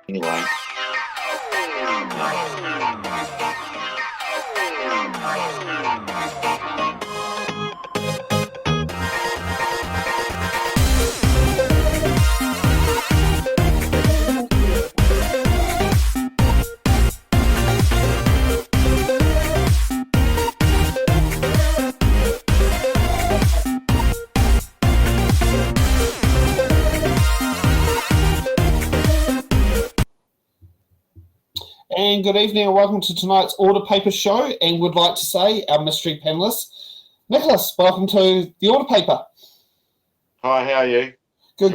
Anyway. And good evening and welcome to tonight's Order Paper Show, and would like to say our mystery panelist, Nicholas, welcome to the Order Paper. Hi, how are you? Good.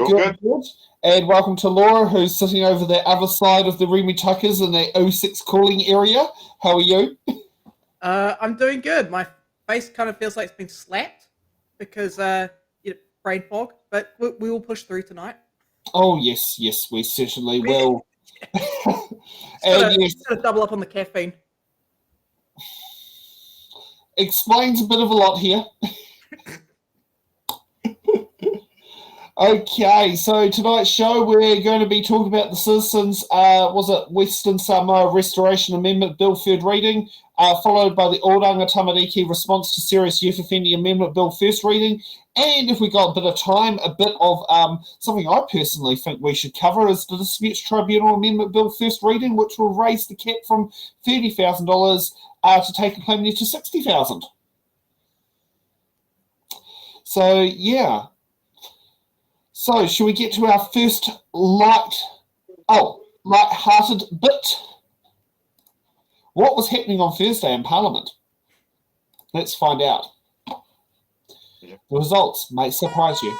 And welcome to Laura, who's sitting over the other side of the Remy Tuckers in the 06 cooling area. How are you? I'm doing good. My face kind of feels like it's been slapped because brain fog, but we will push through tonight. Oh, yes, we certainly will. Just gotta double up on the caffeine. Explains a bit of a lot here. Okay, so tonight's show we're going to be talking about the Citizens, Western Samoa Restoration Amendment Bill third reading, followed by the Oranga Tamariki response to Serious Youth Offending Amendment Bill first reading, and if we got a bit of time, a bit of something I personally think we should cover is the Disputes Tribunal Amendment Bill first reading, which will raise the cap from $30,000 to take a claim near to $60,000. So, yeah. So, should we get to our first light-hearted bit? What was happening on Thursday in Parliament? Let's find out. The results may surprise you.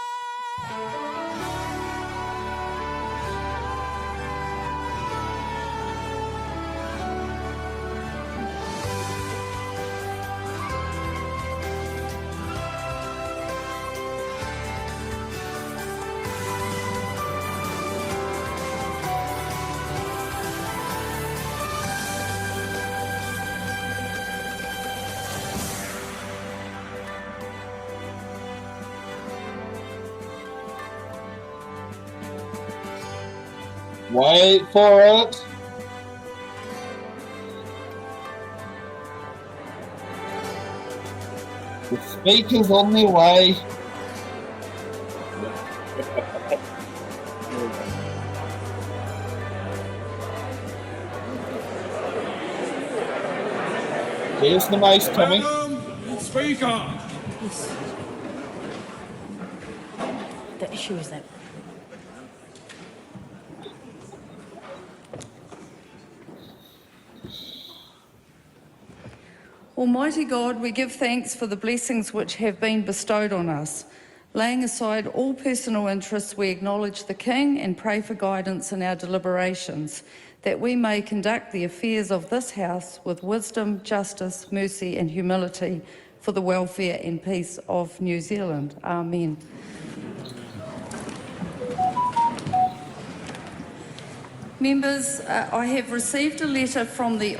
Wait for it. The speaker's on their way. Here's the mace coming. Speaker. Yes. The issue is that Almighty God, we give thanks for the blessings which have been bestowed on us. Laying aside all personal interests, we acknowledge the King and pray for guidance in our deliberations, that we may conduct the affairs of this House with wisdom, justice, mercy and humility for the welfare and peace of New Zealand. Amen. Members, I have received a letter from the...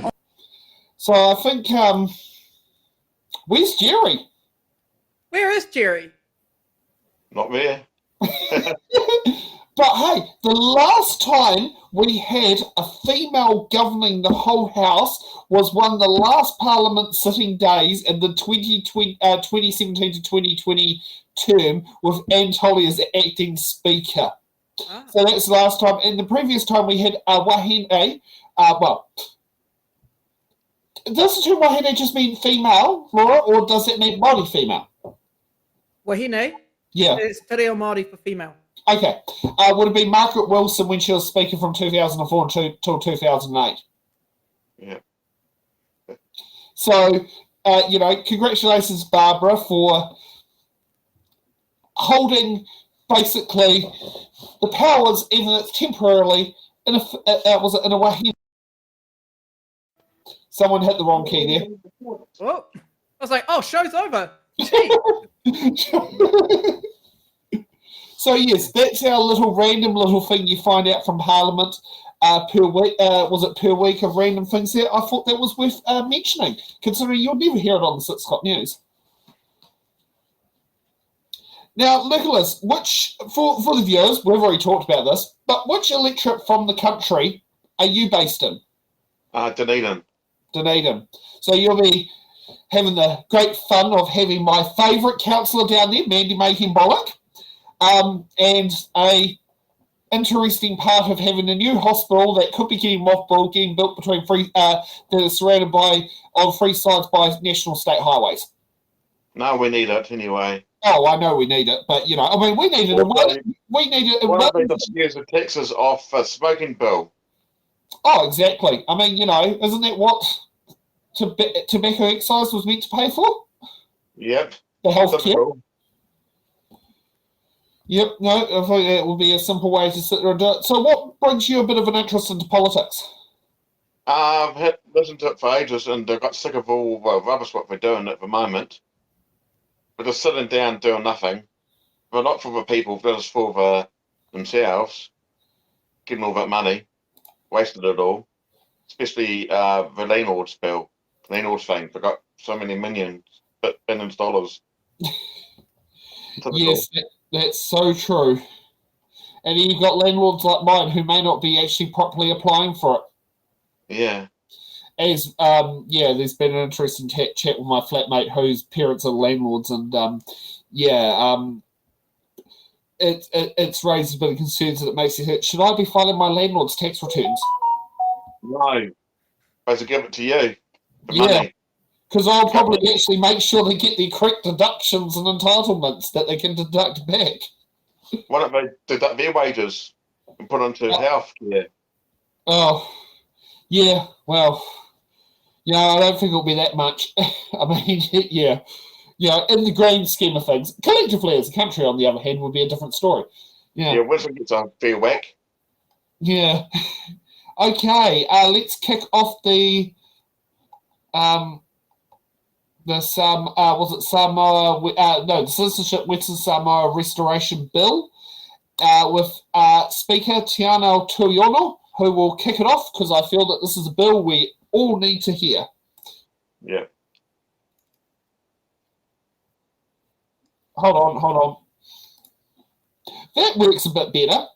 So I think, where's Jerry? Where is Jerry? Not there. But hey, the last time we had a female governing the whole House was one of the last Parliament sitting days in the 2017 to 2020 term with Anne Tolley as the acting speaker. Ah. So that's the last time. And the previous time we had Wahine, does the term wahine just mean female, Laura, or does it mean Māori female? Wahine? Yeah. It's te reo Māori for female. Okay. Would it be Margaret Wilson when she was speaking from 2004 until 2008? Yeah. So, congratulations, Barbara, for holding basically the powers, even if it's temporarily, in a wahine. Someone hit the wrong key there. Oh, I was like, show's over. So, yes, that's our random little thing you find out from Parliament per week. Was it per week of random things there? I thought that was worth mentioning, considering you'll never hear it on the 6 o'clock news. Now, Nicholas, which for the viewers, we've already talked about this, but which electorate from the country are you based in? Dunedin. Dunedin. So you'll be having the great fun of having my favourite councillor down there, Mandy Making Bollock, and a interesting part of having a new hospital that could be getting mothballed, getting built between that is surrounded by on three sides by national state highways. No, we need it anyway. Oh, I know we need it, but we need it. We need it. Why don't they just use the taxes off a smoking bill? Oh, exactly. I mean, isn't that what tobacco excise was meant to pay for? Yep. The health care? Typical. Yep, no, I think that would be a simple way to sit there and do it. So what brings you a bit of an interest into politics? I've listened to it for ages and I got sick of all rubbish what we're doing at the moment. We're just sitting down doing nothing. But not for the people, but just for themselves. Getting all that money. Wasted it all. Especially the landlord's bill. Landlord's thing. They got so many billions of dollars. Yes, that's so true. And you've got landlords like mine who may not be actually properly applying for it. Yeah. As there's been an interesting chat with my flatmate whose parents are landlords, and it's raised a bit of concerns that it makes you think, should I be filing my landlord's tax returns? No. I should give it to you. Money. Because I'll probably actually make sure they get the correct deductions and entitlements that they can deduct back. Why don't they deduct their wages and put onto health care? Oh, yeah, well, I don't think it'll be that much. I mean, in the grand scheme of things. Collectively as a country, on the other hand, would be a different story. Yeah, Wisdom gets a fair whack. Yeah. Okay, let's kick off the Citizenship Western Samoa Restoration Bill with Speaker Tiana Tuiono, who will kick it off because I feel that this is a bill we all need to hear. Yeah. Hold on. That works a bit better.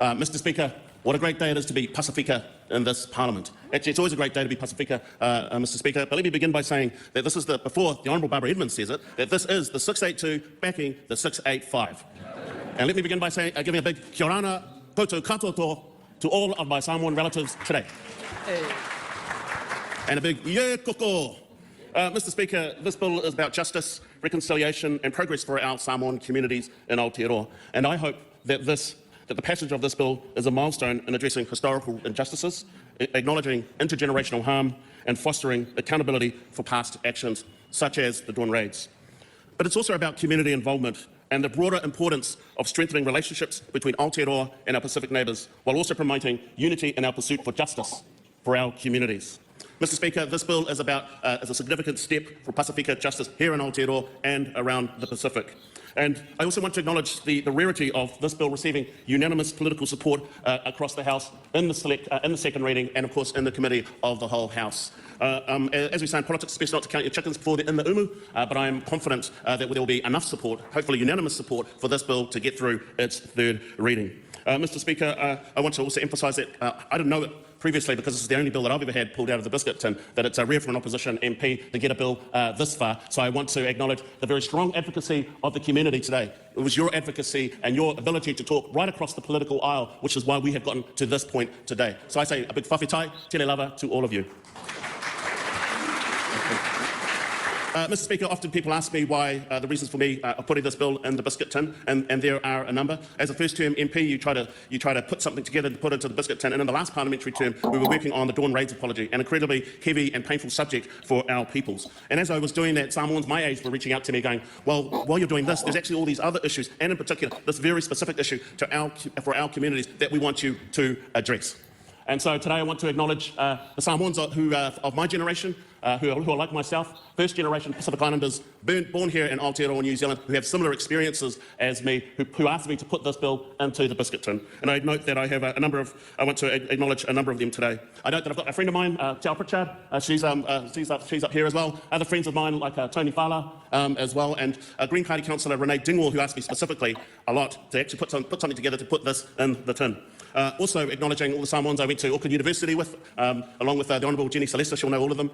Mr. Speaker, what a great day it is to be Pasifika in this Parliament. Actually, it's always a great day to be Pasifika, Mr. Speaker. But let me begin by saying that this is before the Honourable Barbara Edmonds says it, that this is the 682 backing the 685. And let me begin by saying, giving a big kia ora koutou katoto to all of my Samoan relatives today. Hey. And a big yeah koko. Mr. Speaker, this bill is about justice, reconciliation and progress for our Samoan communities in Aotearoa. And I hope that the passage of this bill is a milestone in addressing historical injustices, acknowledging intergenerational harm and fostering accountability for past actions such as the Dawn raids. But it's also about community involvement and the broader importance of strengthening relationships between Aotearoa and our Pacific neighbours, while also promoting unity in our pursuit for justice for our communities. Mr. Speaker, this bill is a significant step for Pasifika justice here in Aotearoa and around the Pacific. And I also want to acknowledge the rarity of this bill receiving unanimous political support across the House in the second reading and, of course, in the committee of the whole House. As we say in politics, it's best not to count your chickens before they're in the umu, but I am confident that there will be enough support, hopefully unanimous support, for this bill to get through its third reading. Mr. Speaker, I want to also emphasise that I didn't know it previously, because this is the only bill that I've ever had pulled out of the biscuit tin, that it's rare for an opposition MP to get a bill this far. So I want to acknowledge the very strong advocacy of the community today. It was your advocacy and your ability to talk right across the political aisle, which is why we have gotten to this point today. So I say a big whawhitai, tele lava to all of you. Mr. Speaker, often people ask me why the reasons for me putting this bill in the biscuit tin, and there are a number. As a first-term MP, you try to put something together to put into the biscuit tin, and in the last parliamentary term, we were working on the Dawn Raids apology, an incredibly heavy and painful subject for our peoples. And as I was doing that, Samoans my age were reaching out to me going, well, while you're doing this, there's actually all these other issues, and in particular, this very specific issue for our communities that we want you to address. And so today I want to acknowledge the Samoans who, of my generation, who are like myself, first-generation Pacific Islanders, born here in Aotearoa, New Zealand, who have similar experiences as me, who asked me to put this bill into the biscuit tin. And I note that I have I want to acknowledge a number of them today. I note that I've got a friend of mine, Te Ao Pritchard, she's up here as well. Other friends of mine like Tony Fala as well, and Green Party Councillor Renee Dingwall, who asked me specifically a lot to actually put something together to put this in the tin. Also acknowledging all the Samoans I went to Auckland University with, along with the Honourable Jenny Salesa, she'll know all of them,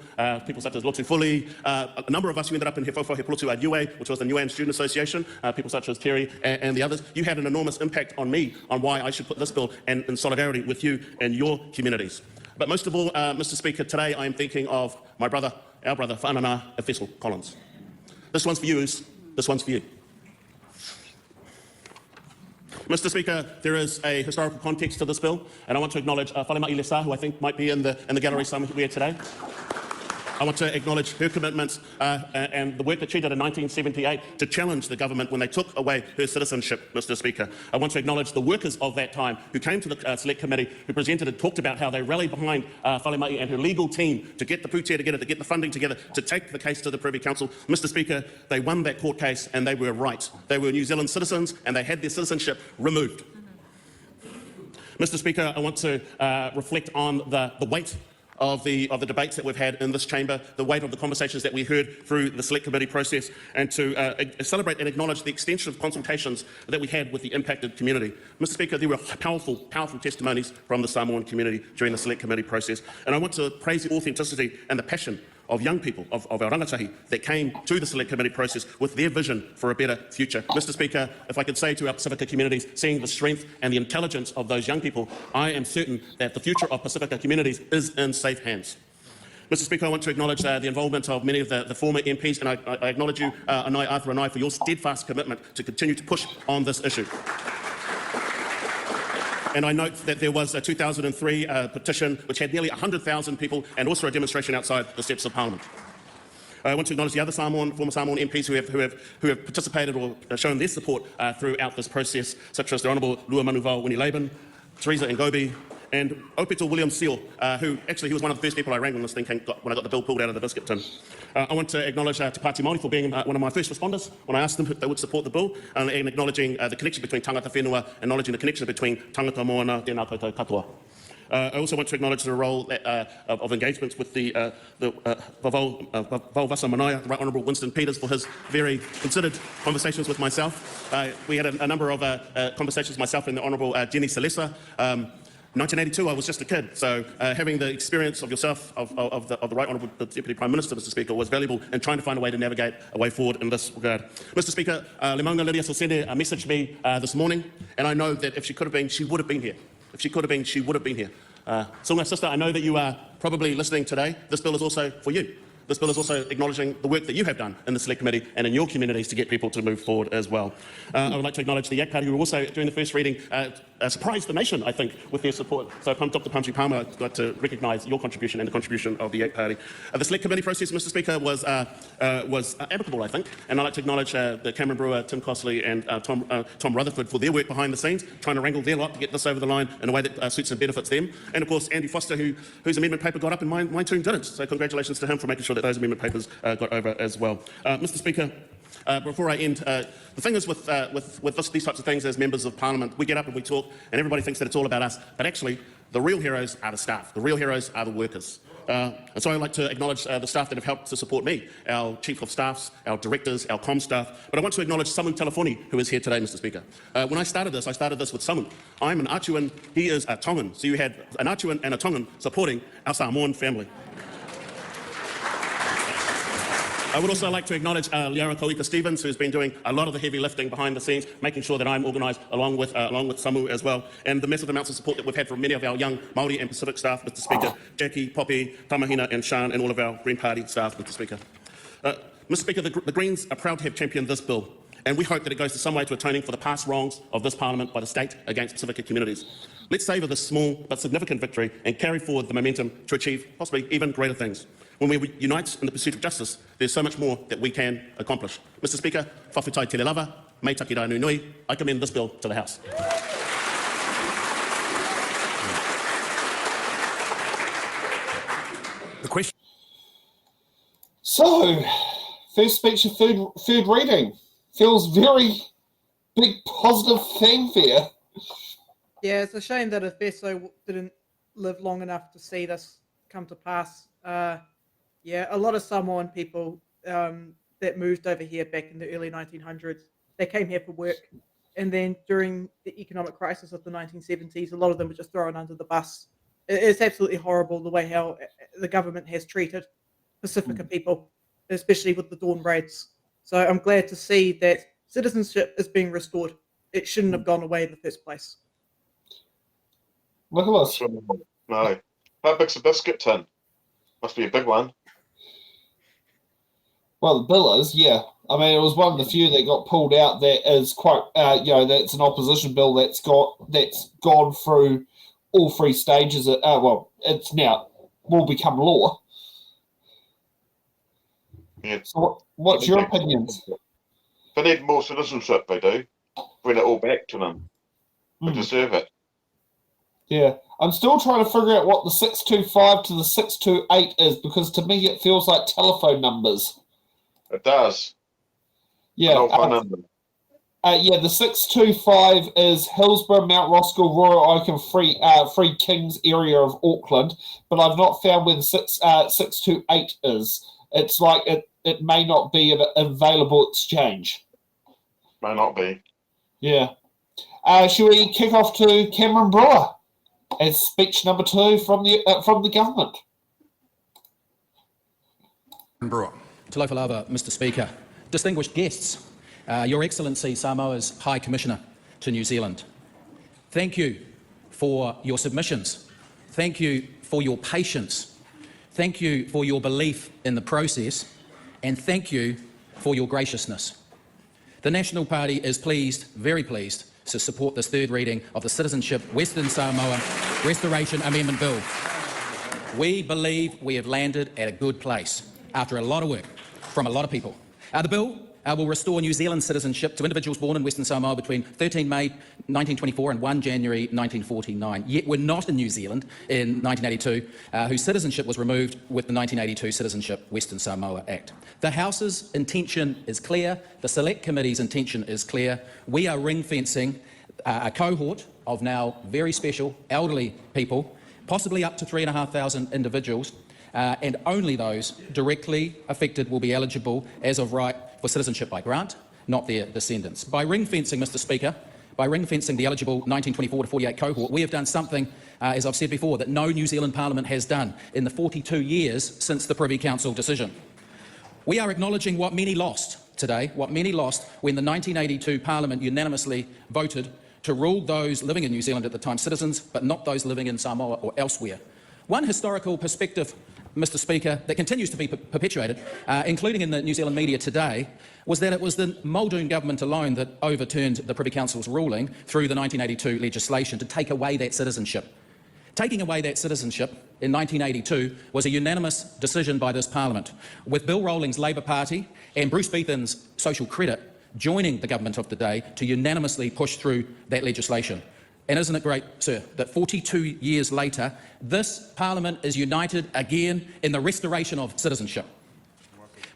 people such as Lotu Fuli, a number of us who ended up in He Whawhau He Polotu Niue, which was the Niuean Student Association, people such as Terry and the others. You had an enormous impact on me on why I should put this bill in solidarity with you and your communities. But most of all, Mr Speaker, today I am thinking of my brother, our brother, Whanana Efesel Collins. This one's for you, this one's for you. Mr Speaker, there is a historical context to this bill, and I want to acknowledge Whalemai Lesa, who I think might be in the gallery somewhere today. I want to acknowledge her commitments and the work that she did in 1978 to challenge the government when they took away her citizenship, Mr Speaker. I want to acknowledge the workers of that time who came to the Select Committee, who presented and talked about how they rallied behind Whalemai and her legal team to get the pūtea together, to get the funding together, to take the case to the Privy Council. Mr Speaker, they won that court case and they were right. They were New Zealand citizens and they had their citizenship removed. Mr Speaker, I want to reflect on the weight of the debates that we've had in this chamber, the weight of the conversations that we heard through the Select Committee process, and to celebrate and acknowledge the extensive consultations that we had with the impacted community. Mr Speaker, there were powerful testimonies from the Samoan community during the Select Committee process, and I want to praise the authenticity and the passion of young people, of our rangatahi, that came to the Select Committee process with their vision for a better future. Mr Speaker, if I could say to our Pacifica communities, seeing the strength and the intelligence of those young people, I am certain that the future of Pacifica communities is in safe hands. Mr Speaker, I want to acknowledge the involvement of many of the former MPs, and I acknowledge you, Anai Arthur and I, for your steadfast commitment to continue to push on this issue. And I note that there was a 2003 petition which had nearly 100,000 people, and also a demonstration outside the steps of Parliament. I want to acknowledge the other former Samoan MPs who have participated or shown their support throughout this process, such as the Honourable Lua Manuvau Winnie Laban, Teresa Ngobi, and Opeto William Seal, who actually he was one of the first people I rang when this thing when I got the bill pulled out of the biscuit tin. I want to acknowledge Te Pāti Māori for being one of my first responders when I asked them if they would support the bill, and acknowledging the connection between tangata whenua, acknowledging the connection between tangata moana, tēnā koutou katoa. I also want to acknowledge the role of engagements with the Vau Vasa Manaia, the Right Honourable Winston Peters, for his very considered conversations with myself. We had a number of conversations with myself and the Honourable Jenny Salesa. 1982, I was just a kid, so having the experience of yourself, of the Right Honourable Deputy Prime Minister, Mr Speaker, was valuable in trying to find a way to navigate a way forward in this regard. Mr Speaker, Limaunga Lydia Sosende messaged me this morning, and I know that if she could have been, she would have been here. If she could have been, she would have been here. So my sister, I know that you are probably listening today. This bill is also for you. This bill is also acknowledging the work that you have done in the Select Committee and in your communities to get people to move forward as well. I would like to acknowledge the Yak Party, who also, during the first reading, surprised the nation, I think, with their support. So, Dr. Pamsi Palmer, I'd like to recognise your contribution and the contribution of the Yak Party. The Select Committee process, Mr Speaker, was amicable, I think, and I'd like to acknowledge the Cameron Brewer, Tim Costley and Tom Rutherford for their work behind the scenes, trying to wrangle their lot to get this over the line in a way that suits and benefits them. And, of course, Andy Foster, whose amendment paper got up and mine too didn't. So, congratulations to him for making sure that those amendment papers got over as well. Mr Speaker, before I end, the thing is with these types of things as members of Parliament, we get up and we talk and everybody thinks that it's all about us, but actually the real heroes are the staff, the real heroes are the workers. And so I'd like to acknowledge the staff that have helped to support me, our Chief of Staffs, our Directors, our Comm staff, but I want to acknowledge Samu Telefoni, who is here today, Mr Speaker. When I started this with Samu. I'm an Atuan, he is a Tongan, so you had an Atuan and a Tongan supporting our Samoan family. I would also like to acknowledge Liara Koika Stevens, who's been doing a lot of the heavy lifting behind the scenes, making sure that I'm organised along with Samu as well, and the massive amounts of support that we've had from many of our young Māori and Pacific staff, Mr Speaker, Jackie, Poppy, Tamahina and Sean, and all of our Green Party staff, Mr Speaker. Mr Speaker, the Greens are proud to have championed this bill, and we hope that it goes to some way to atoning for the past wrongs of this Parliament by the state against Pacifica communities. Let's savour this small but significant victory and carry forward the momentum to achieve possibly even greater things. When we unite in the pursuit of justice, there's so much more that we can accomplish. Mr Speaker, whawhitai te lava, mei taki rā nui, I commend this bill to the House. The question. So, first speech of third reading. Feels very big positive fanfare. Yeah, it's a shame that Efeso didn't live long enough to see this come to pass. Yeah, a lot of Samoan people that moved over here back in the early 1900s, they came here for work. And then during the economic crisis of the 1970s, a lot of them were just thrown under the bus. It's absolutely horrible the way how the government has treated Pacifica people, especially with the dawn raids. So I'm glad to see that citizenship is being restored. It shouldn't have gone away in the first place. Look at this. No. How big's a biscuit tin? Must be a big one. Well, the bill is, yeah. I mean, it was one of the few that got pulled out that is quite, that's an opposition bill that's gone through all three stages. It's now will become law. Yeah. So, what's your opinions? They need more citizenship, they do. Bring it all back to them. They deserve it. Yeah. I'm still trying to figure out what the 625 to the 628 is, because to me it feels like telephone numbers. It does. Yeah. The 625 is Hillsborough, Mount Roskill, Royal Oak and Free Kings area of Auckland, but I've not found where the 628 is. It's like it may not be an available exchange. May not be. Yeah. Shall we kick off to Cameron Brewer as speech number 2 from the government? Brewer. Talofa lava, Mr. Speaker. Distinguished guests, Your Excellency Samoa's High Commissioner to New Zealand. Thank you for your submissions. Thank you for your patience. Thank you for your belief in the process, and thank you for your graciousness. The National Party is pleased, very pleased, to support this third reading of the Citizenship Western Samoa Restoration Amendment Bill. We believe we have landed at a good place after a lot of work from a lot of people. The bill will restore New Zealand citizenship to individuals born in Western Samoa between 13 May 1924 and 1 January 1949, yet were not in New Zealand in 1982, whose citizenship was removed with the 1982 Citizenship Western Samoa Act. The House's intention is clear, the Select Committee's intention is clear. We are ring-fencing a cohort of now very special elderly people, possibly up to 3,500 individuals, and only those directly affected will be eligible as of right for citizenship by grant, not their descendants. By ring-fencing, Mr. Speaker, by ring-fencing the eligible 1924 to 48 cohort, we have done something, as I've said before, that no New Zealand Parliament has done in the 42 years since the Privy Council decision. We are acknowledging what many lost today, what many lost when the 1982 Parliament unanimously voted to rule those living in New Zealand at the time citizens, but not those living in Samoa or elsewhere. One historical perspective, Mr. Speaker, that continues to be perpetuated, including in the New Zealand media today, was that it was the Muldoon government alone that overturned the Privy Council's ruling through the 1982 legislation to take away that citizenship. Taking away that citizenship in 1982 was a unanimous decision by this Parliament, with Bill Rowling's Labor Party and Bruce Beethan's Social Credit joining the government of the day to unanimously push through that legislation. And isn't it great, sir, that 42 years later, this Parliament is united again in the restoration of citizenship?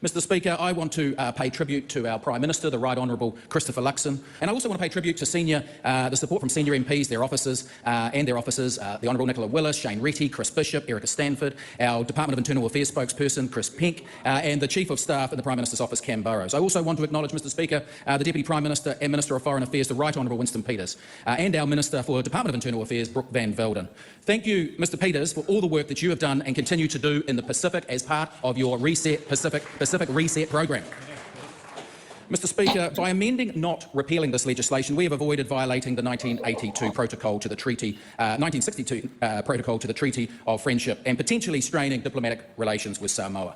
Mr. Speaker, I want to pay tribute to our Prime Minister, the Right Honourable Christopher Luxon, and I also want to pay tribute to the support from senior MPs, their officers, the Honourable Nicola Willis, Shane Retty, Chris Bishop, Erica Stanford, our Department of Internal Affairs spokesperson, Chris Pink, and the Chief of Staff at the Prime Minister's office, Cam Burrows. I also want to acknowledge, Mr. Speaker, the Deputy Prime Minister and Minister of Foreign Affairs, the Right Honourable Winston Peters, and our Minister for Department of Internal Affairs, Brooke Van Velden. Thank you, Mr. Peters, for all the work that you have done and continue to do in the Pacific as part of your Pacific Reset program. Mr. Speaker, by amending, not repealing this legislation, we have avoided violating the 1962 protocol to the treaty, 1962 protocol to the Treaty of Friendship, and potentially straining diplomatic relations with Samoa.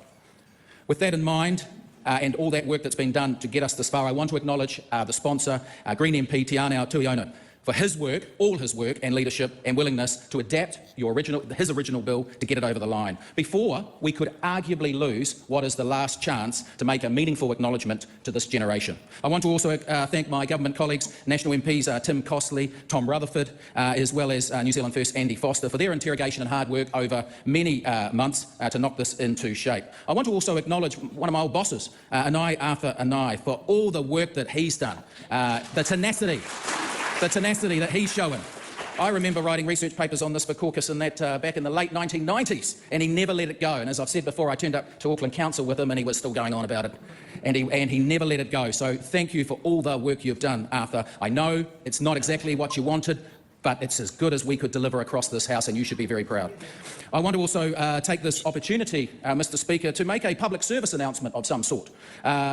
With that in mind, and all that work that's been done to get us this far, I want to acknowledge the sponsor, Green MP Te Anau Tuiona for his work, all his work and leadership and willingness to adapt his original bill to get it over the line, before we could arguably lose what is the last chance to make a meaningful acknowledgement to this generation. I want to also thank my government colleagues, National MPs Tim Costley, Tom Rutherford, as well as New Zealand First Andy Foster, for their interrogation and hard work over many months to knock this into shape. I want to also acknowledge one of my old bosses, Arthur Anai, for all the work that he's done, the tenacity that he's shown. I remember writing research papers on this for caucus and that back in the late 1990s, and he never let it go. And as I've said before, I turned up to Auckland Council with him and he was still going on about it. And he never let it go. So thank you for all the work you've done, Arthur. I know it's not exactly what you wanted, but it's as good as we could deliver across this House, and you should be very proud. I want to also take this opportunity, Mr Speaker, to make a public service announcement of some sort,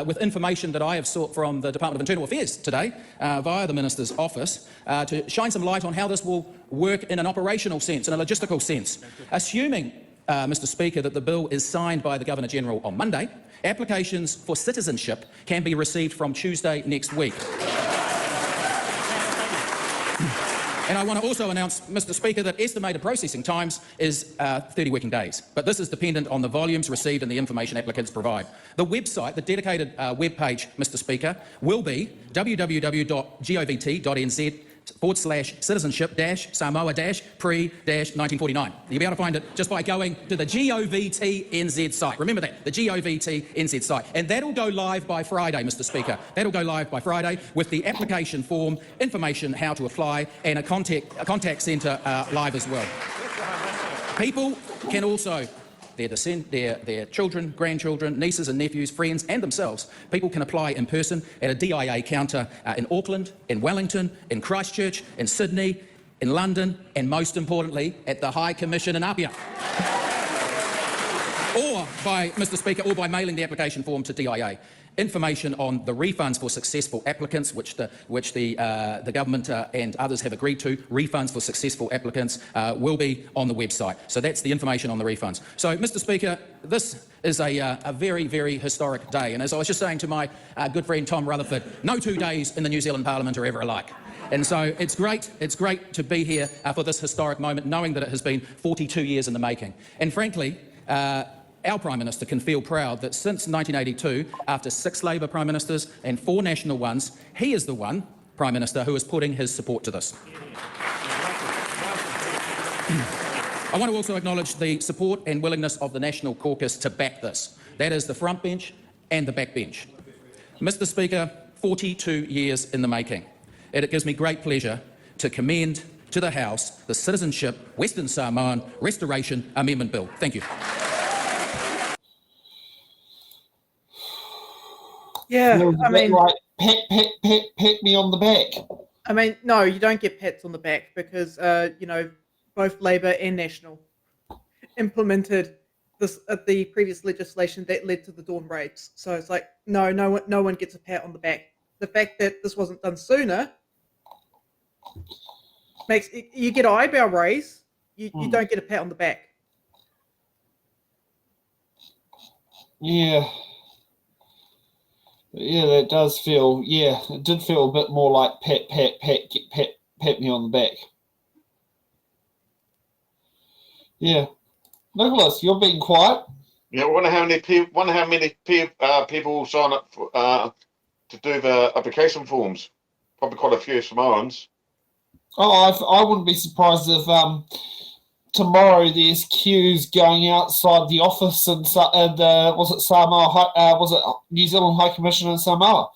with information that I have sought from the Department of Internal Affairs today, via the Minister's office, to shine some light on how this will work in an operational sense, in a logistical sense. Assuming, Mr Speaker, that the bill is signed by the Governor-General on Monday, applications for citizenship can be received from Tuesday next week. And I want to also announce, Mr Speaker, that estimated processing times is 30 working days. But this is dependent on the volumes received and the information applicants provide. The website, the dedicated web page, Mr Speaker, will be www.govt.nz/citizenship-Samoa-pre-1949. You'll be able to find it just by going to the GOVT NZ site. Remember that, the GOVT NZ site. And that'll go live by Friday, Mr Speaker. That'll go live by Friday with the application form, information how to apply, and a contact centre live as well. People can also, their children, grandchildren, nieces and nephews, friends and themselves, people can apply in person at a DIA counter in Auckland, in Wellington, in Christchurch, in Sydney, in London, and most importantly, at the High Commission in Apia. Or by, Mr Speaker, or by mailing the application form to DIA. Information on the refunds for successful applicants, which the government and others have agreed to, refunds for successful applicants, will be on the website. So that's the information on the refunds. So, Mr Speaker, this is a very, very historic day. And as I was just saying to my good friend Tom Rutherford, no 2 days in the New Zealand Parliament are ever alike. And so it's great to be here for this historic moment, knowing that it has been 42 years in the making. And frankly, our Prime Minister can feel proud that since 1982, after 6 Labour Prime Ministers and 4 national ones, he is the one Prime Minister who is putting his support to this. I want to also acknowledge the support and willingness of the National Caucus to back this. That is the front bench and the back bench. Mr Speaker, 42 years in the making. And it gives me great pleasure to commend to the House the Citizenship Western Samoan Restoration Amendment Bill. Thank you. Yeah, I mean, like pat me on the back. I mean, no, you don't get pats on the back because both Labour and National implemented this the previous legislation that led to the Dawn raids. So it's like no one gets a pat on the back. The fact that this wasn't done sooner makes you get an eyebrow raise. You don't get a pat on the back. Yeah. Yeah, that does feel, it did feel a bit more like pat me on the back. Yeah. Nicholas, you're being quiet. Yeah, I wonder how many people sign up for, to do the application forms. Probably quite a few Samoans. Oh, I wouldn't be surprised if tomorrow there's queues going outside the office and was it Samoa? Was it New Zealand High Commission in Samoa?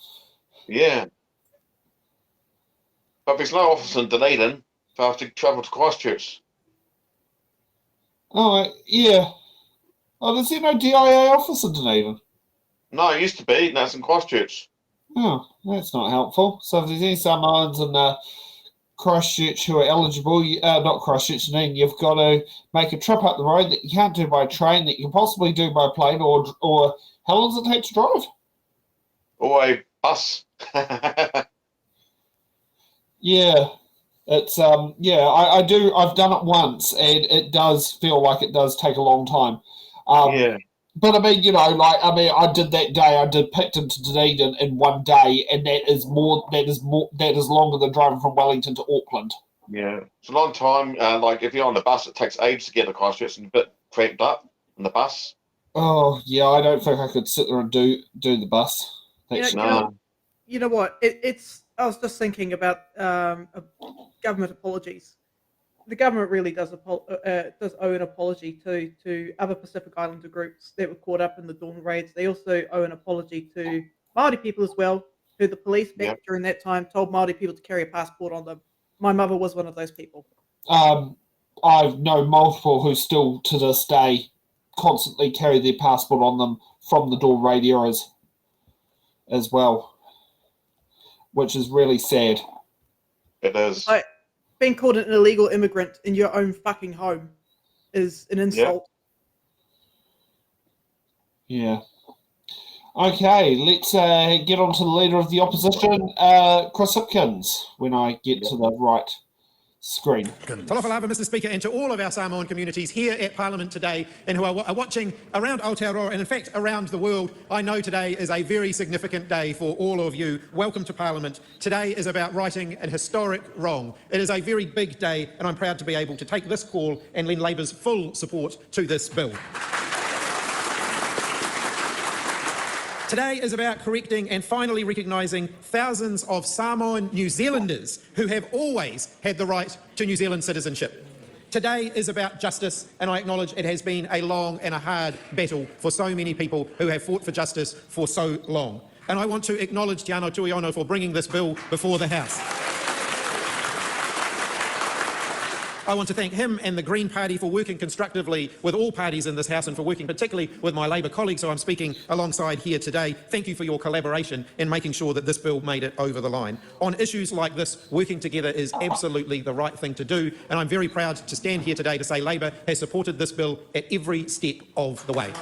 Yeah, but there's no office in Dunedin, so I have to travel to Christchurch. Oh, yeah. Oh, there's no DIA office in Dunedin? No, it used to be. Now it's in Christchurch. Oh, that's not helpful. So if there's any Samoans in Christchurch who are eligible, not Christchurch, Dunedin, you've got to make a trip up the road that you can't do by train, that you can possibly do by plane, or how long does it take to drive? Or a bus. Yeah, it's I do. I've done it once, and it does feel like it does take a long time. Yeah. But I mean, I did that day. I did Picton to Dunedin in one day, and that is longer than driving from Wellington to Auckland. Yeah, it's a long time. Like if you're on the bus, it takes ages to get to Christchurch and a bit cramped up on the bus. Oh yeah, I don't think I could sit there and do the bus. You know what? It's. I was just thinking about government apologies. The government really does owe an apology to other Pacific Islander groups that were caught up in the Dawn raids. They also owe an apology to Māori people as well, who the police back during that time told Māori people to carry a passport on them. My mother was one of those people. I know multiple who still to this day constantly carry their passport on them from the Dawn raid eras as well, which is really sad. It is. Being called an illegal immigrant in your own fucking home is an insult. Yeah. Okay, let's get on to the Leader of the Opposition, Chris Hipkins, when I get to the right screen. Talofa Mr. Speaker, and to all of our Samoan communities here at Parliament today and who are watching around Aotearoa and in fact around the world. I know today is a very significant day for all of you. Welcome to Parliament. Today is about righting an historic wrong. It is a very big day and I'm proud to be able to take this call and lend Labour's full support to this bill. Today is about correcting and finally recognising thousands of Samoan New Zealanders who have always had the right to New Zealand citizenship. Today is about justice, and I acknowledge it has been a long and a hard battle for so many people who have fought for justice for so long. And I want to acknowledge Te Anō Tuiono for bringing this bill before the House. I want to thank him and the Green Party for working constructively with all parties in this House and for working particularly with my Labour colleagues who I'm speaking alongside here today. Thank you for your collaboration in making sure that this bill made it over the line. On issues like this, working together is absolutely the right thing to do, and I'm very proud to stand here today to say Labour has supported this bill at every step of the way.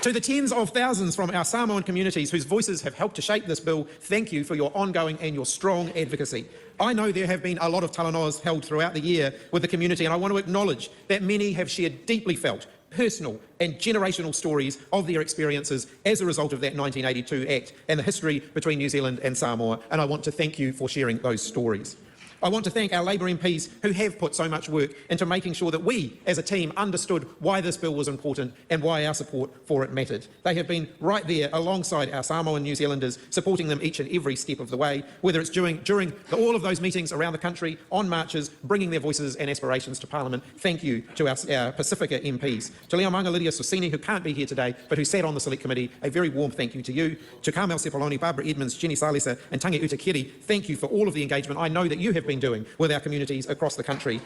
To the tens of thousands from our Samoan communities whose voices have helped to shape this bill, thank you for your ongoing and your strong advocacy. I know there have been a lot of talanoas held throughout the year with the community, and I want to acknowledge that many have shared deeply felt, personal and generational stories of their experiences as a result of that 1982 Act and the history between New Zealand and Samoa, and I want to thank you for sharing those stories. I want to thank our Labour MPs who have put so much work into making sure that we, as a team, understood why this bill was important and why our support for it mattered. They have been right there alongside our Samoan New Zealanders, supporting them each and every step of the way, whether it's during all of those meetings around the country, on marches, bringing their voices and aspirations to Parliament. Thank you to our Pacifica MPs. To Leomanga Lydia Susini, who can't be here today, but who sat on the Select Committee, a very warm thank you to you. To Carmel Sepoloni, Barbara Edmonds, Jenny Salisa and Tangi Utakiri, thank you for all of the engagement I know that you have been doing with our communities across the country.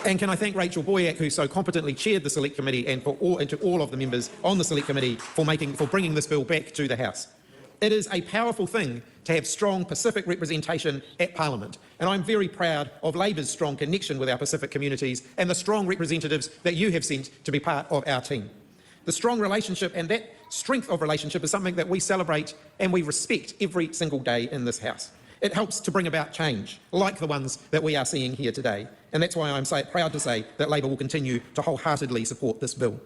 And can I thank Rachel Boyack, who so competently chaired the Select Committee, and to all of the members on the Select Committee for bringing this bill back to the House. It is a powerful thing to have strong Pacific representation at Parliament, and I'm very proud of Labour's strong connection with our Pacific communities and the strong representatives that you have sent to be part of our team. The strong relationship and that strength of relationship is something that we celebrate and we respect every single day in this House. It helps to bring about change, like the ones that we are seeing here today, and that's why I'm proud to say that Labour will continue to wholeheartedly support this bill.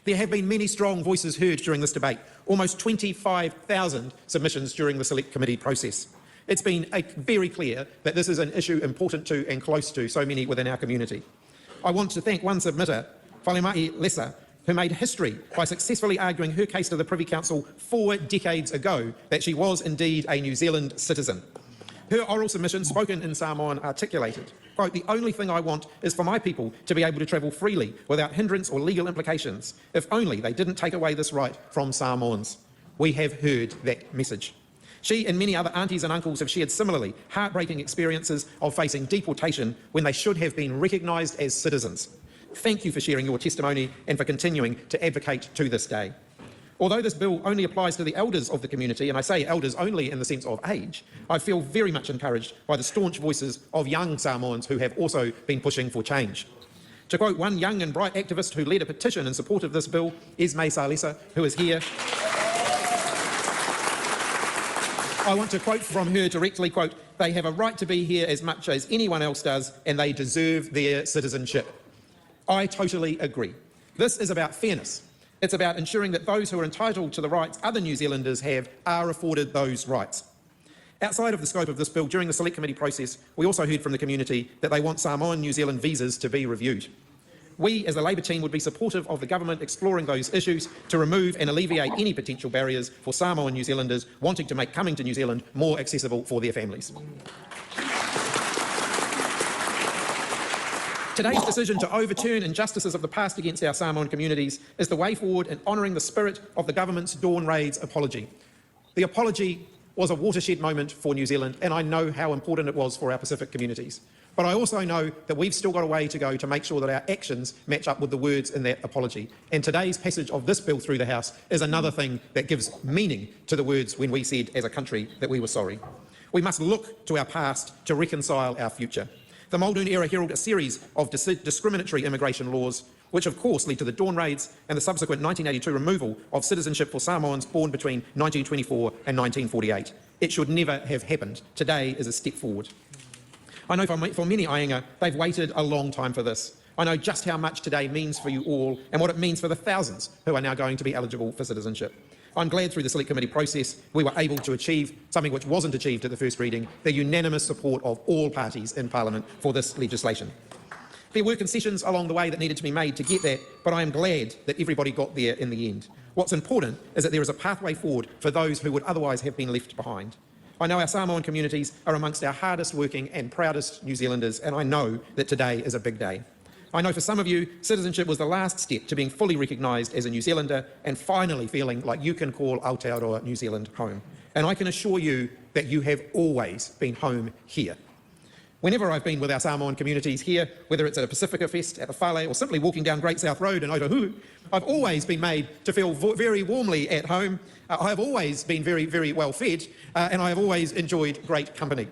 There have been many strong voices heard during this debate, almost 25,000 submissions during the Select Committee process. It's been very clear that this is an issue important to and close to so many within our community. I want to thank one submitter, Whalemai Lesa, who made history by successfully arguing her case to the Privy Council 4 decades ago that she was indeed a New Zealand citizen. Her oral submission, spoken in Samoan, articulated, quote, "The only thing I want is for my people to be able to travel freely without hindrance or legal implications. If only they didn't take away this right from Samoans." We have heard that message. She and many other aunties and uncles have shared similarly heartbreaking experiences of facing deportation when they should have been recognised as citizens. Thank you for sharing your testimony and for continuing to advocate to this day. Although this bill only applies to the elders of the community, and I say elders only in the sense of age, I feel very much encouraged by the staunch voices of young Samoans who have also been pushing for change. To quote one young and bright activist who led a petition in support of this bill, Esme Salisa, who is here, I want to quote from her directly, quote, "They have a right to be here as much as anyone else does, and they deserve their citizenship." I totally agree. This is about fairness. It's about ensuring that those who are entitled to the rights other New Zealanders have are afforded those rights. Outside of the scope of this bill, during the Select Committee process, we also heard from the community that they want Samoan New Zealand visas to be reviewed. We, as the Labour team, would be supportive of the government exploring those issues to remove and alleviate any potential barriers for Samoan New Zealanders wanting to make coming to New Zealand more accessible for their families. Today's decision to overturn injustices of the past against our Samoan communities is the way forward in honouring the spirit of the government's Dawn Raids apology. The apology was a watershed moment for New Zealand, and I know how important it was for our Pacific communities. But I also know that we've still got a way to go to make sure that our actions match up with the words in that apology. And today's passage of this bill through the House is another thing that gives meaning to the words when we said as a country that we were sorry. We must look to our past to reconcile our future. The Muldoon era heralded a series of discriminatory immigration laws, which of course led to the Dawn Raids and the subsequent 1982 removal of citizenship for Samoans born between 1924 and 1948. It should never have happened. Today is a step forward. I know for many Ainga, they've waited a long time for this. I know just how much today means for you all and what it means for the thousands who are now going to be eligible for citizenship. I'm glad through the Select Committee process we were able to achieve something which wasn't achieved at the first reading, the unanimous support of all parties in Parliament for this legislation. There were concessions along the way that needed to be made to get that, but I am glad that everybody got there in the end. What's important is that there is a pathway forward for those who would otherwise have been left behind. I know our Samoan communities are amongst our hardest working and proudest New Zealanders, and I know that today is a big day. I know for some of you, citizenship was the last step to being fully recognised as a New Zealander and finally feeling like you can call Aotearoa New Zealand home. And I can assure you that you have always been home here. Whenever I've been with our Samoan communities here, whether it's at a Pacifica Fest, at a whale, or simply walking down Great South Road in Otahuhu, I've always been made to feel very warmly at home. I have always been very well fed, and I have always enjoyed great company.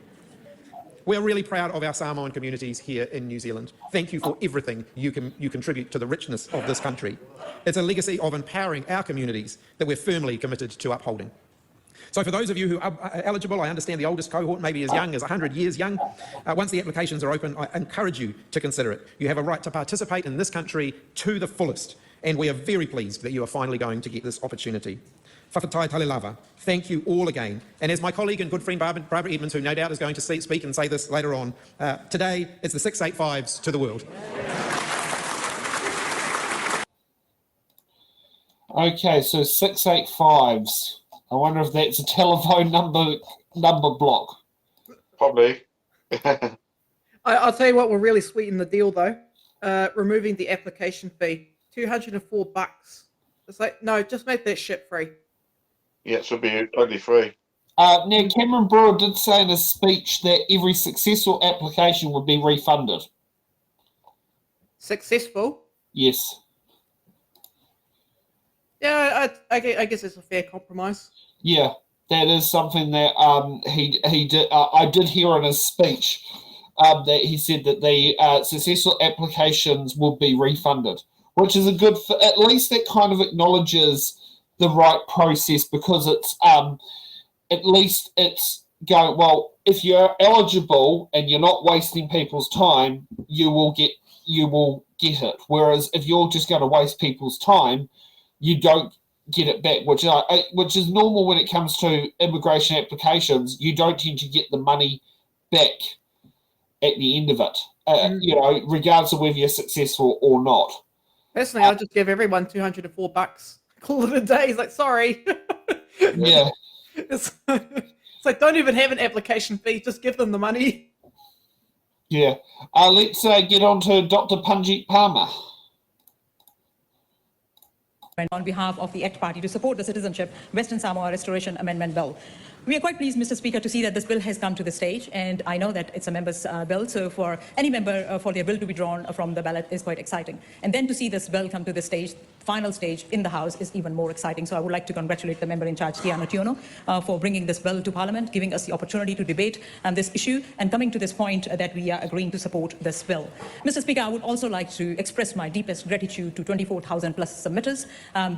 We're really proud of our Samoan communities here in New Zealand. Thank you for everything you contribute to the richness of this country. It's a legacy of empowering our communities that we're firmly committed to upholding. So for those of you who are eligible, I understand the oldest cohort may be as young as 100 years young. Once the applications are open, I encourage you to consider it. You have a right to participate in this country to the fullest, and we are very pleased that you are finally going to get this opportunity. Whakatai tale lava. Thank you all again. And as my colleague and good friend Barbara Edmonds, who no doubt is going to speak and say this later on, today it's the 685s to the world. Okay, so 685s. I wonder if that's a telephone number block. Probably. I'll tell you what will really sweeten the deal, though. Removing the application fee, $204. It's like, no, just make that shit free. Yeah, it should be totally free. Now, Cameron Brewer did say in his speech that every successful application would be refunded. Successful? Yes. Yeah, I guess it's a fair compromise. Yeah, that is something that he did. I did hear in his speech that he said that the successful applications will be refunded, which is a good. At least that kind of acknowledges the right process, because it's at least it's going well. If you're eligible and you're not wasting people's time, you will get it. Whereas if you're just going to waste people's time, you don't get it back, which is normal when it comes to immigration applications. You don't tend to get the money back at the end of it, regardless of whether you're successful or not. Personally, I'll just give everyone $204. Call it a day. It's like, sorry. Yeah. It's like, don't even have an application fee. Just give them the money. Yeah. Let's get on to Dr. Panjit Palmer. On behalf of the ACT Party to support the Citizenship Western Samoa Restoration Amendment Bill. We are quite pleased, Mr. Speaker, to see that this bill has come to the stage, and I know that it's a member's bill, so for any member for their bill to be drawn from the ballot is quite exciting. And then to see this bill come to the stage final stage in the House is even more exciting. So I would like to congratulate the member in charge, Aotearoa, for bringing this bill to Parliament, giving us the opportunity to debate this issue, and coming to this point that we are agreeing to support this bill. Mr. Speaker, I would also like to express my deepest gratitude to 24,000 plus submitters.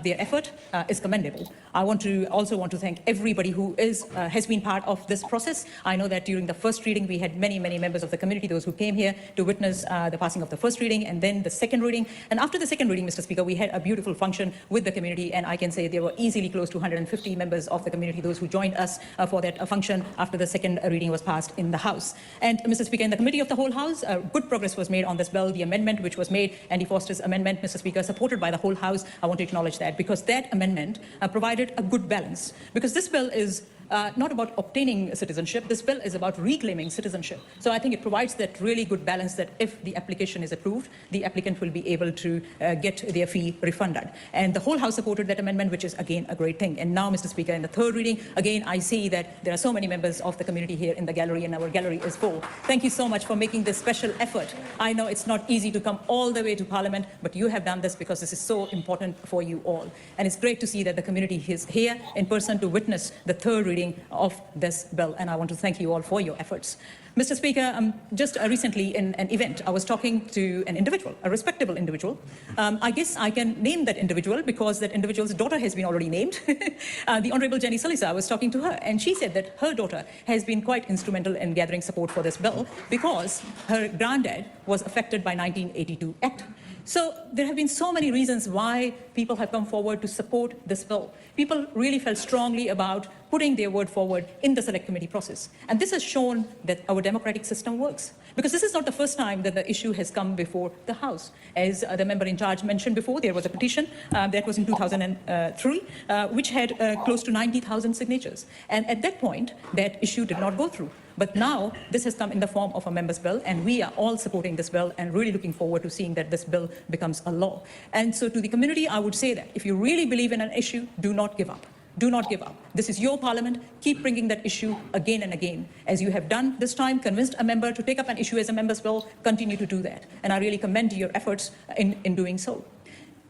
Their effort is commendable. I also want to thank everybody who has been part of this process. I know that during the first reading, we had many members of the community, those who came here to witness the passing of the first reading and then the second reading. And after the second reading, Mr. Speaker, we had a beautiful function with the community, and I can say there were easily close to 150 members of the community, those who joined us for that function after the second reading was passed in the House. And Mr. Speaker, in the committee of the whole House, good progress was made on this bill. The amendment which was made, Andy Foster's amendment, Mr. Speaker, supported by the whole House, I want to acknowledge that, because that amendment provided a good balance. Because this bill is not about obtaining citizenship. This bill is about reclaiming citizenship. So I think it provides that really good balance that if the application is approved, the applicant will be able to get their fee refunded. And the whole House supported that amendment, which is again a great thing. And now, Mr. Speaker, in the third reading, again, I see that there are so many members of the community here in the gallery, and our gallery is full. Thank you so much for making this special effort. I know it's not easy to come all the way to Parliament, but you have done this because this is so important for you all. And it's great to see that the community is here in person to witness the third reading of this bill, and I want to thank you all for your efforts. Mr. Speaker, just recently in an event, I was talking to an individual, a respectable individual. I guess I can name that individual because that individual's daughter has been already named. The Honourable Jenny Salisa, I was talking to her, and she said that her daughter has been quite instrumental in gathering support for this bill because her granddad was affected by 1982 Act. So there have been so many reasons why people have come forward to support this bill. People really felt strongly about putting their word forward in the select committee process. And this has shown that our democratic system works. Because this is not the first time that the issue has come before the House. As the member in charge mentioned before, there was a petition that was in 2003, which had close to 90,000 signatures. And at that point, that issue did not go through. But now this has come in the form of a member's bill, and we are all supporting this bill and really looking forward to seeing that this bill becomes a law. And so to the community, I would say that if you really believe in an issue, do not give up. Do not give up. This is your Parliament. Keep bringing that issue again and again. As you have done this time, convinced a member to take up an issue as a member's bill, continue to do that. And I really commend your efforts in doing so.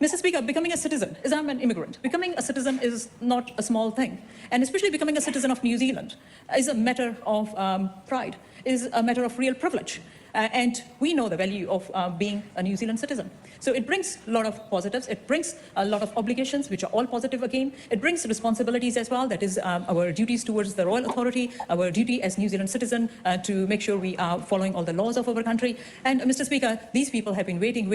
Mr. Speaker, becoming a citizen, as I'm an immigrant, becoming a citizen is not a small thing. And especially becoming a citizen of New Zealand is a matter of pride, is a matter of real privilege. And we know the value of being a New Zealand citizen. So it brings a lot of positives. It brings a lot of obligations, which are all positive again. It brings responsibilities as well. That is our duties towards the royal authority, our duty as New Zealand citizen to make sure we are following all the laws of our country. And Mr. Speaker, these people have been waiting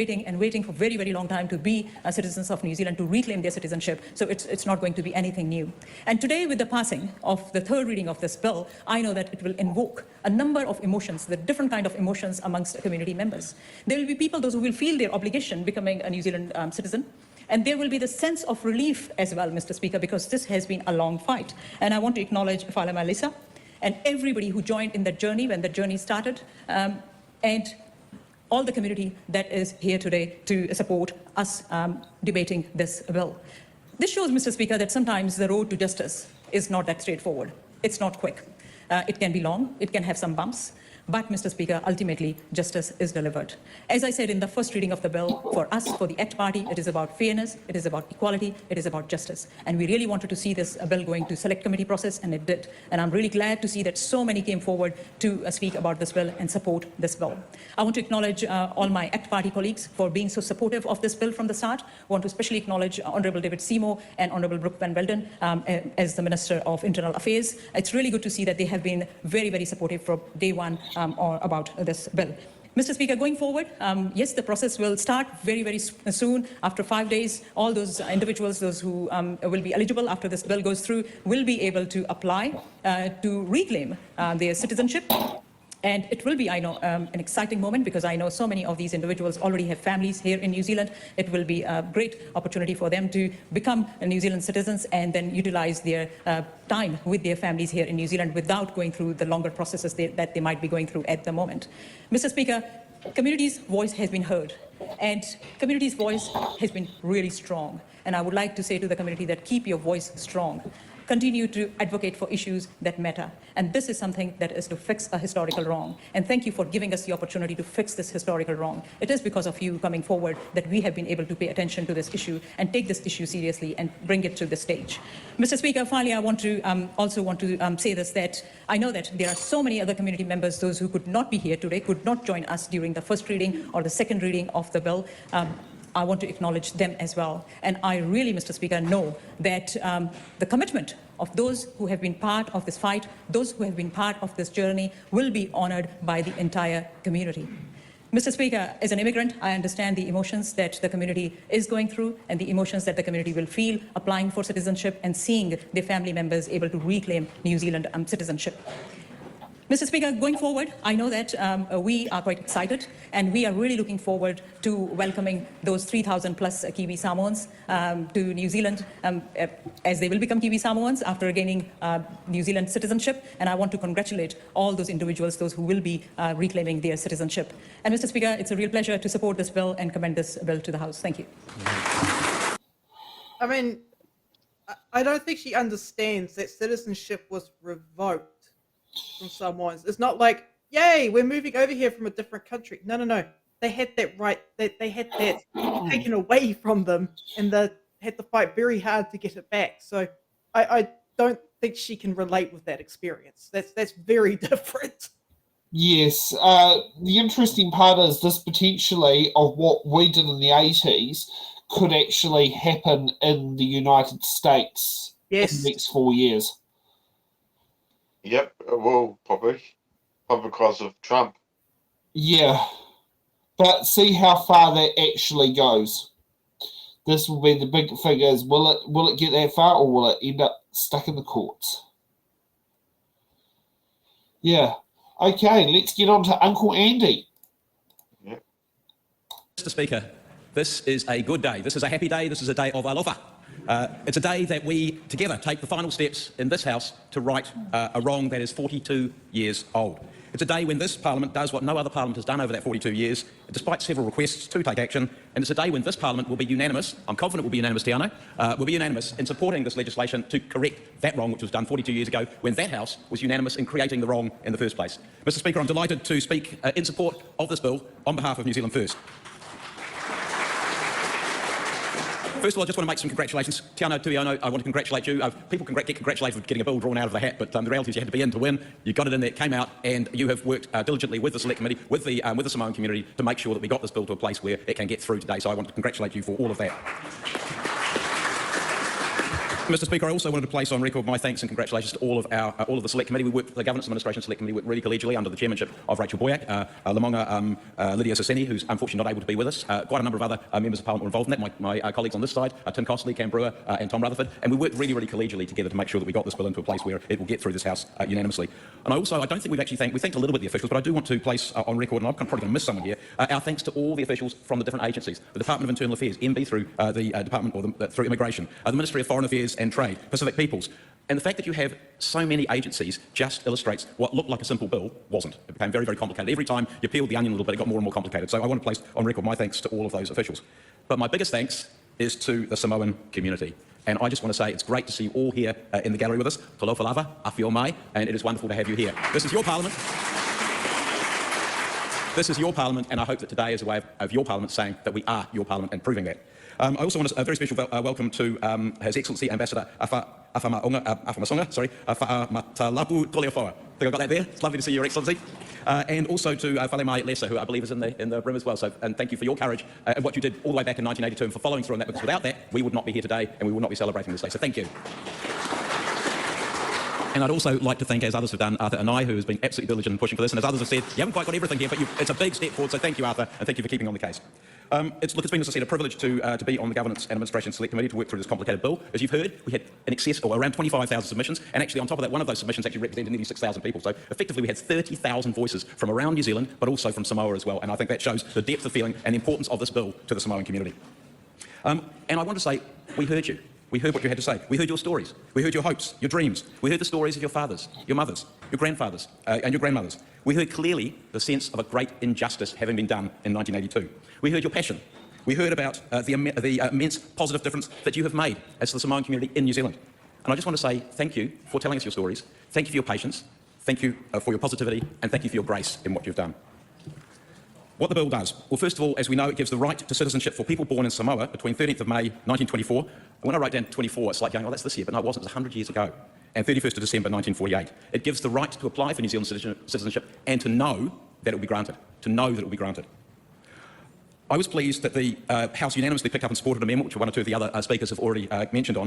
for a very, very long time to be citizens of New Zealand, to reclaim their citizenship. So it's not going to be anything new. And today, with the passing of the third reading of this bill, I know that it will invoke a number of emotions, the different kind of emotions amongst community members. There will be people, those who will feel their obligation becoming a New Zealand citizen. And there will be the sense of relief as well, Mr. Speaker, because this has been a long fight. And I want to acknowledge Falama Lisa and everybody who joined in that journey when the journey started, and all the community that is here today to support us debating this bill. This shows, Mr. Speaker, that sometimes the road to justice is not that straightforward. It's not quick. It can be long. It can have some bumps. But, Mr. Speaker, ultimately, justice is delivered. As I said in the first reading of the bill, for us, for the ACT Party, it is about fairness, it is about equality, it is about justice. And we really wanted to see this bill going to select committee process, and it did. And I'm really glad to see that so many came forward to speak about this bill and support this bill. I want to acknowledge all my ACT Party colleagues for being so supportive of this bill from the start. I want to especially acknowledge Honourable David Seymour and Honourable Brooke Van Velden as the Minister of Internal Affairs. It's really good to see that they have been very, very supportive from day one or about this bill. Mr. Speaker, going forward, yes, the process will start very, very soon. After 5 days, all those individuals, those who will be eligible after this bill goes through, will be able to apply to reclaim their citizenship. And it will be, I know, an exciting moment because I know so many of these individuals already have families here in New Zealand. It will be a great opportunity for them to become New Zealand citizens and then utilize their time with their families here in New Zealand without going through the longer processes that they might be going through at the moment. Mr. Speaker, community's voice has been heard, and community's voice has been really strong. And I would like to say to the community that keep your voice strong. continue to advocate for issues that matter. And this is something that is to fix a historical wrong. And thank you for giving us the opportunity to fix this historical wrong. It is because of you coming forward that we have been able to pay attention to this issue and take this issue seriously and bring it to the stage. Mr. Speaker, finally, I want to say this, that I know that there are so many other community members, those who could not be here today, could not join us during the first reading or the second reading of the bill. I want to acknowledge them as well. And I really, Mr. Speaker, know that the commitment of those who have been part of this fight, those who have been part of this journey, will be honoured by the entire community. Mr. Speaker, as an immigrant, I understand the emotions that the community is going through and the emotions that the community will feel applying for citizenship and seeing their family members able to reclaim New Zealand citizenship. Mr. Speaker, going forward, I know that we are quite excited and we are really looking forward to welcoming those 3,000 plus Kiwi Samoans to New Zealand as they will become Kiwi Samoans after gaining New Zealand citizenship. And I want to congratulate all those individuals, those who will be reclaiming their citizenship. And Mr. Speaker, it's a real pleasure to support this bill and commend this bill to the House. Thank you. I mean, I don't think she understands that citizenship was revoked from Samoans. It's not like, yay, we're moving over here from a different country. No. They had that right. They had that taken away from them, and they had to fight very hard to get it back. So I don't think she can relate with that experience. That's very different. Yes. The interesting part is this potentially of what we did in the 80s could actually happen in the United States in the next 4 years. Yep, it will probably because of Trump. Yeah, but see how far that actually goes. This will be the big figures. Will it get that far, or will it end up stuck in the courts? Yeah. Okay, let's get on to Uncle Andy. Yep. Mr. Speaker, this is a good day. This is a happy day. This is a day of alofa. It's a day that we together take the final steps in this House to right a wrong that is 42 years old. It's a day when this Parliament does what no other Parliament has done over that 42 years, despite several requests to take action. And it's a day when this Parliament will be unanimous, I'm confident will be unanimous, Tiano, will be unanimous in supporting this legislation to correct that wrong which was done 42 years ago when that House was unanimous in creating the wrong in the first place. Mr. Speaker, I'm delighted to speak in support of this bill on behalf of New Zealand First. First of all, I just want to make some congratulations. Tiano Tuiono, I want to congratulate you. People get congratulated for getting a bill drawn out of the hat, but the reality is you had to be in to win. You got it in there, it came out, and you have worked diligently with the Select Committee, with the Samoan community, to make sure that we got this bill to a place where it can get through today. So I want to congratulate you for all of that. Mr. Speaker, I also wanted to place on record my thanks and congratulations to all of the Select Committee. We worked, the Governance Administration Select Committee worked really collegially under the chairmanship of Rachel Boyack, Lamonga Lydia Saseni, who's unfortunately not able to be with us. Quite a number of other members of Parliament were involved in that, my colleagues on this side, Tim Costley, Cam Brewer and Tom Rutherford, and we worked really collegially together to make sure that we got this bill into a place where it will get through this House unanimously. And I don't think we've actually thanked a little bit the officials, but I do want to place on record, and I'm probably going to miss someone here, our thanks to all the officials from the different agencies, the Department of Internal Affairs, MB through the Department, or through Immigration, the Ministry of Foreign Affairs and Trade, Pacific Peoples. And the fact that you have so many agencies just illustrates what looked like a simple bill wasn't. It became very complicated. Every time you peeled the onion a little bit, it got more and more complicated. So I want to place on record my thanks to all of those officials. But my biggest thanks is to the Samoan community. And I just want to say it's great to see you all here in the gallery with us. Talofa lava, awhio mai, and it is wonderful to have you here. This is your Parliament. This is your Parliament, and I hope that today is a way of your Parliament saying that we are your Parliament and proving that. I also want a very special welcome to His Excellency Ambassador Whaamatalapu Toleofoa. I think I got that there. It's lovely to see you, Your Excellency. And also to Whalemai Lesa, who I believe is in the room as well. So, and thank you for your courage and what you did all the way back in 1982 and for following through on that, because without that, we would not be here today and we would not be celebrating this day. So thank you. And I'd also like to thank, as others have done, Arthur and I, who has been absolutely diligent in pushing for this. And as others have said, you haven't quite got everything here, but it's a big step forward. So thank you, Arthur, and thank you for keeping on the case. It's been, as I said, a privilege to be on the Governance and Administration Select Committee to work through this complicated bill. As you've heard, we had in excess or around 25,000 submissions, and actually on top of that, one of those submissions actually represented nearly 6,000 people. So effectively, we had 30,000 voices from around New Zealand, but also from Samoa as well. And I think that shows the depth of feeling and the importance of this bill to the Samoan community. And I want to say, we heard you. We heard what you had to say. We heard your stories. We heard your hopes, your dreams. We heard the stories of your fathers, your mothers, your grandfathers, and your grandmothers. We heard clearly the sense of a great injustice having been done in 1982. We heard your passion. We heard about the immense positive difference that you have made as the Samoan community in New Zealand. And I just want to say thank you for telling us your stories, thank you for your patience, thank you for your positivity, and thank you for your grace in what you've done. What the bill does? Well, first of all, as we know, it gives the right to citizenship for people born in Samoa between 13th of May 1924. And when I wrote down 24, it's like going, oh, that's this year, but no, it wasn't. It was 100 years ago. And 31st of December 1948. It gives the right to apply for New Zealand citizenship and to know that it will be granted. To know that it will be granted. I was pleased that the House unanimously picked up and supported an amendment, which one or two of the other speakers have already mentioned.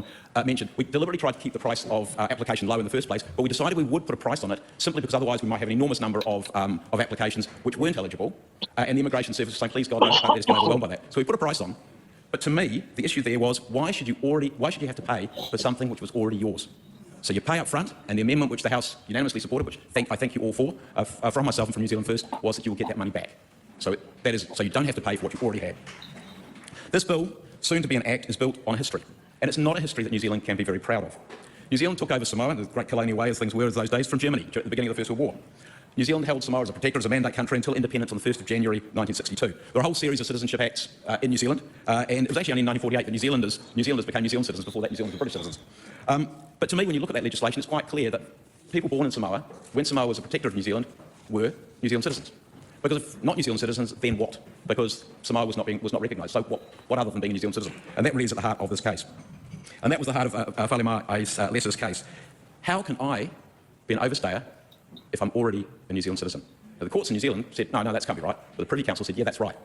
We deliberately tried to keep the price of application low in the first place, but we decided we would put a price on it simply because otherwise we might have an enormous number of applications which weren't eligible, and the Immigration Service was saying, please God, don't let us get overwhelmed by that. So we put a price on. But to me, the issue there was, why should you have to pay for something which was already yours? So you pay up front, and the amendment which the House unanimously supported, which I thank you all for, from myself and from New Zealand First, was that you will get that money back. So you don't have to pay for what you already had. This bill, soon to be an act, is built on history, and it's not a history that New Zealand can be very proud of. New Zealand took over Samoa in the great colonial way, as things were in those days, from Germany at the beginning of the First World War. New Zealand held Samoa as a protector, as a mandate country, until independence on the 1st of January 1962. There were a whole series of citizenship acts in New Zealand, and it was actually only in 1948 that New Zealanders became New Zealand citizens. Before that, New Zealanders were British citizens. But to me, when you look at that legislation, it's quite clear that people born in Samoa, when Samoa was a protector of New Zealand, were New Zealand citizens. Because if not New Zealand citizens, then what? Because Samoa was not recognised. So what other than being a New Zealand citizen? And that really is at the heart of this case. And that was the heart of Whalemai's Lesser's case. How can I be an overstayer if I'm already a New Zealand citizen? Now, the courts in New Zealand said, no, that can't be right. But the Privy Council said, yeah, that's right.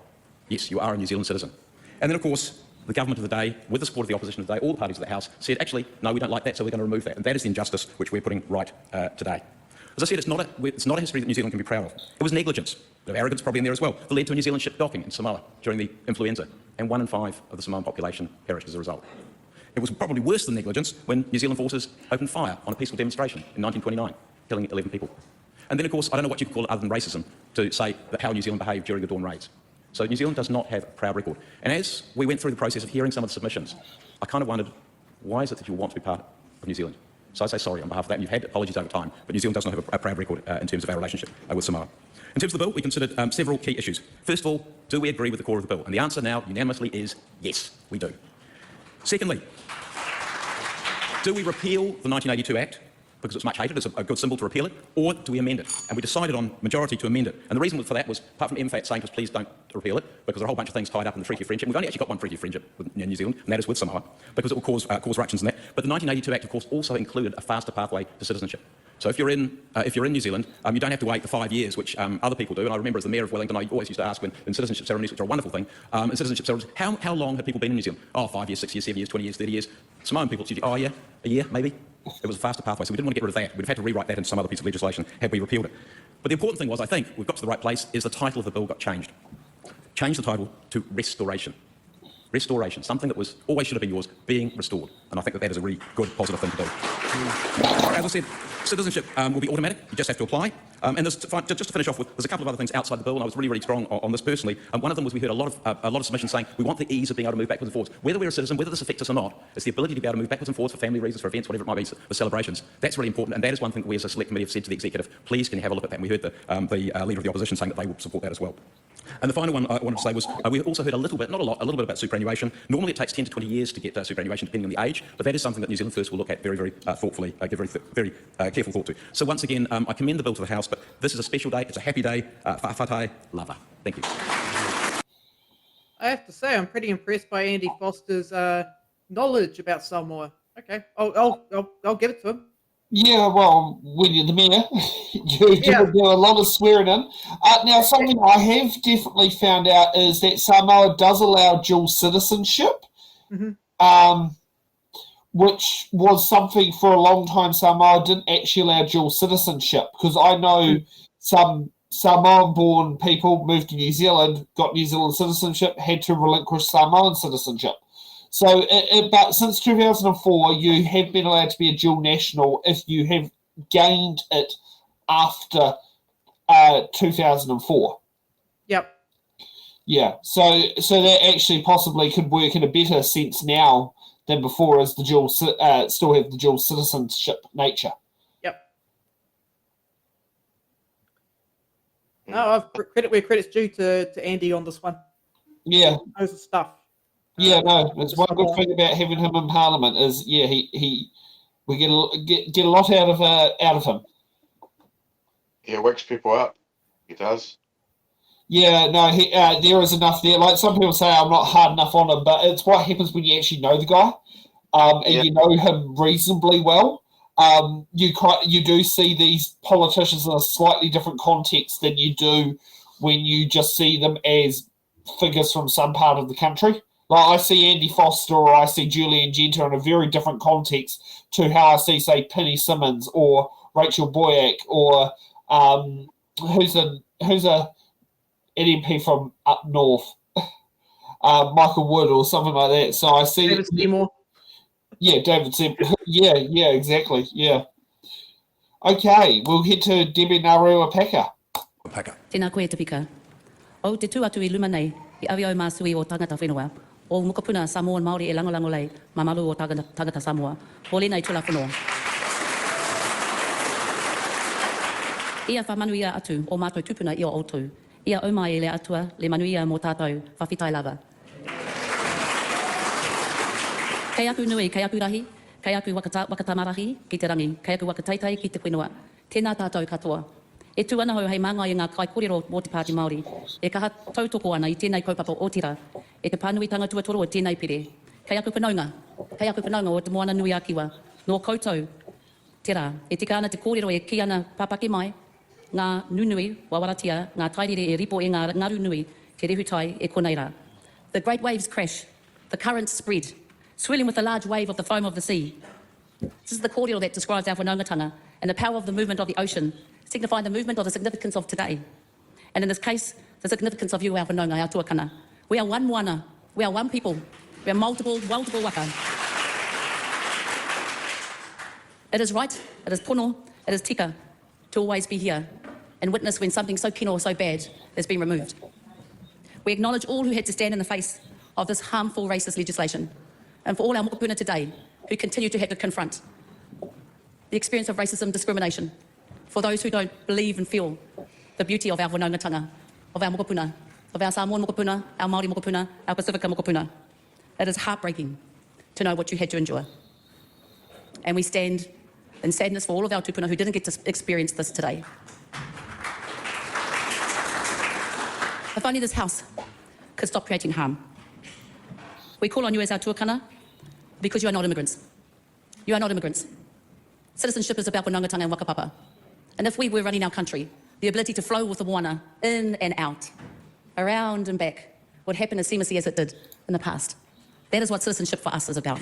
Yes, you are a New Zealand citizen. And then, of course, the government of the day, with the support of the opposition of the day, all the parties of the House, said, actually, no, we don't like that, so we're going to remove that. And that is the injustice which we're putting right today. As I said, it's not a history that New Zealand can be proud of. It was negligence, a bit of arrogance probably in there as well, that led to a New Zealand ship docking in Samoa during the influenza, and 1 in 5 of the Samoan population perished as a result. It was probably worse than negligence when New Zealand forces opened fire on a peaceful demonstration in 1929, killing 11 people. And then, of course, I don't know what you could call it other than racism to say that how New Zealand behaved during the Dawn raids. So New Zealand does not have a proud record. And as we went through the process of hearing some of the submissions, I kind of wondered, why is it that you want to be part of New Zealand? So I say sorry on behalf of that, and you've had apologies over time, but New Zealand does not have a proud record in terms of our relationship with Samoa. In terms of the bill, we considered several key issues. First of all, do we agree with the core of the bill? And the answer now unanimously is yes, we do. Secondly, do we repeal the 1982 Act, because it's much hated, it's a good symbol to repeal it, or do we amend it? And we decided on majority to amend it. And the reason for that was, apart from MFAT saying to us, please don't repeal it, because there are a whole bunch of things tied up in the Treaty of Friendship. We've only actually got one Treaty of Friendship with New Zealand, and that is with Samoa, because it will cause ructions in that. But the 1982 Act, of course, also included a faster pathway to citizenship. So if you're in New Zealand, you don't have to wait the 5 years, which other people do. And I remember as the Mayor of Wellington, I always used to ask in citizenship ceremonies, which are a wonderful thing, in citizenship ceremonies, how long have people been in New Zealand? Oh, 5 years, 6 years, 7 years, 20 years, 30 years. Samoan people said, oh yeah, a year, maybe. It was a faster pathway, so we didn't want to get rid of that. We'd have had to rewrite that into some other piece of legislation had we repealed it. But the important thing was, I think, we've got to the right place, is the title of the bill got changed. Changed the title to Restoration. Restoration, something that was always should have been yours, being restored. And I think that is a really good, positive thing to do. As I said, citizenship will be automatic. You just have to apply. And just to finish off with, there's a couple of other things outside the bill, and I was really, really strong on this personally. One of them was we heard a lot of submissions saying we want the ease of being able to move backwards and forwards. Whether we're a citizen, whether this affects us or not, it's the ability to be able to move backwards and forwards for family reasons, for events, whatever it might be, for celebrations. That's really important, and that is one thing that we as a select committee have said to the executive, please can you have a look at that? And we heard the leader of the opposition saying that they will support that as well. And the final one I wanted to say was we also heard a little bit, not a lot, a little bit about superannuation. Normally it takes 10 to 20 years to get superannuation, depending on the age, but that is something that New Zealand First will look at very, very thoughtfully, give very careful thought to. So once again, I commend the bill to the House, but this is a special day, it's a happy day. Whaafatai, lava. Thank you. I have to say, I'm pretty impressed by Andy Foster's knowledge about Samoa. Okay, I'll give it to him. Yeah, well, when you're the mayor, you do a lot of swearing in. Now, something I have definitely found out is that Samoa does allow dual citizenship, which was something for a long time Samoa didn't actually allow dual citizenship, because I know some Samoan-born people moved to New Zealand, got New Zealand citizenship, had to relinquish Samoan citizenship. So, but since 2004, you have been allowed to be a dual national if you have gained it after 2004. Yep. Yeah, so that actually possibly could work in a better sense now than before, as the dual still have the dual citizenship nature. Yep. No, I've credit where credit's due to Andy on this one. Yeah. Knows the stuff. Yeah, no, it's one good thing about having him in Parliament is, he We get a lot out of him. He wakes people up. He does. Yeah, no, there is enough there. Like some people say, I'm not hard enough on him, but it's what happens when you actually know the guy, and you know him reasonably well. You do see these politicians in a slightly different context than you do when you just see them as figures from some part of the country. Like I see Andy Foster or I see Julian Genter in a very different context to how I see, say, Penny Simmons or Rachel Boyack or who's an MP from up north, Michael Wood or something like that. So I see David Seymour. Yeah, David Seymour. Yeah, exactly. Yeah. Okay, we'll head to Debbie Narua Paka. Tēnā koe te pika. O te tū atu I luma nei, I awi au māsui o tangata whenua. O mukapuna Samoan Māori e langolango lei, mamalu o tangata Samoa. Ho lenei tula whenua. Ia whamanuia atu o mātou tupuna I o autu. Ia omai le atua, le manuia mō tātou, whawhitai lava. Kei aku nui, kei aku rahi, kei aku wakatamarahi ki te rangi, kei aku wakataitai ki te whenua. Tēnā tātou katoa. E tū ana hau hei māngai I ngā kai kōrero mō te Pāti Māori. E kaha tautoko ana I tēnei kaupapa Otira. E te pānuitanga tuatoro o tēnei pere. Kei aku whanaunga o te moana nui a kiwa. Nō koutou, te rā. E tika ana te kōrero e ki ana papake mai. Ngā nunui, wawaratia, ngā tairere e ripo e ngā ngaru nui, te rehutai e konei rā. The great waves crash. The currents spread. Swirling with the large wave of the foam of the sea. This is the kōrero that describes our whanaungatanga and the power of the movement of the ocean, signifying the movement of the significance of today. And in this case, the significance of you, our whanaunga, our tuakana. We are one moana. We are one people. We are multiple waka. It is right, it is pono, it is tika to always be here and witness when something so kino or so bad has been removed. We acknowledge all who had to stand in the face of this harmful racist legislation, and for all our mokopuna today who continue to have to confront the experience of racism, discrimination, for those who don't believe and feel the beauty of our whanaungatanga, of our mokopuna, of our Samoan mokopuna, our Māori mokopuna, our Pacifica mokopuna. It is heartbreaking to know what you had to endure. And we stand in sadness for all of our tupuna who didn't get to experience this today. If only this House could stop creating harm. We call on you as our tuakana because you are not immigrants. You are not immigrants. Citizenship is about whanaungatanga and wakapapa. And if we were running our country, the ability to flow with the moana in and out, around and back, would happen as seamlessly as it did in the past. That is what citizenship for us is about.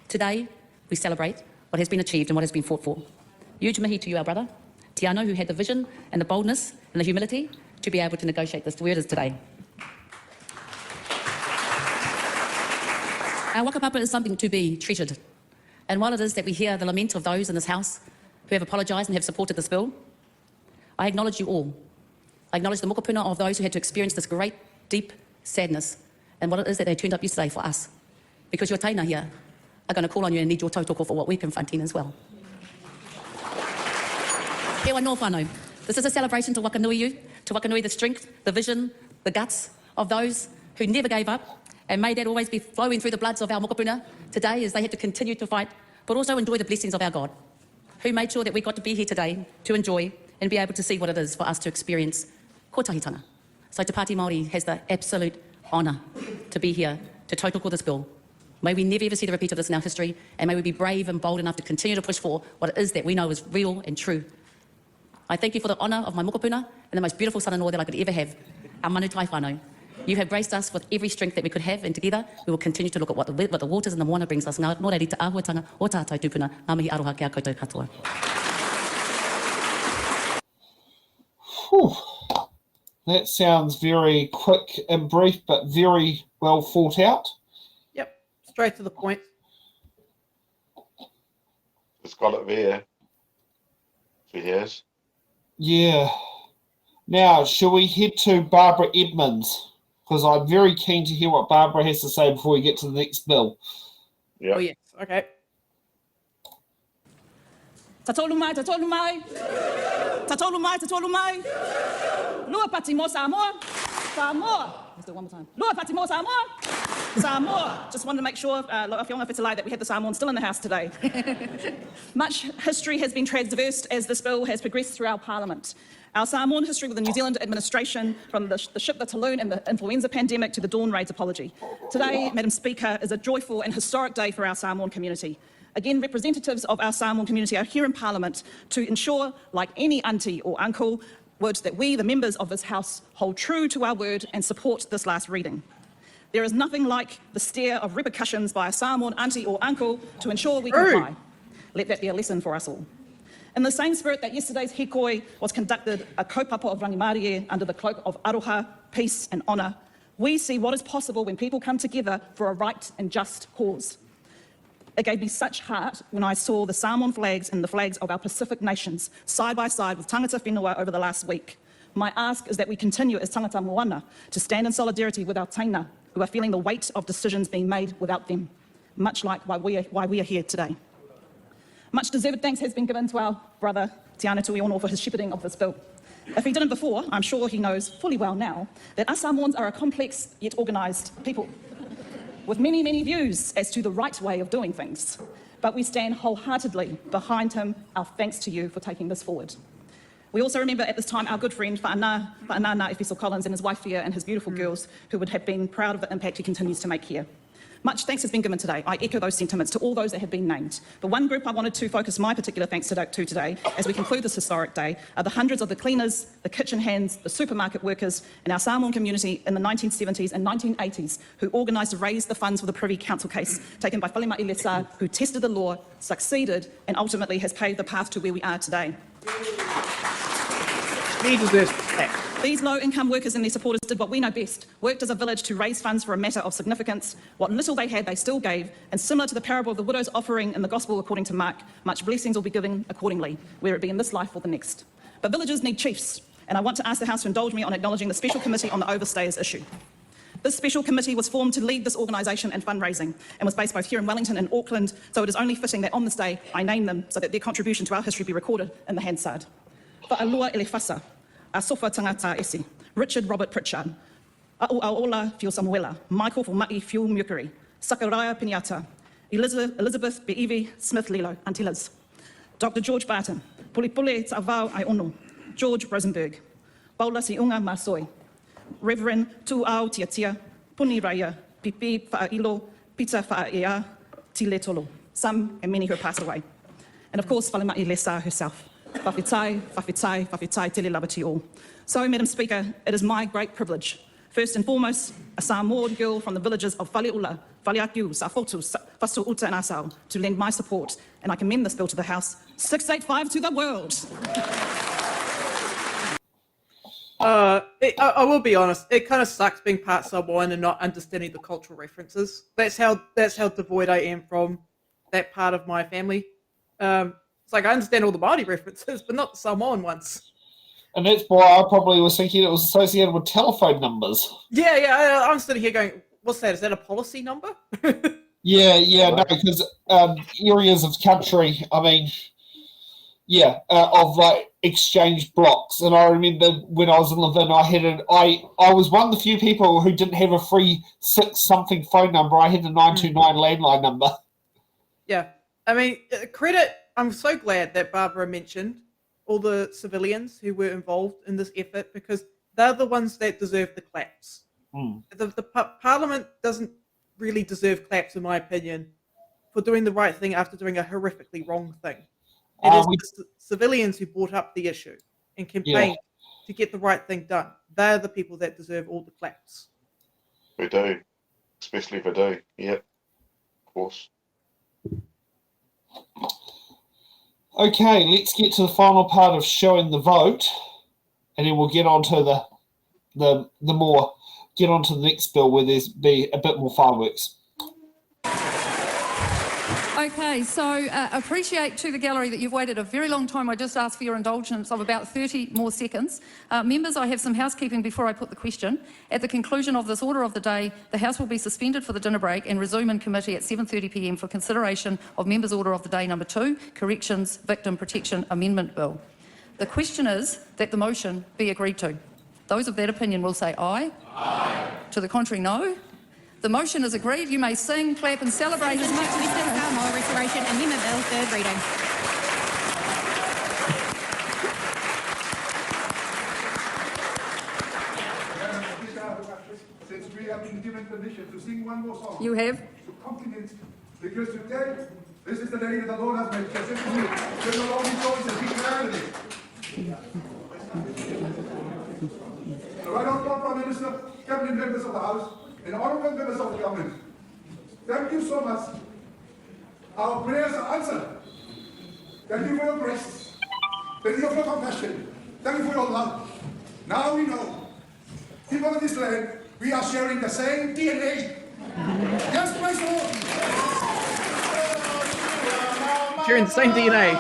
Today, we celebrate what has been achieved and what has been fought for. Huge mihi to you, our brother, Tiano, who had the vision and the boldness and the humility to be able to negotiate this to where it is today. Our wakapapa is something to be treasured. And while it is that we hear the lament of those in this House who have apologised and have supported this bill, I acknowledge you all. I acknowledge the mokopuna of those who had to experience this great, deep sadness and what it is that they turned up yesterday for us. Because your taina here are going to call on you and need your tautoko for what we're confronting as well. Hewa no whānau. This is a celebration to wakanui you, to wakanui the strength, the vision, the guts of those who never gave up and may that always be flowing through the bloods of our mokopuna today as they had to continue to fight, but also enjoy the blessings of our God, who made sure that we got to be here today to enjoy and be able to see what it is for us to experience kotahitanga. So Te Pāti Māori has the absolute honour to be here to tautoko this bill. May we never ever see the repeat of this in our history, and may we be brave and bold enough to continue to push for what it is that we know is real and true. I thank you for the honour of my mokopuna and the most beautiful son-in-law that I could ever have, our manu tai whānau. You have graced us with every strength that we could have, and together we will continue to look at what the waters and the moana brings us. Nā reira te āhuatanga o tātou tūpuna, ngā mihi aroha kia koutou katoa. Whew. That sounds very quick and brief, but very well thought out. Yep, straight to the point. It's got it there. She has. Yeah. Now, shall we head to Barbara Edmonds? Because I'm very keen to hear what Barbara has to say before we get to the next bill. Yeah. Oh, yes. Okay. Tatolu mai, tatolu mai. Tatolu mai, tatolu mai. Lua pati mo Samoa. Samoa. Let's do it one more time. Lua pati mo Samoa. Samoa, just wanted to make sure, that we have the Samoans still in the House today. Much history has been traversed as this bill has progressed through our Parliament. Our Samoan history with the New Zealand administration, from the ship, the Tulloch and the influenza pandemic to the Dawn Raid's apology. Today, Madam Speaker, is a joyful and historic day for our Samoan community. Again, representatives of our Samoan community are here in Parliament to ensure, like any auntie or uncle would, that we, the members of this House, hold true to our word and support this last reading. There is nothing like the stare of repercussions by a Samoan auntie or uncle to ensure we comply. Let that be a lesson for us all. In the same spirit that yesterday's hikoi was conducted, a kaupapa of Rangimarie under the cloak of aroha, peace and honour, we see what is possible when people come together for a right and just cause. It gave me such heart when I saw the Samoan flags and the flags of our Pacific nations side by side with tangata whenua over the last week. My ask is that we continue as tangata moana to stand in solidarity with our taina, who are feeling the weight of decisions being made without them, much like why we are here today. Much deserved thanks has been given to our brother Te Anatui Ono for his shepherding of this bill. If he didn't before, I'm sure he knows fully well now that us Samoans are a complex yet organised people, with many, many views as to the right way of doing things. But we stand wholeheartedly behind him. Our thanks to you for taking this forward. We also remember at this time our good friend Whaana Efeso Collins and his wife Fia and his beautiful girls, who would have been proud of the impact he continues to make here. Much thanks has been given today. I echo those sentiments to all those that have been named. The one group I wanted to focus my particular thanks to today, as we conclude this historic day, are the hundreds of the cleaners, the kitchen hands, the supermarket workers in our Samoan community in the 1970s and 1980s who organised to raise the funds for the Privy Council case taken by Whalimai Lesa, who tested the law, succeeded and ultimately has paved the path to where we are today. These low-income workers and their supporters did what we know best, worked as a village to raise funds for a matter of significance. What little they had, they still gave, and similar to the parable of the widow's offering in the Gospel according to Mark, much blessings will be given accordingly, whether it be in this life or the next. But villagers need chiefs, and I want to ask the House to indulge me on acknowledging the Special Committee on the Overstayers issue. This special committee was formed to lead this organisation and fundraising and was based both here in Wellington and Auckland, so it is only fitting that on this day I name them so that their contribution to our history be recorded in the Hansard. Whaalua Elefasa, Asofa Tangata Esi, Richard Robert Pritchard, Aotearoa Fio Samuela, Michael Fumai Fio Mercury, Sakaraya Pinata, Elizabeth Beevi Smith Lilo, Auntie Liz, Dr. George Barton, Pulipule Tavau Aiono, George Rosenberg, Paula Siunga Marsoi, Reverend Tu'au Tiatia, Puni Raya, Pipi Fa'ailo, Pita Fa'aea, Tile Tolo, some and many who have passed away. And of course, Whalimai Lesa herself. Whawhitai, whawhitai, whawhitai, tele lava to you all. So, Madam Speaker, it is my great privilege, first and foremost, a Samoan girl from the villages of Whaleula, Whaleaku, Safotu, Fasu Uta and Asau, to lend my support, and I commend this bill to the House. 685 to the world. I will be honest, it kind of sucks being part Samoan and not understanding the cultural references. That's how devoid I am from that part of my family. It's like I understand all the Māori references, but not the Samoan ones. And that's why I probably was thinking it was associated with telephone numbers. Yeah, I'm sitting here going, what's that? Is that a policy number? Yeah, no, because areas of country, I mean, of like exchange blocks. And I remember when I was in Levin, I was one of the few people who didn't have a free 6-something phone number. I had the 929 landline number. Yeah, I mean, credit. I'm so glad that Barbara mentioned all the civilians who were involved in this effort, because they're the ones that deserve the claps. The Parliament doesn't really deserve claps, in my opinion, for doing the right thing after doing a horrifically wrong thing. It is the civilians who brought up the issue and campaigned to get the right thing done. They're the people that deserve all the claps. We do, especially if we do. Yep, of course. Okay, let's get to the final part of showing the vote, and then we'll get on to the next bill where there's be a bit more fireworks. Okay, so appreciate to the gallery that you've waited a very long time. I just asked for your indulgence of about 30 more seconds. Members, I have some housekeeping before I put the question. At the conclusion of this order of the day, the House will be suspended for the dinner break and resume in committee at 7:30 p.m. for consideration of Members' Order of the Day number 2, Corrections Victim Protection Amendment Bill. The question is that the motion be agreed to. Those of that opinion will say aye. Aye. To the contrary, no. The motion is agreed. You may sing, clap and celebrate as much as you Western Samoa Restoration Amendment Bill, third reading. Since we have been given permission to sing one more song. You have? Confidence, because today, this is the day that the Lord has made. Just listen to me. There's no only choices. Be glad of it. So right on, Prime Minister, cabinet members of the House, and honourable members of the government, thank you so much. Our prayers are answered. Thank you for your grace. Thank you for your compassion. Thank you for your love. Now we know, people of this land, we are sharing the same DNA. Yes, praise the Lord. Sharing the same DNA.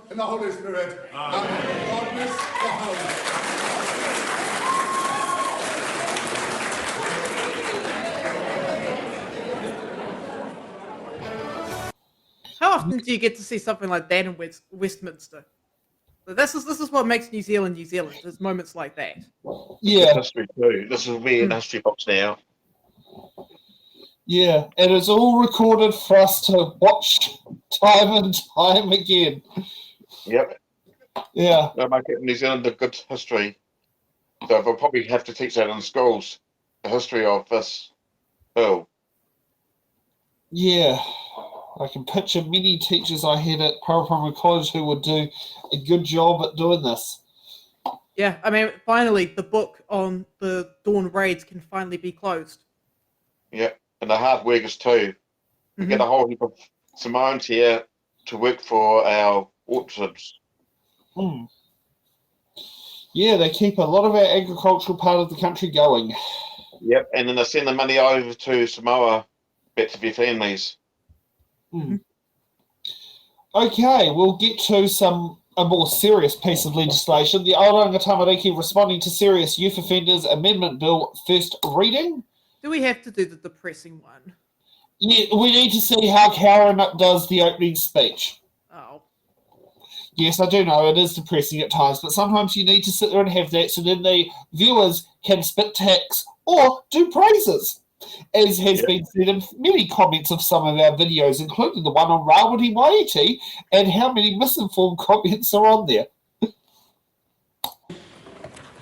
And the Holy Spirit. Amen. God bless the House. How often do you get to see something like that in Westminster? So this is what makes New Zealand New Zealand. There's moments like that. Yeah. History too. This will be in the history books now. Yeah, and it's all recorded for us to watch time and time again. Yep. Yeah. They'll make it New Zealand a good history. So they'll probably have to teach that in schools, the history of this bill. Yeah. I can picture many teachers I had at Primary College who would do a good job at doing this. Yeah, I mean, finally, the book on the Dawn raids can finally be closed. Yeah, and the hard workers too. We get a whole heap of Samoans here to work for our orchards. Yeah, they keep a lot of our agricultural part of the country going. Yep, and then they send the money over to Samoa back to their families. Okay, we'll get to a more serious piece of legislation. The Oranga Tamariki responding to serious youth offenders amendment bill, first reading. Do we have to do the depressing one? Yeah, we need to see how Karen does the opening speech. Oh. Yes, I do know it is depressing at times, but sometimes you need to sit there and have that so then the viewers can spit tax or do praises, as has been said in many comments of some of our videos, including the one on Rawati Waiti, and how many misinformed comments are on there.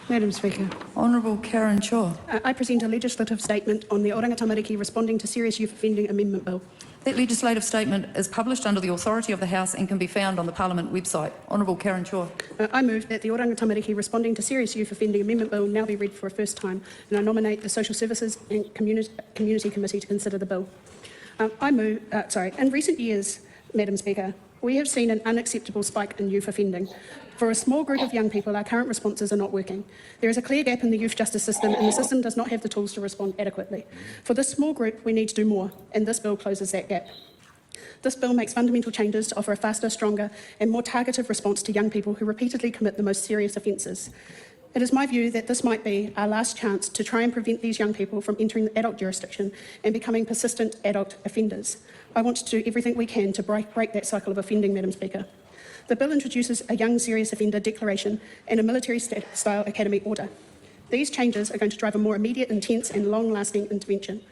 Madam Speaker. Honourable Karen Shaw. I present a legislative statement on the Oranga Tamariki responding to serious youth offending amendment bill. That legislative statement is published under the authority of the House and can be found on the Parliament website. Honourable Karen Shaw. I move that the Oranga Tamariki responding to serious youth offending amendment bill now be read for a first time, and I nominate the Social Services and Community Committee to consider the bill. In recent years, Madam Speaker, we have seen an unacceptable spike in youth offending. For a small group of young people, our current responses are not working. There is a clear gap in the youth justice system, and the system does not have the tools to respond adequately. For this small group, we need to do more, and this bill closes that gap. This bill makes fundamental changes to offer a faster, stronger and more targeted response to young people who repeatedly commit the most serious offences. It is my view that this might be our last chance to try and prevent these young people from entering the adult jurisdiction and becoming persistent adult offenders. I want to do everything we can to break that cycle of offending, Madam Speaker. The bill introduces a young serious offender declaration and a military-style academy order. These changes are going to drive a more immediate, intense and long-lasting intervention.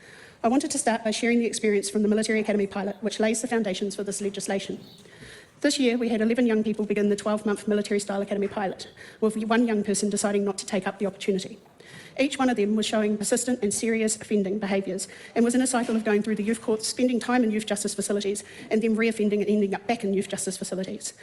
I wanted to start by sharing the experience from the Military Academy pilot, which lays the foundations for this legislation. This year, we had 11 young people begin the 12-month military-style academy pilot, with one young person deciding not to take up the opportunity. Each one of them was showing persistent and serious offending behaviours and was in a cycle of going through the youth courts, spending time in youth justice facilities and then reoffending and ending up back in youth justice facilities.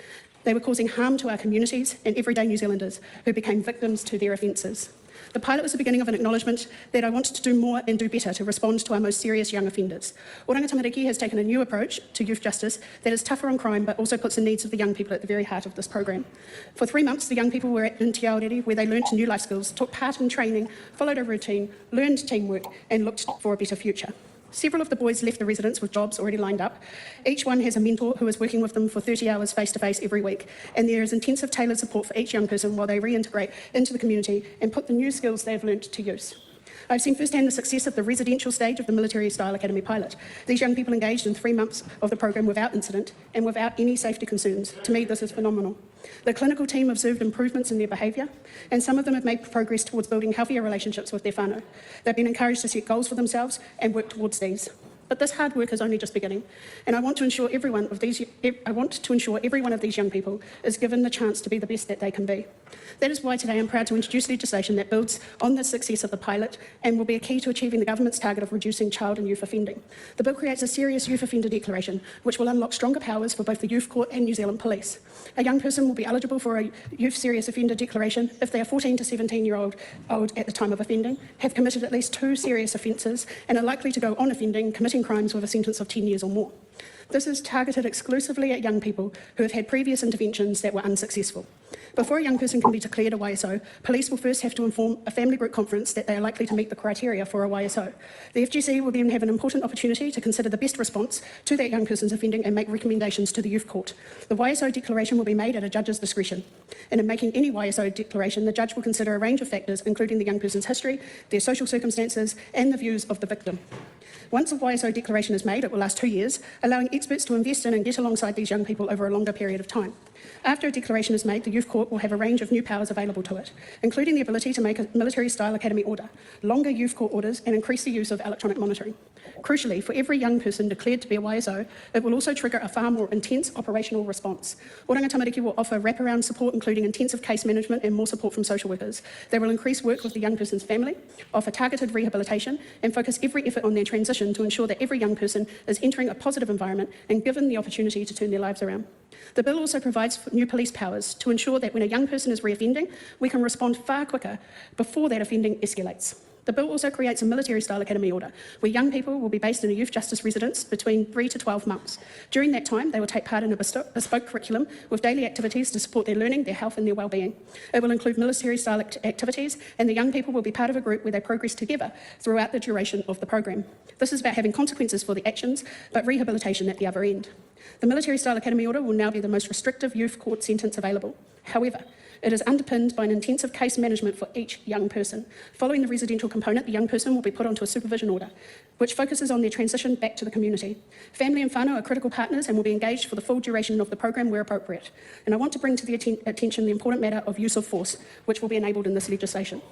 They were causing harm to our communities and everyday New Zealanders who became victims to their offences. The pilot was the beginning of an acknowledgement that I wanted to do more and do better to respond to our most serious young offenders. Oranga Tamariki has taken a new approach to youth justice that is tougher on crime but also puts the needs of the young people at the very heart of this program. For 3 months, the young people were in Te Aotearoa where they learnt new life skills, took part in training, followed a routine, learned teamwork and looked for a better future. Several of the boys left the residence with jobs already lined up. Each one has a mentor who is working with them for 30 hours face-to-face every week, and there is intensive tailored support for each young person while they reintegrate into the community and put the new skills they have learnt to use. I've seen firsthand the success of the residential stage of the Military-Style Academy pilot. These young people engaged in 3 months of the program without incident and without any safety concerns. To me, this is phenomenal. The clinical team observed improvements in their behaviour, and some of them have made progress towards building healthier relationships with their whānau. They've been encouraged to set goals for themselves and work towards these. But this hard work is only just beginning, and I want to ensure every one of these young people is given the chance to be the best that they can be. That is why today I'm proud to introduce legislation that builds on the success of the pilot and will be a key to achieving the government's target of reducing child and youth offending. The bill creates a serious youth offender declaration, which will unlock stronger powers for both the Youth Court and New Zealand Police. A young person will be eligible for a youth serious offender declaration if they are 14 to 17-year-old at the time of offending, have committed at least 2 serious offences and are likely to go on offending, committing crimes with a sentence of 10 years or more. This is targeted exclusively at young people who have had previous interventions that were unsuccessful. Before a young person can be declared a YSO, police will first have to inform a family group conference that they are likely to meet the criteria for a YSO. The FGC will then have an important opportunity to consider the best response to that young person's offending and make recommendations to the Youth Court. The YSO declaration will be made at a judge's discretion. And in making any YSO declaration, the judge will consider a range of factors, including the young person's history, their social circumstances, and the views of the victim. Once a YSO declaration is made, it will last 2 years, allowing experts to invest in and get alongside these young people over a longer period of time. After a declaration is made, the Youth Court will have a range of new powers available to it, including the ability to make a military-style academy order, longer Youth Court orders, and increase the use of electronic monitoring. Crucially, for every young person declared to be a YSO, it will also trigger a far more intense operational response. Oranga Tamariki will offer wraparound support, including intensive case management and more support from social workers. They will increase work with the young person's family, offer targeted rehabilitation, and focus every effort on their transition to ensure that every young person is entering a positive environment and given the opportunity to turn their lives around. The bill also provides for new police powers to ensure that when a young person is reoffending, we can respond far quicker before that offending escalates. The bill also creates a military-style academy order, where young people will be based in a youth justice residence between 3 to 12 months. During that time, they will take part in a bespoke curriculum with daily activities to support their learning, their health and their well-being. It will include military-style activities, and the young people will be part of a group where they progress together throughout the duration of the program. This is about having consequences for the actions, but rehabilitation at the other end. The military-style academy order will now be the most restrictive youth court sentence available. However, it is underpinned by an intensive case management for each young person. Following the residential component, the young person will be put onto a supervision order, which focuses on their transition back to the community. Family and whānau are critical partners and will be engaged for the full duration of the program where appropriate. And I want to bring to the attention the important matter of use of force, which will be enabled in this legislation.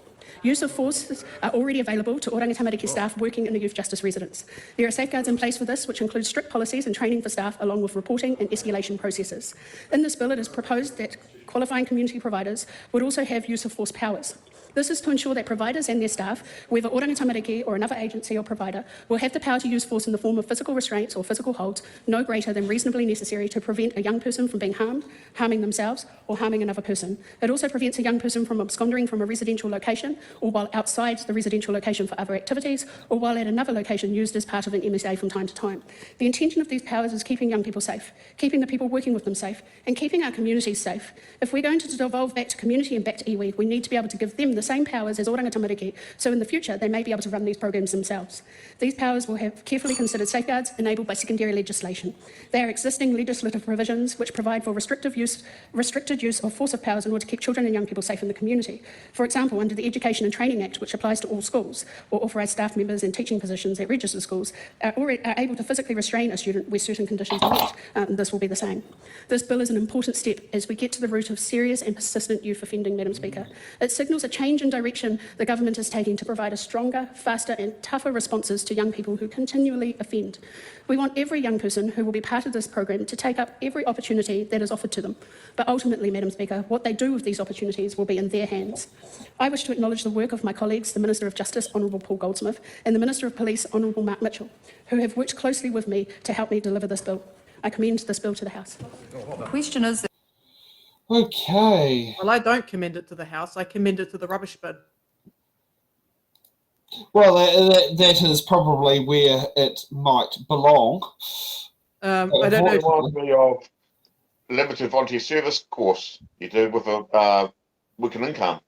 Use of force are already available to Oranga Tamariki staff working in a youth justice residence. There are safeguards in place for this, which include strict policies and training for staff, along with reporting and escalation processes. In this bill, it is proposed that qualifying community providers would also have use of force powers. This is to ensure that providers and their staff, whether Oranga Tamariki or another agency or provider, will have the power to use force in the form of physical restraints or physical holds no greater than reasonably necessary to prevent a young person from being harmed, harming themselves, or harming another person. It also prevents a young person from absconding from a residential location or while outside the residential location for other activities, or while at another location used as part of an MSA from time to time. The intention of these powers is keeping young people safe, keeping the people working with them safe, and keeping our communities safe. If we're going to devolve back to community and back to iwi, we need to be able to give them the same powers as Oranga Tamariki, so in the future they may be able to run these programs themselves. These powers will have carefully considered safeguards enabled by secondary legislation. They are existing legislative provisions which provide for restricted use of force of powers in order to keep children and young people safe in the community. For example, under the Education and Training Act, which applies to all schools, or authorised staff members in teaching positions at registered schools are able to physically restrain a student where certain conditions are met. This will be the same. This bill is an important step as we get to the root of serious and persistent youth offending, Madam Speaker. It signals a change in direction the government is taking to provide a stronger, faster and tougher responses to young people who continually offend. We want every young person who will be part of this program to take up every opportunity that is offered to them. But ultimately, Madam Speaker, what they do with these opportunities will be in their hands. I wish to acknowledge the work of my colleagues, the Minister of Justice, Honourable Paul Goldsmith, and the Minister of Police, Honourable Mark Mitchell, who have worked closely with me to help me deliver this bill. I commend this bill to the House. The question is... Okay. Well, I don't commend it to the House. I commend it to the rubbish bin. Well, that is probably where it might belong. I don't know. It reminds me of limited volunteer service course you do with a working income.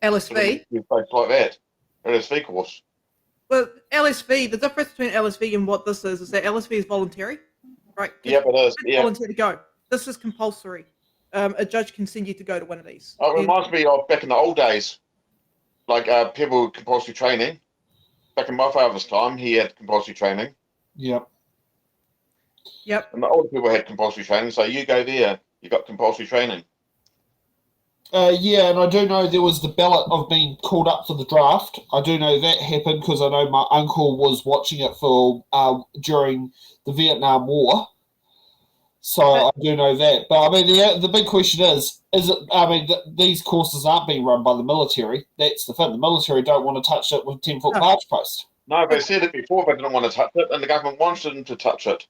LSV? Like that. LSV course. Well, LSV, the difference between LSV and what this is that LSV is voluntary, right? Yeah, it is. It's voluntary to go. This is compulsory. A judge can send you to go to one of these. Oh, it reminds me of back in the old days, like people with compulsory training. Back in my father's time, he had compulsory training. Yep. Yep. And the older people had compulsory training, so you go there, you got compulsory training. Yeah, and I do know there was the ballot of being called up for the draft. I do know that happened because I know my uncle was watching it for during the Vietnam War. So I do know that. But I mean, the big question is it? I mean, these courses aren't being run by the military. That's the thing. The military don't want to touch it with 10-foot barge post. No, they said it before. They didn't want to touch it, and the government wants them to touch it.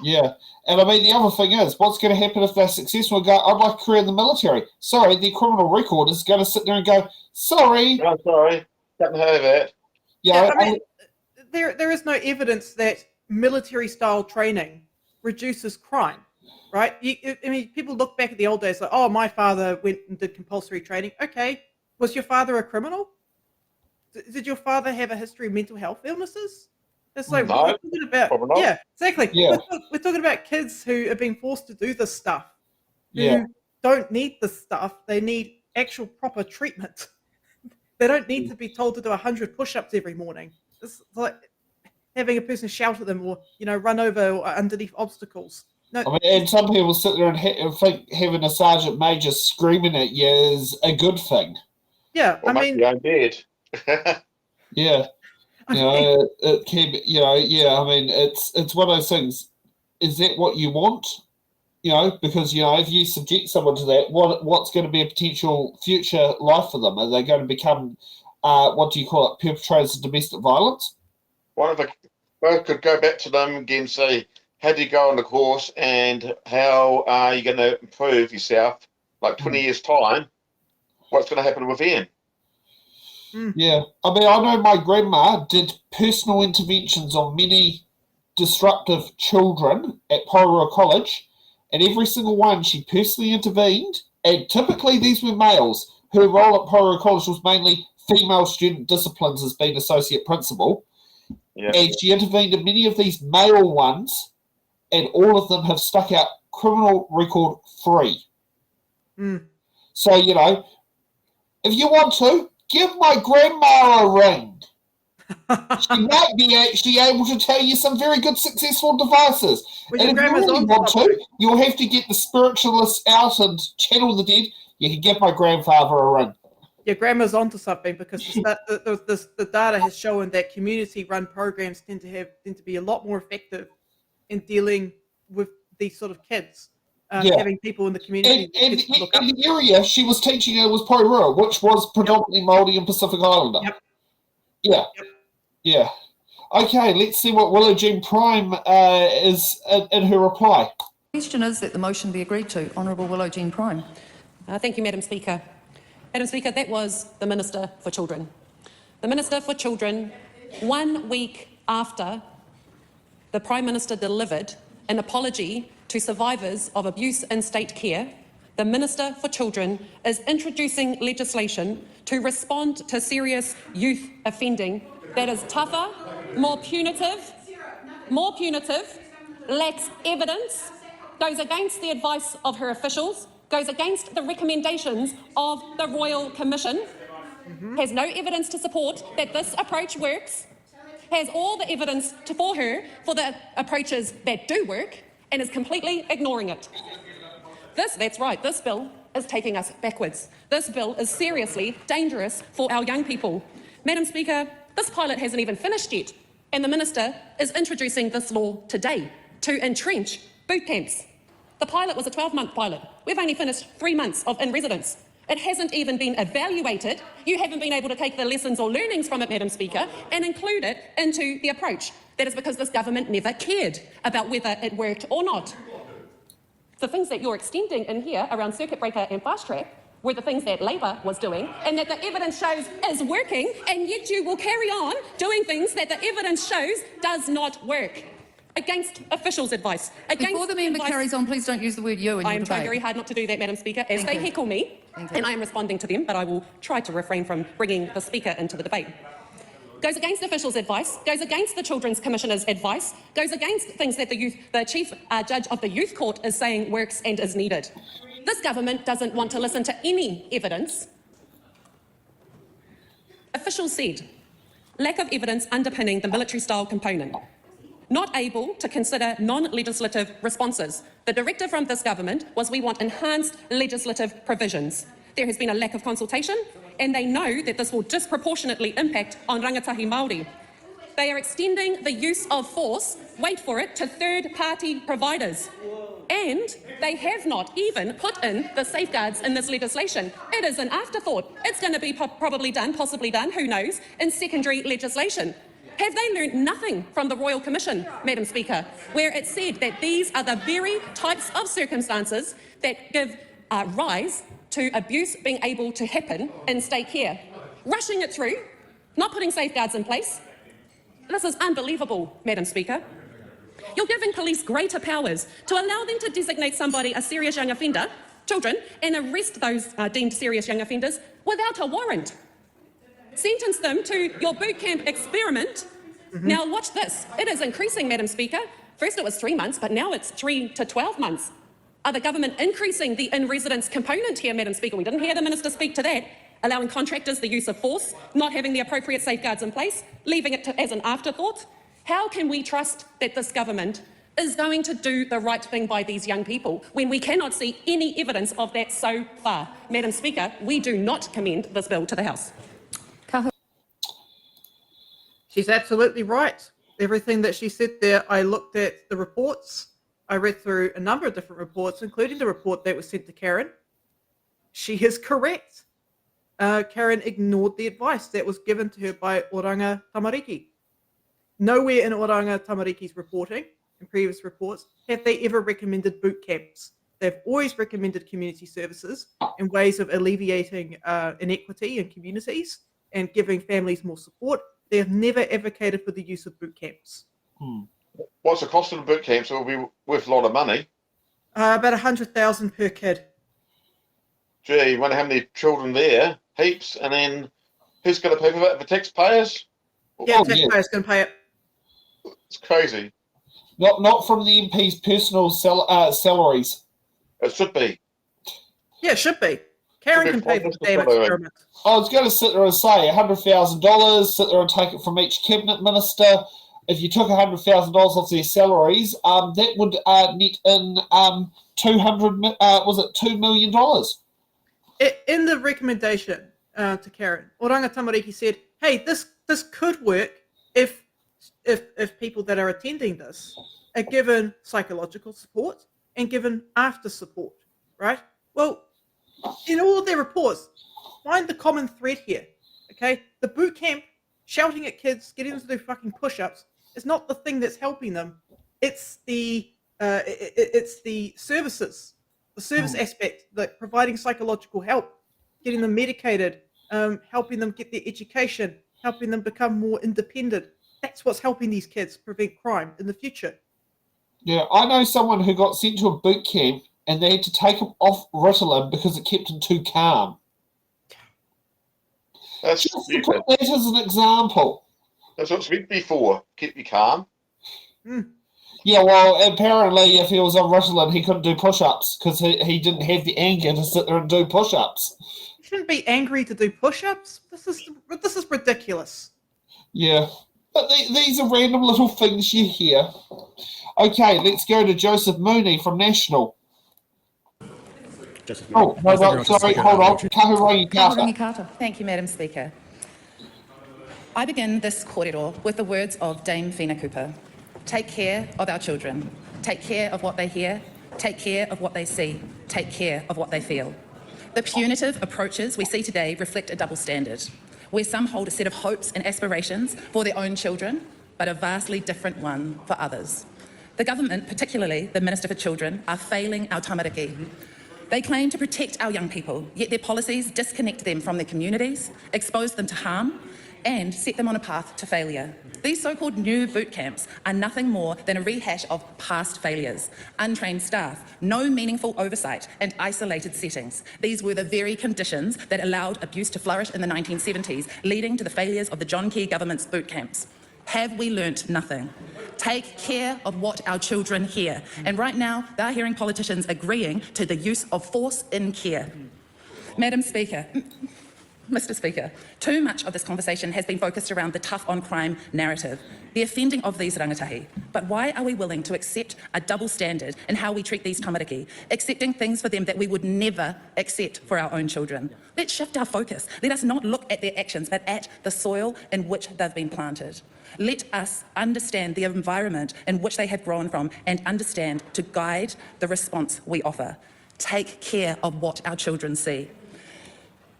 Yeah, and I mean, the other thing is, what's going to happen if they're successful and go, I'd like a career in the military? Sorry, their criminal record is going to sit there and go, sorry. No, sorry, haven't heard of that. Yeah, I mean, there is no evidence that military-style training reduces crime, right? I mean, people look back at the old days like, oh, my father went and did compulsory training. Okay, was your father a criminal? Did your father have a history of mental health illnesses? It's like, no, we're talking about, yeah, exactly. Yeah. We're talking about kids who are being forced to do this stuff, who don't need this stuff. They need actual proper treatment. They don't need to be told to do 100 push-ups every morning. It's like having a person shout at them or, run over or underneath obstacles. No. I mean, and some people sit there and think having a sergeant major screaming at you is a good thing. Yeah, Or make your own bed. Yeah. It can be, I mean, it's one of those things. Is that what you want? Because, if you subject someone to that, what's going to be a potential future life for them? Are they going to become, perpetrators of domestic violence? One of the could go back to them again and say, how do you go on the course and how are you going to improve yourself? Like 20 years' time, what's going to happen with Ian? Yeah, I mean, I know my grandma did personal interventions on many disruptive children at Aotearoa College, and every single one she personally intervened, and typically these were males. Her role at Aotearoa College was mainly female student disciplines as being associate principal, and she intervened in many of these male ones, and all of them have stuck out criminal record free. So, if you want to, give my grandma a ring. She might be actually able to tell you some very good successful devices. Well, and if you really want to, you'll have to get the spiritualists out and channel the dead. You can give my grandfather a ring. Your grandma's onto something because the data has shown that community-run programs tend to be a lot more effective in dealing with these sort of kids. Having people in the community. And the area she was teaching in was Porirua, which was predominantly Māori and Pacific Islander. Yeah. Okay, let's see what Willow Jean Prime is in her reply. The question is that the motion be agreed to. Honourable Willow Jean Prime. Thank you, Madam Speaker. Madam Speaker, that was the Minister for Children. The Minister for Children, 1 week after the Prime Minister delivered an apology to survivors of abuse in state care, the Minister for Children is introducing legislation to respond to serious youth offending that is tougher, more punitive, lacks evidence, goes against the advice of her officials, goes against the recommendations of the Royal Commission, has no evidence to support that this approach works, has all the evidence for her for the approaches that do work, and is completely ignoring it. That's right, this bill is taking us backwards. This bill is seriously dangerous for our young people. Madam Speaker, this pilot hasn't even finished yet, and the Minister is introducing this law today to entrench boot camps. The pilot was a 12-month pilot. We've only finished 3 months of in-residence. It hasn't even been evaluated. You haven't been able to take the lessons or learnings from it, Madam Speaker, and include it into the approach. That is because this government never cared about whether it worked or not. The things that you're extending in here around circuit breaker and fast track were the things that Labor was doing and that the evidence shows is working, and yet you will carry on doing things that the evidence shows does not work. Against officials' advice. Before the member carries on, please don't use the word you in your I am trying debate. very hard not to do that, Madam Speaker, as they heckle me, and I am responding to them, but I will try to refrain from bringing the Speaker into the debate. Goes against officials' advice, goes against the Children's Commissioner's advice, goes against things that the Chief Judge of the Youth Court is saying works and is needed. This government doesn't want to listen to any evidence. Officials said, lack of evidence underpinning the military-style component. Not able to consider non-legislative responses. The directive from this government was we want enhanced legislative provisions. There has been a lack of consultation, and they know that this will disproportionately impact on rangatahi Māori. They are extending the use of force, wait for it, to third-party providers. And they have not even put in the safeguards in this legislation. It is an afterthought. It's going to be possibly done, who knows, in secondary legislation. Have they learnt nothing from the Royal Commission, Madam Speaker, where it said that these are the very types of circumstances that give rise to abuse being able to happen in state care? Rushing it through, not putting safeguards in place. This is unbelievable, Madam Speaker. You're giving police greater powers to allow them to designate somebody a serious young offender, children, and arrest those deemed serious young offenders without a warrant. Sentence them to your boot camp experiment. Now watch this. It is increasing, Madam Speaker. First it was 3 months, but now it's 3 to 12 months. Are the government increasing the in-residence component here, Madam Speaker? We didn't hear the Minister speak to that. Allowing contractors the use of force, not having the appropriate safeguards in place, leaving it as an afterthought. How can we trust that this government is going to do the right thing by these young people when we cannot see any evidence of that so far? Madam Speaker, we do not commend this bill to the House. She's absolutely right. Everything that she said there, I looked at the reports. I read through a number of different reports, including the report that was sent to Karen. She is correct. Karen ignored the advice that was given to her by Oranga Tamariki. Nowhere in Oranga Tamariki's reporting, in previous reports, have they ever recommended boot camps. They've always recommended community services and ways of alleviating inequity in communities and giving families more support. They have never advocated for the use of boot camps. What's the cost of the boot camps? It will be worth a lot of money. About 100,000 per kid. Gee, you wonder how many children there? Heaps. And then who's going to pay for that? The taxpayers? Yeah, taxpayers can pay it. It's crazy. Not from the MP's personal salaries. It should be. Yeah, it should be. Karen can pay for the damn experiment. I was going to sit there and say $100,000, sit there and take it from each cabinet minister. If you took $100,000 off their salaries, that would net in $2 million. In the recommendation to Karen, Oranga Tamariki said, "Hey, this could work if people that are attending this are given psychological support and given after support, right?" Well, in all of their reports, find the common thread here, okay? The boot camp, shouting at kids, getting them to do fucking push-ups, is not the thing that's helping them. It's the services, the service aspect, like providing psychological help, getting them medicated, helping them get their education, helping them become more independent. That's what's helping these kids prevent crime in the future. Yeah, I know someone who got sent to a boot camp and they had to take him off Ritalin because it kept him too calm. That's Just to stupid. put that as an example. That's what it's meant to be for. Keep you calm. Yeah, well, apparently if he was on Ritalin, he couldn't do push-ups because he didn't have the anger to sit there and do push-ups. You shouldn't be angry to do push-ups. This is ridiculous. Yeah, but these are random little things you hear. Okay, let's go to Joseph Mooney from National. Oh, no, sorry, hold on. Kahurangi Carter. Kahurangi Carter. Thank you, Madam Speaker. I begin this kōrero with the words of Dame Whina Cooper. Take care of our children. Take care of what they hear. Take care of what they see. Take care of what they feel. The punitive approaches we see today reflect a double standard, where some hold a set of hopes and aspirations for their own children, but a vastly different one for others. The government, particularly the Minister for Children, are failing our tamariki. They claim to protect our young people, yet their policies disconnect them from their communities, expose them to harm, and set them on a path to failure. These so-called new boot camps are nothing more than a rehash of past failures. Untrained staff, no meaningful oversight, and isolated settings. These were the very conditions that allowed abuse to flourish in the 1970s, leading to the failures of the John Key government's boot camps. Have we learnt nothing? Take care of what our children hear. And right now, they're hearing politicians agreeing to the use of force in care. Madam Speaker, Mr. Speaker, too much of this conversation has been focused around the tough on crime narrative, the offending of these rangatahi. But why are we willing to accept a double standard in how we treat these tamariki, accepting things for them that we would never accept for our own children? Let's shift our focus. Let us not look at their actions, but at the soil in which they've been planted. Let us understand the environment in which they have grown from and understand to guide the response we offer. Take care of what our children see.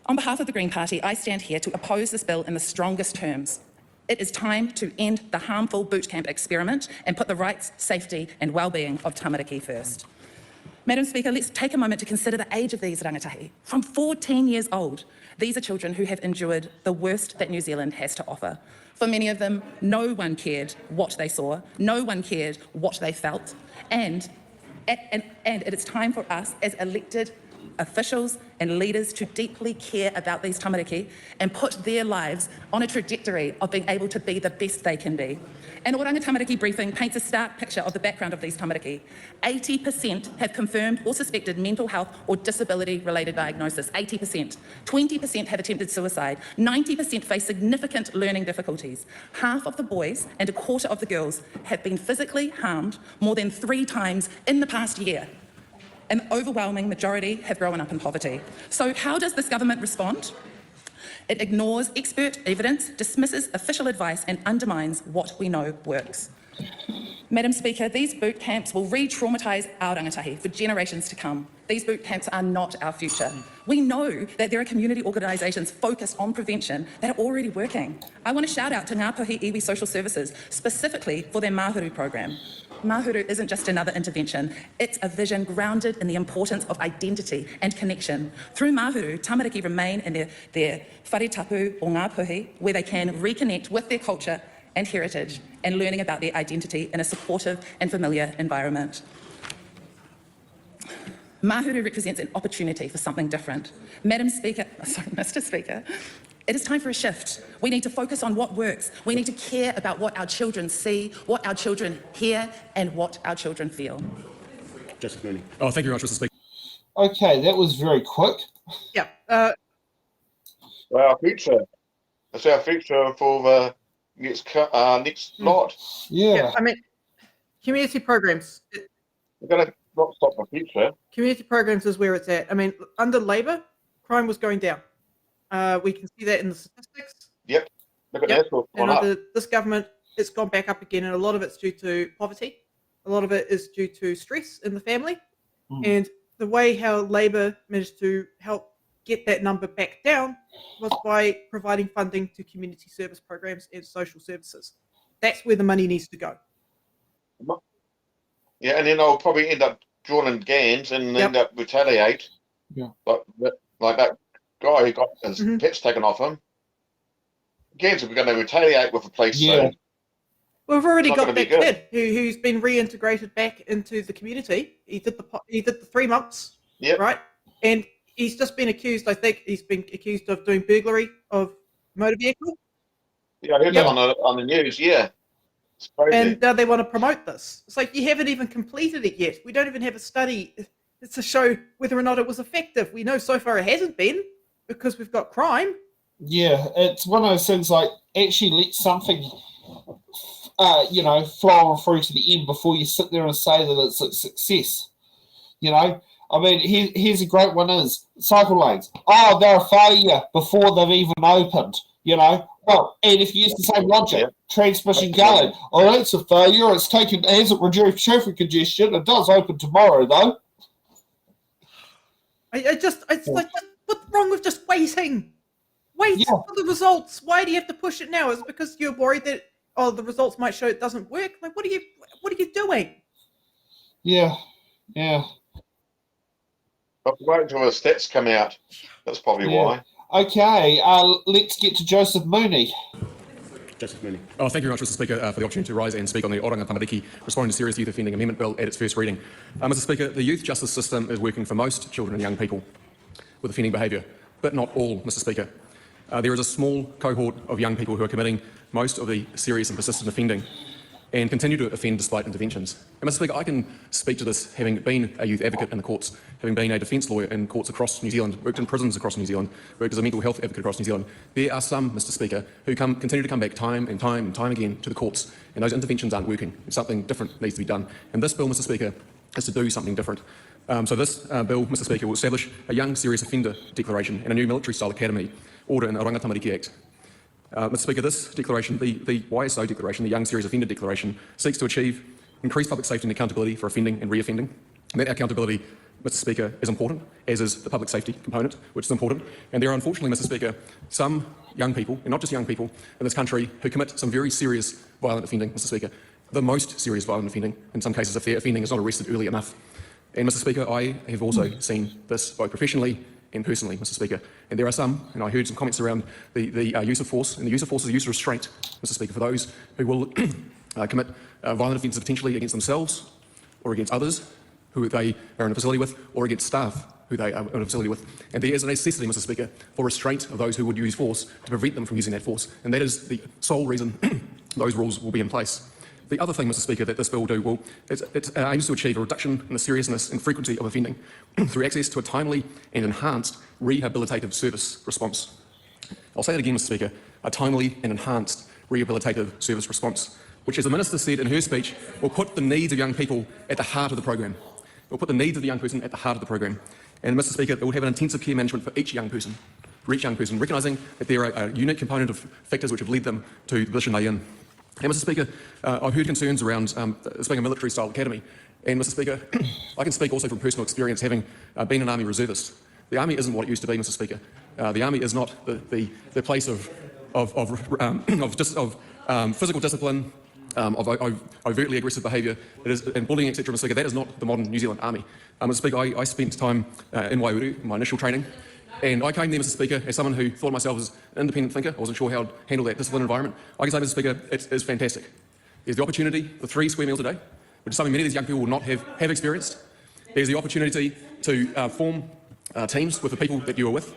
On behalf of the Green Party, I stand here to oppose this bill in the strongest terms. It is time to end the harmful boot camp experiment and put the rights, safety and well-being of tamariki first. Madam Speaker, let's take a moment to consider the age of these rangatahi. From 14 years old, these are children who have endured the worst that New Zealand has to offer. For many of them, no one cared what they saw, no one cared what they felt, and it is time for us as elected officials and leaders to deeply care about these tamariki and put their lives on a trajectory of being able to be the best they can be. An Oranga Tamariki briefing paints a stark picture of the background of these tamariki. 80% have confirmed or suspected mental health or disability-related diagnosis, 80%. 20% have attempted suicide. 90% face significant learning difficulties. Half of the boys and a quarter of the girls have been physically harmed more than 3 times in the past year. An overwhelming majority have grown up in poverty. So how does this government respond? It ignores expert evidence, dismisses official advice and undermines what we know works. Madam Speaker, these boot camps will re-traumatise our rangatahi for generations to come. These boot camps are not our future. We know that there are community organisations focused on prevention that are already working. I want to shout out to Ngā Puhi Iwi Social Services, specifically for their Mahuru program. Mahuru isn't just another intervention, it's a vision grounded in the importance of identity and connection. Through Mahuru, tamariki remain in their whare tapu o Ngā Puhi, where they can reconnect with their culture and heritage and learning about their identity in a supportive and familiar environment. Mahuru represents an opportunity for something different. Mr. Speaker, it is time for a shift. We need to focus on what works. We need to care about what our children see, what our children hear, and what our children feel. Joseph Mooney. Oh, thank you very much, Mr. Speaker. Okay, that was very quick. Yeah. Our future. That's our future for the next lot. Yeah. I mean, community programs. We're going to not stop the future. Community programs is where it's at. I mean, under Labor, crime was going down. We can see that in the statistics. Yep. Look at that. And under this government, it's gone back up again, and a lot of it's due to poverty. A lot of it is due to stress in the family. And the way how Labor managed to help get that number back down was by providing funding to community service programs and social services. That's where the money needs to go. Yeah, and then I'll probably end up drawing GANs and end up retaliate. Yeah. Like that guy who got his pets taken off him. GANs are going to retaliate with the police soon. We've already It's not got gonna that be good. kid who's been reintegrated back into the community. He did the 3 months, Yep. right? And he's just been accused. I think he's been accused of doing burglary of motor vehicle. Yeah, I heard that on the news. Yeah, it's crazy. And now they want to promote this. It's like you haven't even completed it yet. We don't even have a study to show whether or not it was effective. We know so far it hasn't been because we've got crime. Yeah, it's one of those things like actually let something, flow on through to the end before you sit there and say that it's a success. I mean, here's a great one is cycle lanes. Oh, they're a failure before they've even opened, Well, and if you use the same logic, transmission gully. Oh, that's a failure. It hasn't reduced traffic congestion. It does open tomorrow, though. It's like, what's wrong with just waiting? Wait for the results. Why do you have to push it now? Is it because you're worried that the results might show it doesn't work? Like, what are you doing? Yeah. But wait until the stats come out. That's probably why. Okay, let's get to Joseph Mooney. Joseph Mooney. Oh, thank you very much, Mr. Speaker, for the opportunity to rise and speak on the Oranga Tamariki responding to serious youth offending amendment bill at its first reading. Mr. Speaker, the youth justice system is working for most children and young people with offending behaviour, but not all, Mr. Speaker. There is a small cohort of young people who are committing most of the serious and persistent offending and continue to offend despite interventions. And Mr. Speaker, I can speak to this having been a youth advocate in the courts, having been a defence lawyer in courts across New Zealand, worked in prisons across New Zealand, worked as a mental health advocate across New Zealand. There are some, Mr. Speaker, who continue to come back time and time again to the courts, and those interventions aren't working. Something different needs to be done. And this bill, Mr. Speaker, is to do something different. So this bill, Mr. Speaker, will establish a young serious offender declaration and a new military-style academy order in the Oranga Tamariki Act. Mr. Speaker, this declaration, the YSO declaration, the Young Serious Offender Declaration, seeks to achieve increased public safety and accountability for offending and reoffending. And that accountability, Mr. Speaker, is important, as is the public safety component, which is important. And there are, unfortunately, Mr. Speaker, some young people, and not just young people, in this country who commit some very serious violent offending, Mr. Speaker, the most serious violent offending, in some cases if their offending is not arrested early enough. And Mr. Speaker, I have also seen this both professionally and personally, Mr. Speaker. And there are some, and I heard some comments around the use of force, and the use of force is a use of restraint, Mr. Speaker, for those who will commit violent offences potentially against themselves or against others who they are in a facility with, or against staff who they are in a facility with. And there is a necessity, Mr. Speaker, for restraint of those who would use force to prevent them from using that force. And that is the sole reason those rules will be in place. The other thing, Mr. Speaker, that this bill will do it aims to achieve a reduction in the seriousness and frequency of offending through access to a timely and enhanced rehabilitative service response. I'll say that again, Mr. Speaker, a timely and enhanced rehabilitative service response, which, as the Minister said in her speech, will put the needs of young people at the heart of the program. It will put the needs of the young person at the heart of the program. And, Mr. Speaker, it will have an intensive care management for each young person, recognising that there are a unique component of factors which have led them to the position they're in. And, Mr. Speaker, I've heard concerns around this being a military-style academy. And, Mr. Speaker, I can speak also from personal experience, having been an Army reservist. The Army isn't what it used to be, Mr. Speaker. The Army is not the place of physical discipline, of overtly aggressive behaviour, and bullying, etc. Mr. Speaker, that is not the modern New Zealand Army. Mr. Speaker, I spent time in Waiouru, my initial training, and I came there, Mr. Speaker, as someone who thought of myself as an independent thinker. I wasn't sure how to handle that disciplined environment. I can say, Mr. Speaker, it is fantastic. There's the opportunity for 3 square meals a day, which is something many of these young people will not have experienced. There's the opportunity to form teams with the people that you are with.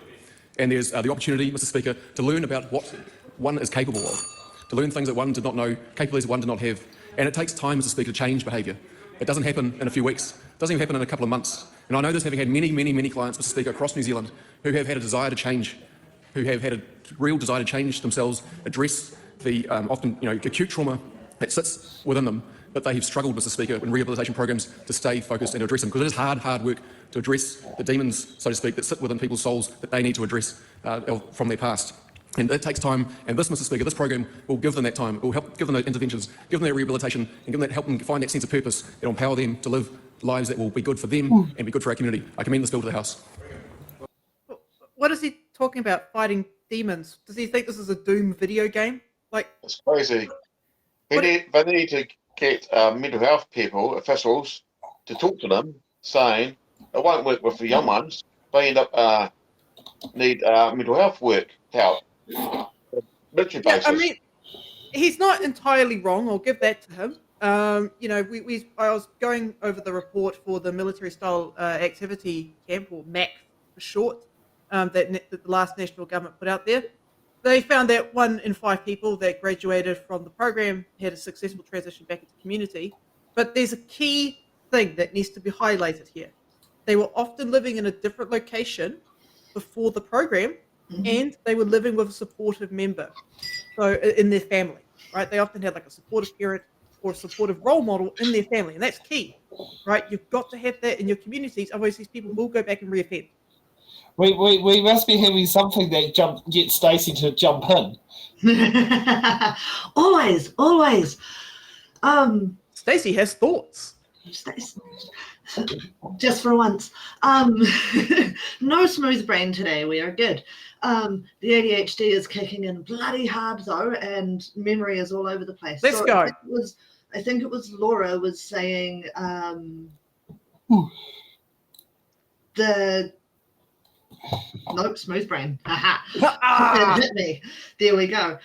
And there's the opportunity, Mr. Speaker, to learn about what one is capable of, to learn things that one did not know, capabilities that one did not have. And it takes time, Mr. Speaker, to change behaviour. It doesn't happen in a few weeks. It doesn't even happen in a couple of months. And I know this, having had many clients, Mr. Speaker, across New Zealand, who have had a desire to change, who have had a real desire to change themselves, address the often acute trauma that sits within them, but they have struggled, Mr. Speaker, in rehabilitation programs to stay focused and to address them, because it is hard work to address the demons, so to speak, that sit within people's souls that they need to address from their past. And it takes time, and this, Mr. Speaker, this program will give them that time. It will help give them those interventions, give them that rehabilitation, and give them that, help them find that sense of purpose that will empower them to live lives that will be good for them and be good for our community. I commend this bill to the House. What is he talking about, fighting demons? Does he think this is a Doom video game? It's crazy. They need to get mental health people, officials, to talk to them, saying it won't work with the young ones. They end up need mental health work help. Military basis. I mean, he's not entirely wrong. I'll give that to him. You know, I was going over the report for the military style activity camp, or MAC for short, that the last national government put out there. They found that 1 in 5 people that graduated from the program had a successful transition back into community. But there's a key thing that needs to be highlighted here. They were often living in a different location before the program, and they were living with a supportive member, so in their family, right? They often had like a supportive parent or a supportive role model in their family, and that's key, right? You've got to have that in your communities, otherwise these people will go back and reoffend. We must be having something that gets Stacey to jump in. Always. Stacey has thoughts. Just for once. No smooth brain today. We are good. The ADHD is kicking in bloody hard though, and memory is all over the place. Let's go. I think it was Laura was saying Nope, smooth brain. It hit me. There we go.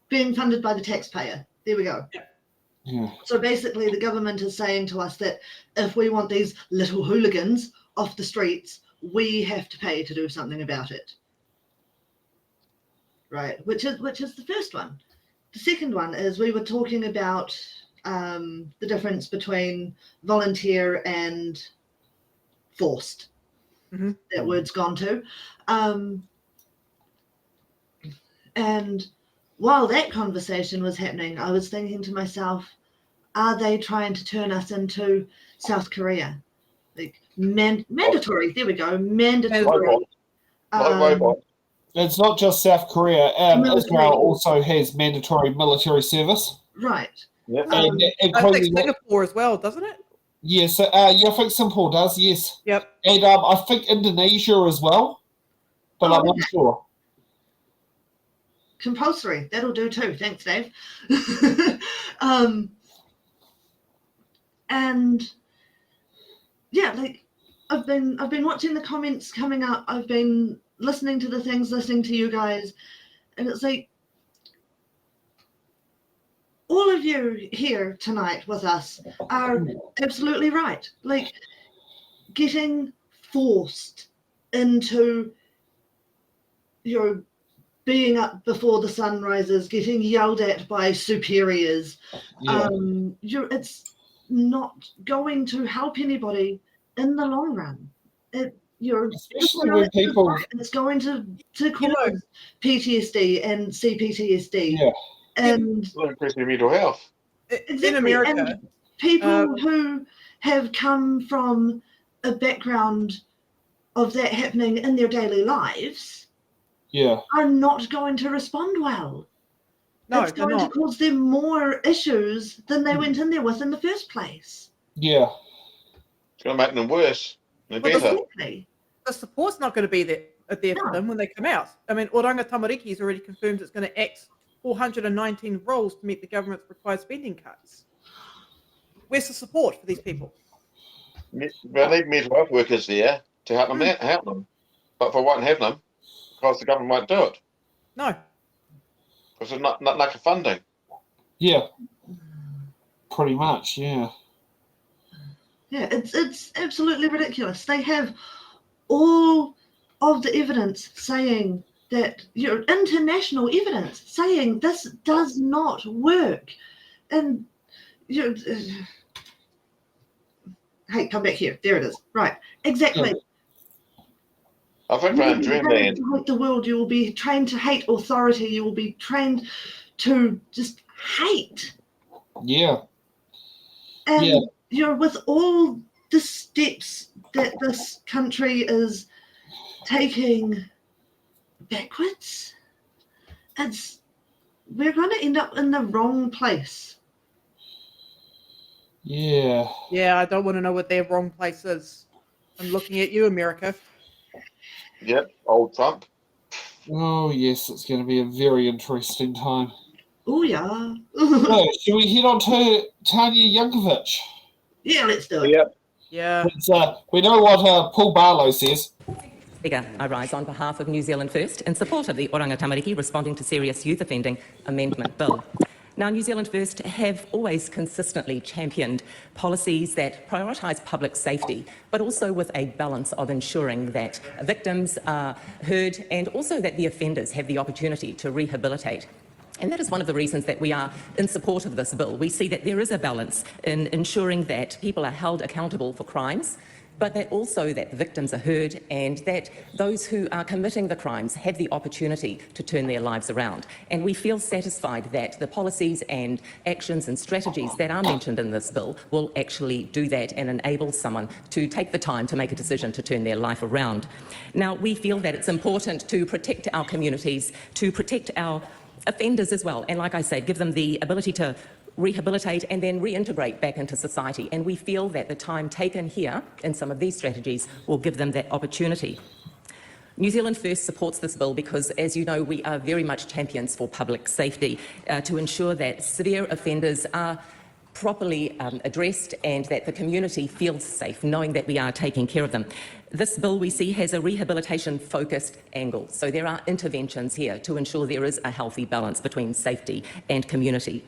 Being funded by the taxpayer. There we go. Yeah. So basically the government is saying to us that if we want these little hooligans off the streets, we have to pay to do something about it. Right, which is the first one. The second one is we were talking about the difference between volunteer and forced. That word's gone to. And while that conversation was happening, I was thinking to myself, are they trying to turn us into South Korea? Like mandatory, there we go, mandatory. It's not just South Korea. Israel also has mandatory military service. Right. Yep. I think Singapore as well, doesn't it? Yes, I think Singapore does, yes. Yep. And I think Indonesia as well, but I'm not sure. Compulsory, that'll do too. Thanks, Dave. And yeah, like I've been watching the comments coming up. I've been listening to the things, listening to you guys, and it's like all of you here tonight with us are absolutely right. Like getting forced into your being up before the sun rises, getting yelled at by superiors. Yeah. It's not going to help anybody in the long run. Especially when people... It's going to cause PTSD and CPTSD. Yeah. And increase your mental health. exactly. In America, and people who have come from a background of that happening in their daily lives are not going to respond well. No, it's going to cause them more issues than they went in there with in the first place. Yeah. It's going to make them worse. They're But better. the support's not going to be there for them when they come out. I mean, Oranga Tamariki has already confirmed it's going to act 419 roles to meet the government's required spending cuts. Where's the support for these people? They need mental health workers there to help them. But if I won't have them, because the government won't do it. No. Because there's not lack of funding. Yeah. Pretty much, yeah. Yeah, it's absolutely ridiculous. They have all of the evidence saying that, international evidence saying this does not work. And, hey, come back here. There it is. Right, exactly. I think around Dreamland. To hate the world, you will be trained to hate authority. You will be trained to just hate. Yeah. And with all the steps that this country is taking backwards, we're going to end up in the wrong place. Yeah. Yeah, I don't want to know what their wrong place is. I'm looking at you, America. Yep, old Trump. Oh, yes, it's going to be a very interesting time. Oh, yeah. So, should we head on to Tanya Yankovic? Yeah, let's do it. Yep. Yeah. We know what Paul Barlow says. Speaker, I rise on behalf of New Zealand First in support of the Oranga Tamariki Responding to Serious Youth Offending Amendment Bill. Now, New Zealand First have always consistently championed policies that prioritise public safety, but also with a balance of ensuring that victims are heard and also that the offenders have the opportunity to rehabilitate. And that is one of the reasons that we are in support of this bill. We see that there is a balance in ensuring that people are held accountable for crimes, but that also that victims are heard and that those who are committing the crimes have the opportunity to turn their lives around. And we feel satisfied that the policies and actions and strategies that are mentioned in this bill will actually do that and enable someone to take the time to make a decision to turn their life around. Now, we feel that it's important to protect our communities, to protect our offenders as well, and like I say, give them the ability to rehabilitate and then reintegrate back into society. And we feel that the time taken here in some of these strategies will give them that opportunity. New Zealand First supports this bill because, as you know, we are very much champions for public safety to ensure that severe offenders are properly addressed and that the community feels safe, knowing that we are taking care of them. This bill, we see, has a rehabilitation-focused angle. So there are interventions here to ensure there is a healthy balance between safety and community.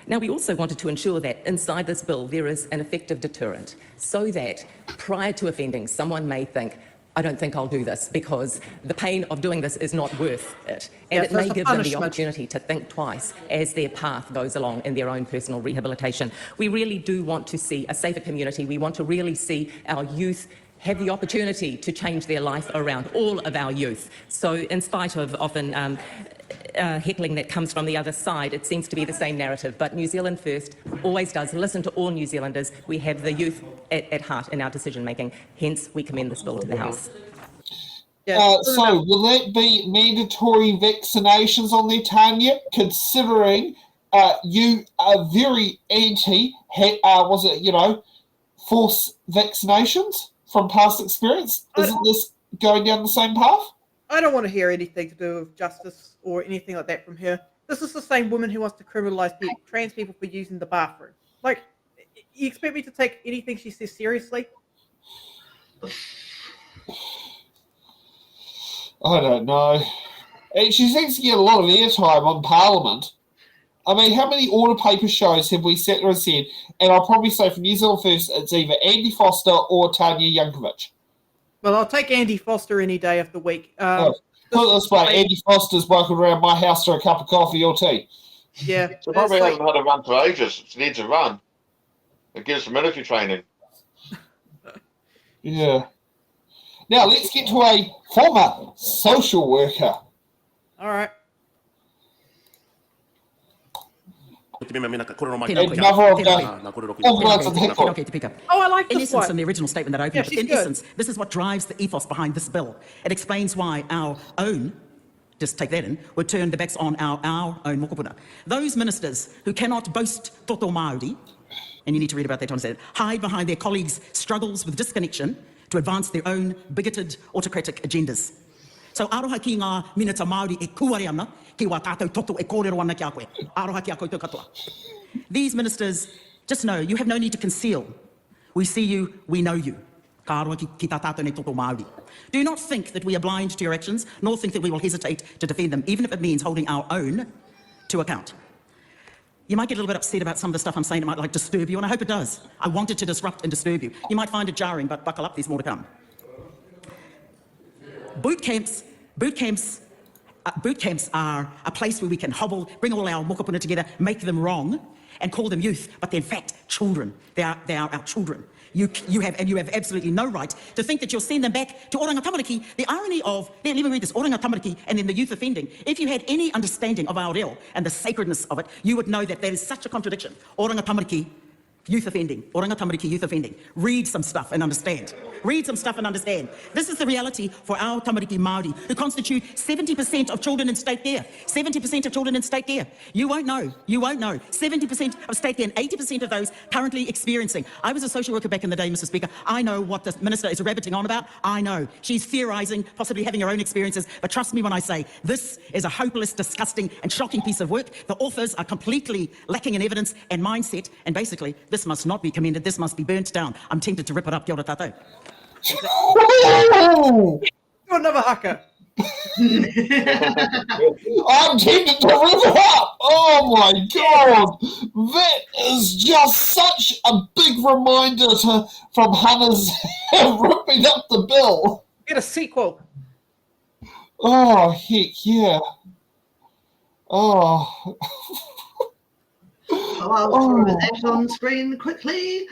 Now, we also wanted to ensure that inside this bill there is an effective deterrent, so that prior to offending, someone may think, I don't think I'll do this because the pain of doing this is not worth it. And it may give them the opportunity to think twice as their path goes along in their own personal rehabilitation. We really do want to see a safer community. We want to really see our youth have the opportunity to change their life around, all of our youth. So in spite of often heckling that comes from the other side, it seems to be the same narrative. But New Zealand First always does listen to all New Zealanders. We have the youth at heart in our decision making. Hence, we commend this bill to the House. So will that be mandatory vaccinations on there, Tanya, considering you are very anti, forced vaccinations from past experience? Isn't this going down the same path? I don't want to hear anything to do with justice or anything like that from her. This is the same woman who wants to criminalise trans people for using the bathroom. Like, you expect me to take anything she says seriously? I don't know. And she seems to get a lot of airtime on Parliament. I mean, how many order paper shows have we sat there and said, and I'll probably say for New Zealand First, it's either Andy Foster or Tanya Yankovic. Well, I'll take Andy Foster any day of the week. Put it this way, Andy Foster's walking around my house for a cup of coffee or tea. Yeah. She probably hasn't had a run for ages. She needs a run. It gives her military training. Yeah. Now, let's get to a former social worker. All right. Oh, I like this. In essence, in the original statement that opened, in essence, this is what drives the ethos behind this bill. It explains why our own, just take that in, would turn their backs on our own mokopuna. Those ministers who cannot boast toto Māori, and you need to read about that to understand, hide behind their colleagues' struggles with disconnection to advance their own bigoted, autocratic agendas. So aroha ki ngā minata Māori e kuare ana, ki wā tātou toto e kōrero ana ki a koe. Aroha ki a koutou katoa. These ministers, just know, you have no need to conceal. We see you, we know you. Ka aroha ki tā tātou ne toto Māori. Do not think that we are blind to your actions, nor think that we will hesitate to defend them, even if it means holding our own to account. You might get a little bit upset about some of the stuff I'm saying. It might disturb you, and I hope it does. I want it to disrupt and disturb you. You might find it jarring, but buckle up, there's more to come. Boot camps are a place where we can hobble, bring all our mokopuna together, make them wrong, and call them youth, but they're in fact children. They are our children. You have absolutely no right to think that you'll send them back to Oranga Tamariki. The irony of, let me read this, Oranga Tamariki and then the youth offending. If you had any understanding of our reo and the sacredness of it, you would know that is such a contradiction. Oranga Tamariki, youth offending. Oranga Tamariki, youth offending. Read some stuff and understand. Read some stuff and understand. This is the reality for our Tamariki Māori, who constitute 70% of children in state care. 70% of children in state care. You won't know. 70% of state care and 80% of those currently experiencing. I was a social worker back in the day, Mr. Speaker. I know what the Minister is rabbiting on about. I know. She's theorising, possibly having her own experiences. But trust me when I say, this is a hopeless, disgusting and shocking piece of work. The authors are completely lacking in evidence and mindset. And basically, this must not be commended. This must be burnt down. I'm tempted to rip it up. Kia ora tātou. Do another haka. I'm tempted to rip it up. Oh my God, that is just such a big reminder from Hannah's ripping up the bill. Get a sequel. Oh heck yeah. Oh. I'll throw that on screen quickly.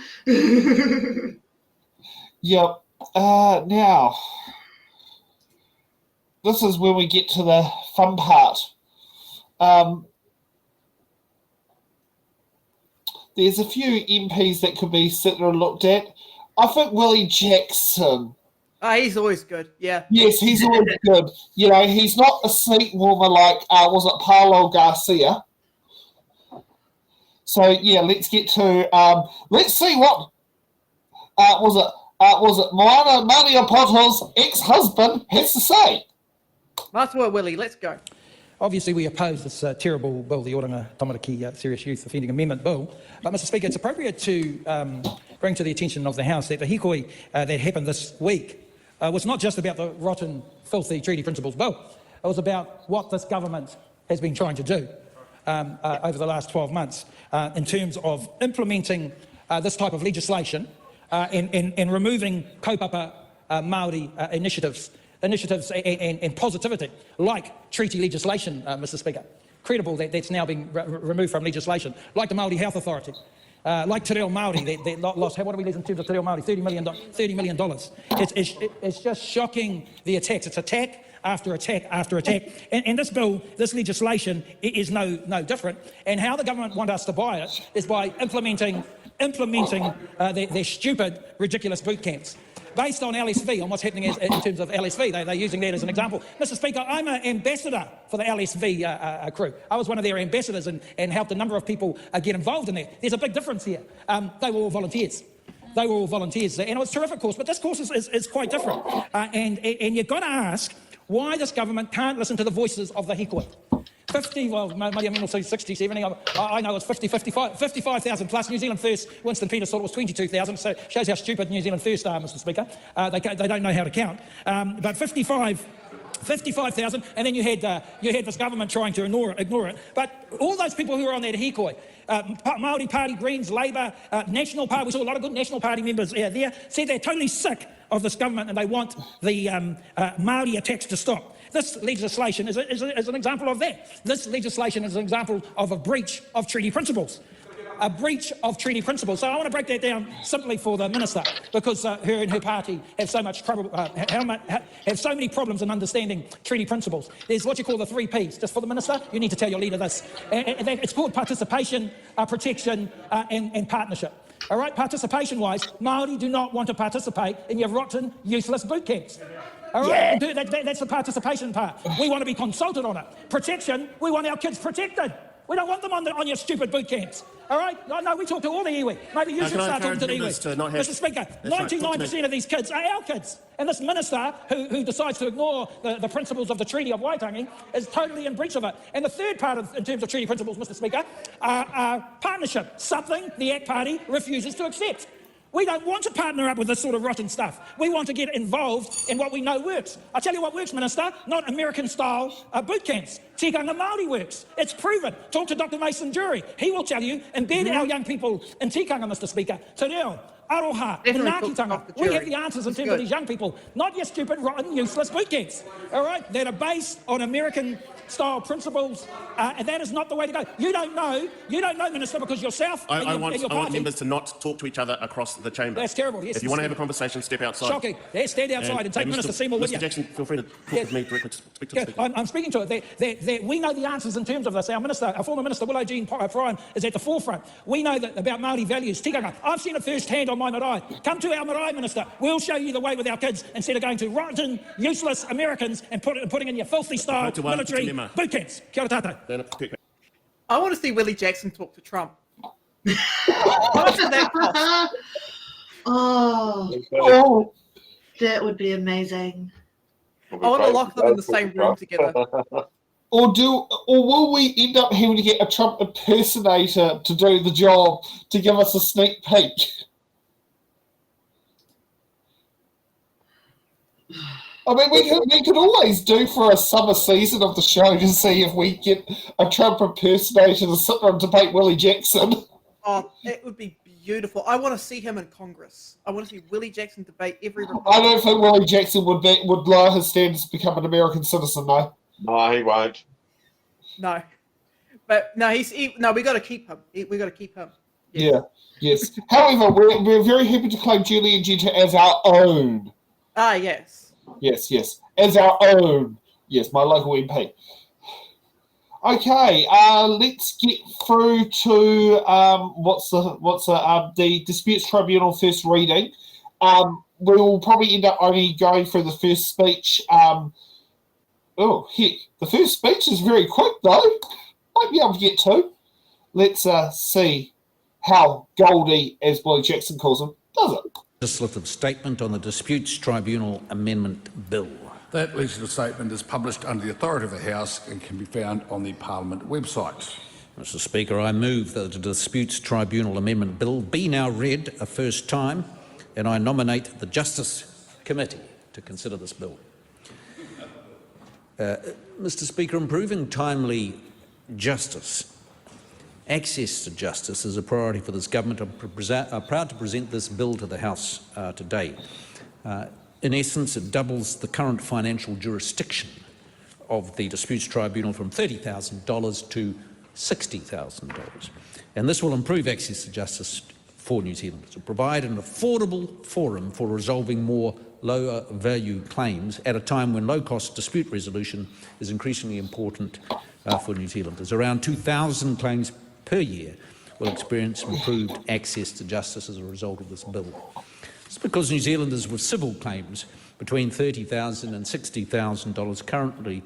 Yep. Now, this is where we get to the fun part. There's a few MPs that could be sitting and looked at. I think Willie Jackson. He's always good. Yeah. Yes, he's always good. You know, he's not a seat warmer like was it Paulo Garcia? So yeah, let's get to let's see what was it Moana Maria Potter's ex-husband has to say. Matua Willie, let's go. Obviously, we oppose this terrible bill, the Oranga Tamariki Serious Youth Offending Amendment Bill. But, Mr Speaker, it's appropriate to bring to the attention of the House that the hikoi that happened this week was not just about the rotten, filthy treaty principles bill. It was about what this government has been trying to do over the last 12 months in terms of implementing this type of legislation and removing kaupapa Māori initiatives and positivity, like treaty legislation, Mr Speaker. Credible that's now being removed from legislation, like the Māori Health Authority, like Te Reo Māori, they lost, what do we lose in terms of Te Reo Māori? $30 million. It's just shocking, the attacks. It's attack after attack after attack. And this bill, this legislation is no different. And how the government want us to buy it is by implementing their stupid, ridiculous boot camps. Based on LSV, on what's happening in terms of LSV, they're using that as an example. Mr Speaker, I'm an ambassador for the LSV crew. I was one of their ambassadors and helped a number of people get involved in that. There's a big difference here. They were all volunteers. And it was a terrific course, but this course is quite different. And you've got to ask why this government can't listen to the voices of the hikoi. 50, well, maybe I'm going to say 60, 70, I know it's 55,000 plus. New Zealand First, Winston Peters thought it was 22,000, so it shows how stupid New Zealand First are, Mr Speaker. They don't know how to count. But 55,000, and then you had this government trying to ignore it. But all those people who are on that hikoi, Māori Party, Greens, Labour, National Party, we saw a lot of good National Party members there, said they're totally sick of this government and they want the Māori attacks to stop. This legislation is an example of that. This legislation is an example of a breach of treaty principles. So I want to break that down simply for the Minister, because her and her party have so much trouble, have so many problems in understanding treaty principles. There's what you call the 3 Ps. Just for the Minister, you need to tell your leader this. It's called participation, protection, and partnership. All right, participation-wise, Māori do not want to participate in your rotten, useless boot camps. All right, yeah. That's the participation part. We want to be consulted on it. Protection, we want our kids protected. We don't want them on your stupid boot camps. All right? No, we talk to all the iwi. Maybe you should start talking to the iwi. Mr Speaker, 99% of these kids are our kids. And this minister who decides to ignore the principles of the Treaty of Waitangi is totally in breach of it. And the third part in terms of treaty principles, Mr Speaker, partnership, something the ACT Party refuses to accept. We don't want to partner up with this sort of rotten stuff. We want to get involved in what we know works. I tell you what works, Minister, not American-style boot camps. Tikanga Māori works. It's proven. Talk to Dr. Mason Jury. He will tell you, embed our young people in tikanga, Mr Speaker. Te Reo, Aroha, Manaakitanga. We have the answers in terms of these young people, not your stupid, rotten, useless boot camps. All right? That are based on American-style principles, and that is not the way to go. You don't know, Minister, because yourself and your party... I want members to not talk to each other across the chamber. That's terrible, yes. If you want to have a conversation, step outside. Shocking. Yeah, stand outside and take Minister Seymour with you. Mr Jackson, feel free to talk with me directly. Speak to the Speaker. I'm speaking to it. That we know the answers in terms of this. Our former Minister, Willow Jean Prime, is at the forefront. We know that about Māori values, tikanga. I've seen it firsthand on my marae. Come to our marae, Minister. We'll show you the way with our kids instead of going to rotten, useless Americans and putting in your filthy style military boot camps. Kia ora tātou. I want to see Willie Jackson talk to Trump. How much does that cost? Oh, that would be amazing. I want to lock them in the same room together. Or will we end up having to get a Trump impersonator to do the job to give us a sneak peek? I mean, we could always do for a summer season of the show to see if we get a Trump impersonator to sit there and debate Willie Jackson. Oh, it would be beautiful. I want to see him in Congress. I want to see Willie Jackson debate every Republican. I don't think Willie Jackson would lower his standards to become an American citizen, though. No, he won't. No. But no, we got to keep him. We got to keep him. Yeah. Yes. However, we're very happy to claim Julian Genter as our own. Ah, yes. Yes. As our own. Yes, my local MP. Okay, let's get through to the Disputes Tribunal first reading. We will probably end up only going through the first speech. The first speech is very quick though. Might be able to get two. Let's see how Goldie, as Willie Jackson calls him, does it. Legislative statement on the Disputes Tribunal Amendment Bill. That legislative statement is published under the authority of the House and can be found on the Parliament website. Mr. Speaker, I move that the Disputes Tribunal Amendment Bill be now read a first time, and I nominate the Justice Committee to consider this bill. Mr. Speaker, improving timely justice, access to justice is a priority for this government. I'm proud to present this bill to the House today. In essence, it doubles the current financial jurisdiction of the Disputes Tribunal from $30,000 to $60,000. And this will improve access to justice for New Zealanders. It will provide an affordable forum for resolving more lower value claims at a time when low-cost dispute resolution is increasingly important for New Zealanders. Around 2,000 claims per year will experience improved access to justice as a result of this bill. It's because New Zealanders with civil claims between $30,000 and $60,000 currently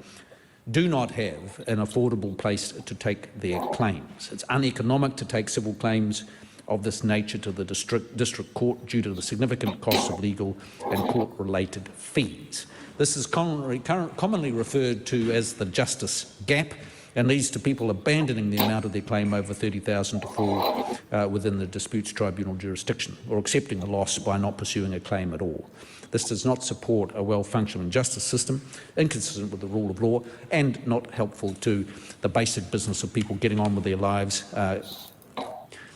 do not have an affordable place to take their claims. It's uneconomic to take civil claims of this nature to the district court due to the significant costs of legal and court-related fees. This is commonly referred to as the justice gap, and leads to people abandoning the amount of their claim over $30,000 to fall within the Disputes Tribunal jurisdiction, or accepting a loss by not pursuing a claim at all. This does not support a well-functioning justice system, inconsistent with the rule of law, and not helpful to the basic business of people getting on with their lives,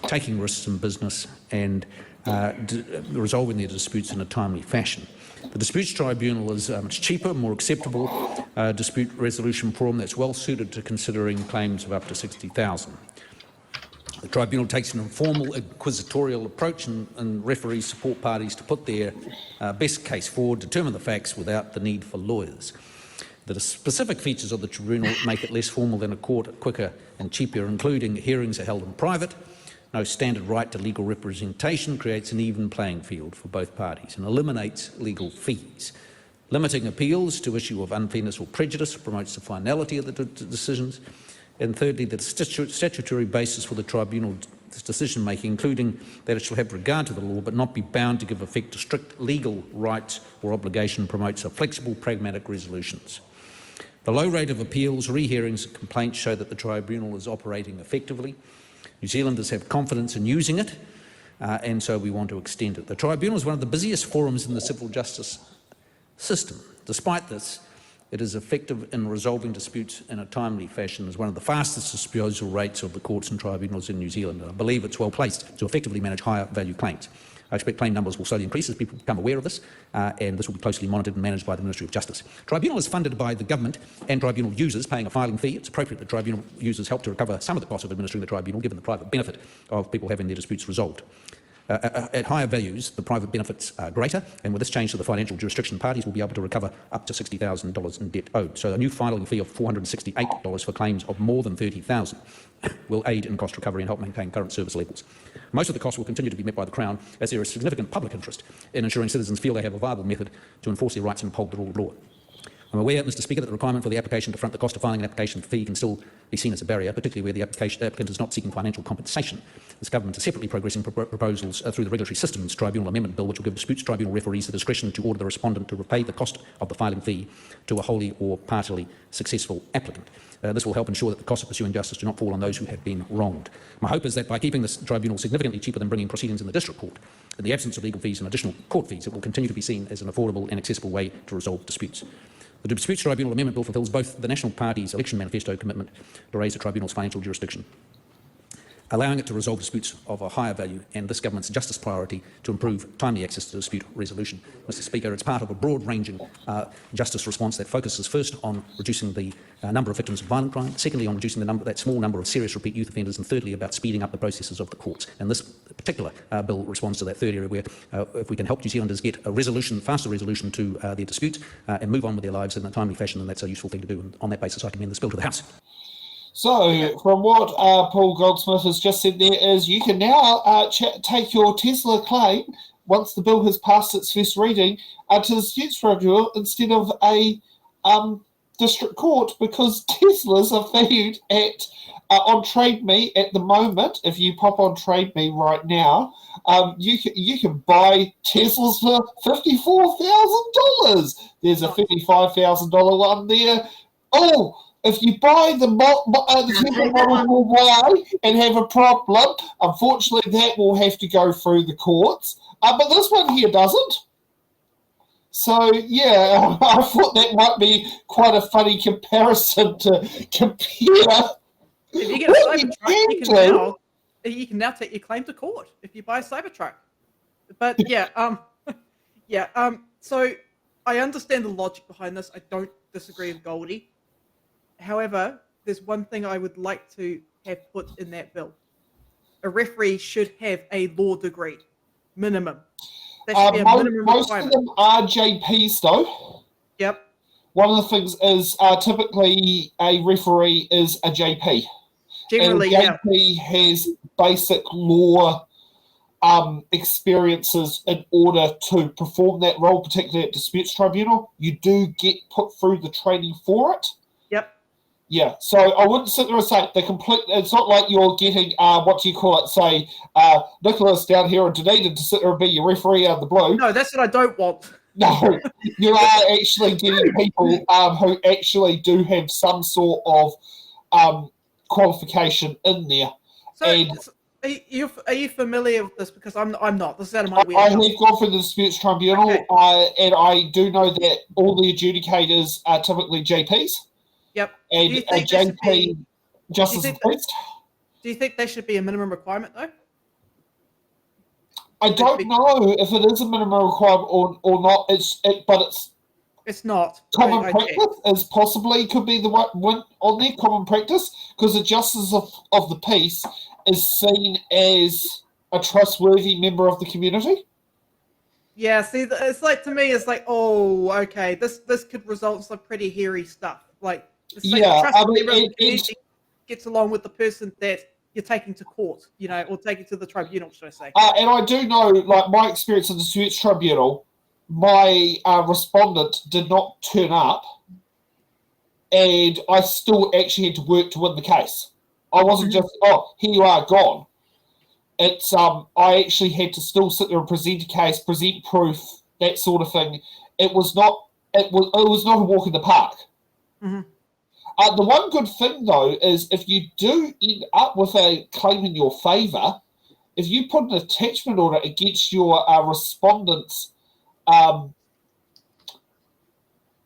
taking risks in business, and resolving their disputes in a timely fashion. The Disputes Tribunal is a much cheaper, more acceptable dispute resolution forum that's well suited to considering claims of up to $60,000. The Tribunal takes an informal, inquisitorial approach and referees support parties to put their best case forward, determine the facts without the need for lawyers. The specific features of the Tribunal make it less formal than a court, quicker and cheaper, including hearings are held in private. No standard right to legal representation, creates an even playing field for both parties and eliminates legal fees. Limiting appeals to issue of unfairness or prejudice promotes the finality of the decisions. And thirdly, the statutory basis for the tribunal's decision-making, including that it shall have regard to the law but not be bound to give effect to strict legal rights or obligation, promotes a flexible, pragmatic resolutions. The low rate of appeals, rehearings and complaints show that the tribunal is operating effectively. New Zealanders have confidence in using it, and so we want to extend it. The Tribunal is one of the busiest forums in the civil justice system. Despite this, it is effective in resolving disputes in a timely fashion, as one of the fastest disposal rates of the courts and tribunals in New Zealand. I believe it's well placed to effectively manage higher value claims. I expect claim numbers will slowly increase as people become aware of this, and this will be closely monitored and managed by the Ministry of Justice. Tribunal is funded by the government and tribunal users paying a filing fee. It's appropriate that tribunal users help to recover some of the costs of administering the tribunal, given the private benefit of people having their disputes resolved. At higher values, the private benefits are greater, and with this change to the financial jurisdiction, parties will be able to recover up to $60,000 in debt owed. So a new filing fee of $468 for claims of more than $30,000 will aid in cost recovery and help maintain current service levels. Most of the costs will continue to be met by the Crown, as there is significant public interest in ensuring citizens feel they have a viable method to enforce their rights and uphold the rule of law. I'm aware, Mr Speaker, that the requirement for the application to front the cost of filing an application fee can still be seen as a barrier, particularly where the applicant is not seeking financial compensation. This government is separately progressing proposals through the Regulatory Systems Tribunal Amendment Bill, which will give disputes tribunal referees the discretion to order the respondent to repay the cost of the filing fee to a wholly or partly successful applicant. This will help ensure that the costs of pursuing justice do not fall on those who have been wronged. My hope is that by keeping this tribunal significantly cheaper than bringing proceedings in the district court, in the absence of legal fees and additional court fees, it will continue to be seen as an affordable and accessible way to resolve disputes. The Disputes Tribunal Amendment Bill fulfils both the National Party's election manifesto commitment to raise the tribunal's financial jurisdiction, allowing it to resolve disputes of a higher value, and this government's justice priority to improve timely access to dispute resolution. Mr Speaker, it's part of a broad-ranging justice response that focuses first on reducing the number of victims of violent crime, secondly on reducing that small number of serious repeat youth offenders, and thirdly about speeding up the processes of the courts. And this particular bill responds to that third area where if we can help New Zealanders get a resolution, faster resolution to their disputes and move on with their lives in a timely fashion, then that's a useful thing to do. And on that basis, I commend this bill to the House. So, from what Paul Goldsmith has just said there is you can now take your Tesla claim, once the bill has passed its first reading, to the Disputes Tribunal instead of a district court, because Teslas are valued at on Trade Me at the moment. If you pop on Trade Me right now, you can buy Teslas for $54,000. There's a $55,000 one there. Oh, if you buy the Model Y and have a problem, unfortunately that will have to go through the courts. But this one here doesn't. So, yeah, I thought that might be quite a funny comparison to compare. If you get a Cybertruck, you can now take your claim to court if you buy a Cybertruck. But yeah, so I understand the logic behind this. I don't disagree with Goldie. However, there's one thing I would like to have put in that bill. A referee should have a law degree, minimum. That should be a minimum most requirement. of them are JPs, though. Yep. One of the things is typically a referee is a JP. Generally, and JP has basic law experiences in order to perform that role, particularly at Disputes Tribunal. You do get put through the training for it. Yep. Yeah, so I wouldn't sit there and say it's not like you're getting, say, Nicholas down here in Dunedin to sit there and be your referee out of the blue. No, that's what I don't want. No, you are actually getting people who actually do have some sort of qualification in there. So, are you familiar with this? Because I'm not. This is out of my I wheelhouse. have gone through the Disputes Tribunal, and I do know that all the adjudicators are typically JPs. Yep. And a JP justice of the peace. Do you think there should be a minimum requirement, though? I don't know if it is a minimum requirement or not. It's not. Common practice is possibly could be the one on there. Common practice, because the justice of the peace is seen as a trustworthy member of the community. Yeah. See, it's like, to me, it's like, oh, okay, this could result in some pretty hairy stuff. Like, it gets along with the person that you're taking to court, or taking to the tribunal, should I say? And I do know, like, my experience in the Disputes Tribunal, my respondent did not turn up, and I still actually had to work to win the case. I wasn't just, here you are, gone. It's I actually had to still sit there and present a case, present proof, that sort of thing. It was not a walk in the park. Mm-hmm. The one good thing, though, is if you do end up with a claim in your favour, if you put an attachment order against your respondent's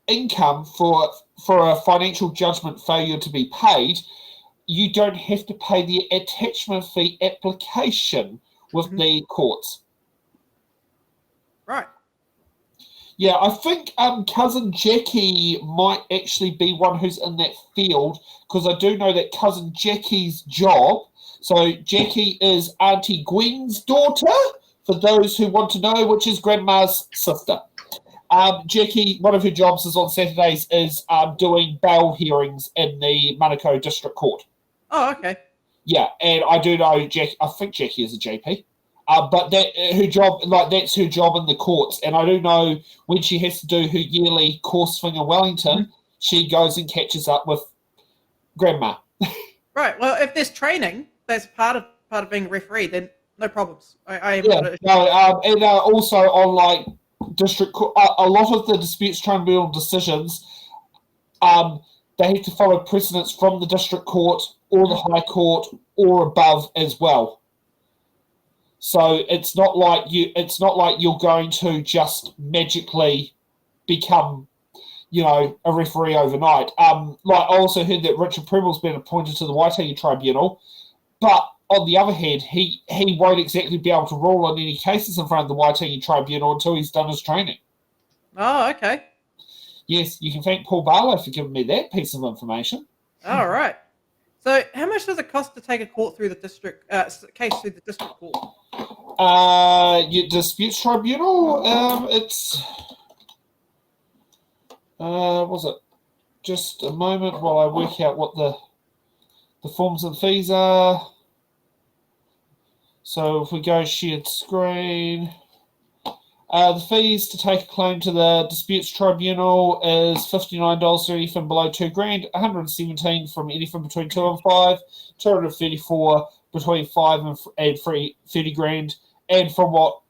income for a financial judgment failure to be paid, you don't have to pay the attachment fee application with the courts. Right. Yeah, I think Cousin Jackie might actually be one who's in that field, because I do know that Cousin Jackie's job, so Jackie is Auntie Gwen's daughter, for those who want to know, which is Grandma's sister. Jackie, one of her jobs is on Saturdays is doing bail hearings in the Manukau District Court. Oh, okay. Yeah, and I do know I think Jackie is a JP. But that's her job in the courts. And I do know when she has to do her yearly course thing in Wellington, she goes and catches up with Grandma. Right. Well, if there's training that's part of being a referee, then no problems. And also on like district court, a lot of the disputes tribunal decisions, they have to follow precedents from the district court or the high court or above as well. So it's not like you're going to just magically become, a referee overnight. I also heard that Richard Premel's been appointed to the Waitangi Tribunal, but on the other hand, he won't exactly be able to rule on any cases in front of the Waitangi Tribunal until he's done his training. Oh, okay. Yes, you can thank Paul Barlow for giving me that piece of information. All right. So, how much does it cost to take a court through the district case through the district court? Your disputes tribunal. It's was it just a moment while I work out what the forms and fees are. So if we go shared screen, the fees to take a claim to the disputes tribunal is $59 for anything below $2,000, $117 from anything between $2 and $5, $234 between $5 and $30,000, and from what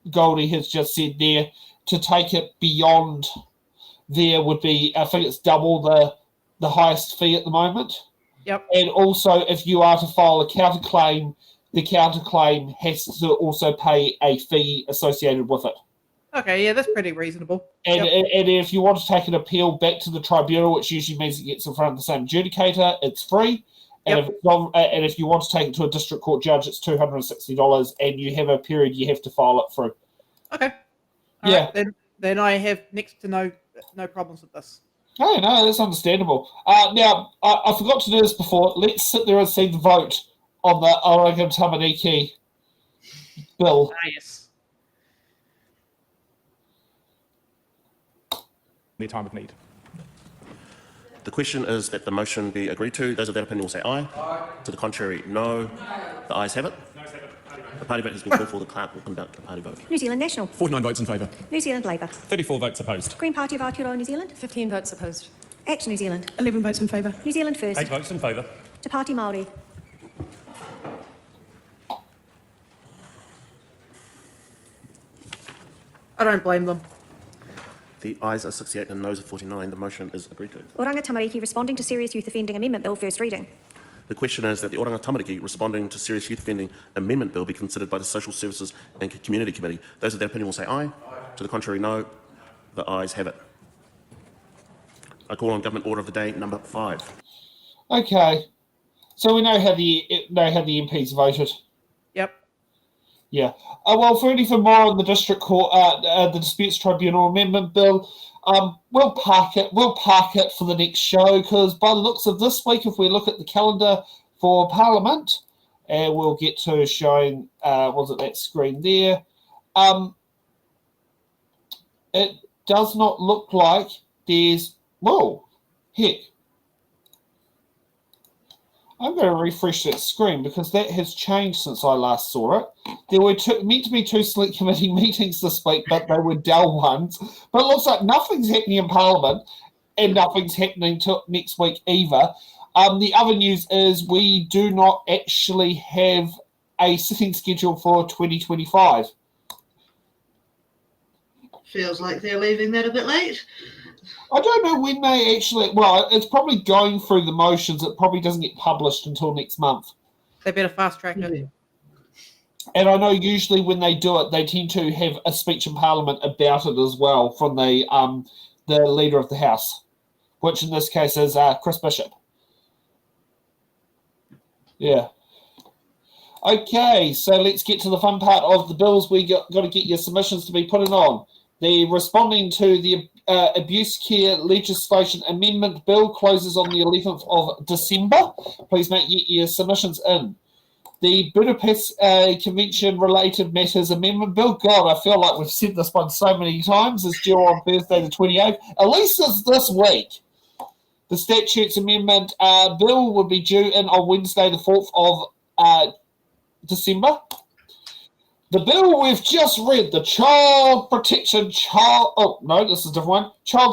Goldie has just said there, to take it beyond there would be, I think it's double the highest fee at the moment. Yep. And also, if you are to file a counterclaim, the counterclaim has to also pay a fee associated with it. Okay, yeah, that's pretty reasonable. And if you want to take an appeal back to the tribunal, which usually means it gets in front of the same adjudicator, it's free. And, if you want to take it to a district court judge, it's $260, and you have a period you have to file it through. Okay. All right, then I have next to no problems with this. Oh, no, that's understandable. Now, I forgot to do this before. Let's sit there and see the vote on the Oranga Tamariki bill. Yes. Their time of need. The question is that the motion be agreed to. Those of that opinion will say aye. Aye. To the contrary, no. The ayes have it. The party vote has been called for. The clerk will conduct the party vote. New Zealand National. 49 votes in favour. New Zealand Labour. 34 votes opposed. Green Party of Aotearoa New Zealand. 15 votes opposed. Action New Zealand. 11 votes in favour. New Zealand First. 8 votes in favour. Te Pāti Māori. I don't blame them. The ayes are 68 and noes are 49. The motion is agreed to. Oranga Tamariki responding to Serious Youth Offending Amendment Bill, first reading. The question is that the Oranga Tamariki responding to Serious Youth Offending Amendment Bill be considered by the Social Services and Community Committee. Those of that opinion will say aye. To the contrary, no. The ayes have it. I call on Government Order of the Day number 5. Okay. So we know how the MPs voted. Yep. Yeah. Well, for anything more on the district court, the Disputes Tribunal Amendment Bill, we'll park it. We'll park it for the next show, because by the looks of this week, if we look at the calendar for Parliament, and we'll get to showing, was it that screen there? It does not look like there's. Whoa, heck. I'm going to refresh that screen because that has changed since I last saw it. There were meant to be 2 select committee meetings this week, but they were dull ones. But it looks like nothing's happening in Parliament and nothing's happening till next week either. The other news is we do not actually have a sitting schedule for 2025. Feels like they're leaving that a bit late. I don't know when they actually. Well, it's probably going through the motions. It probably doesn't get published until next month. They better fast track it. And I know usually when they do it, they tend to have a speech in Parliament about it as well from the Leader of the House, which in this case is Chris Bishop. Yeah. Okay, so let's get to the fun part of the bills. We got to get your submissions to be put in on. The responding to the Abuse Care Legislation Amendment Bill closes on the 11th of December. Please make your submissions in. The Budapest Convention Related Matters Amendment Bill, God, I feel like we've said this one so many times, is due on Thursday the 28th. At least it's this week. The Statutes Amendment Bill will be due in on Wednesday the 4th of December. The bill we've just read, the Child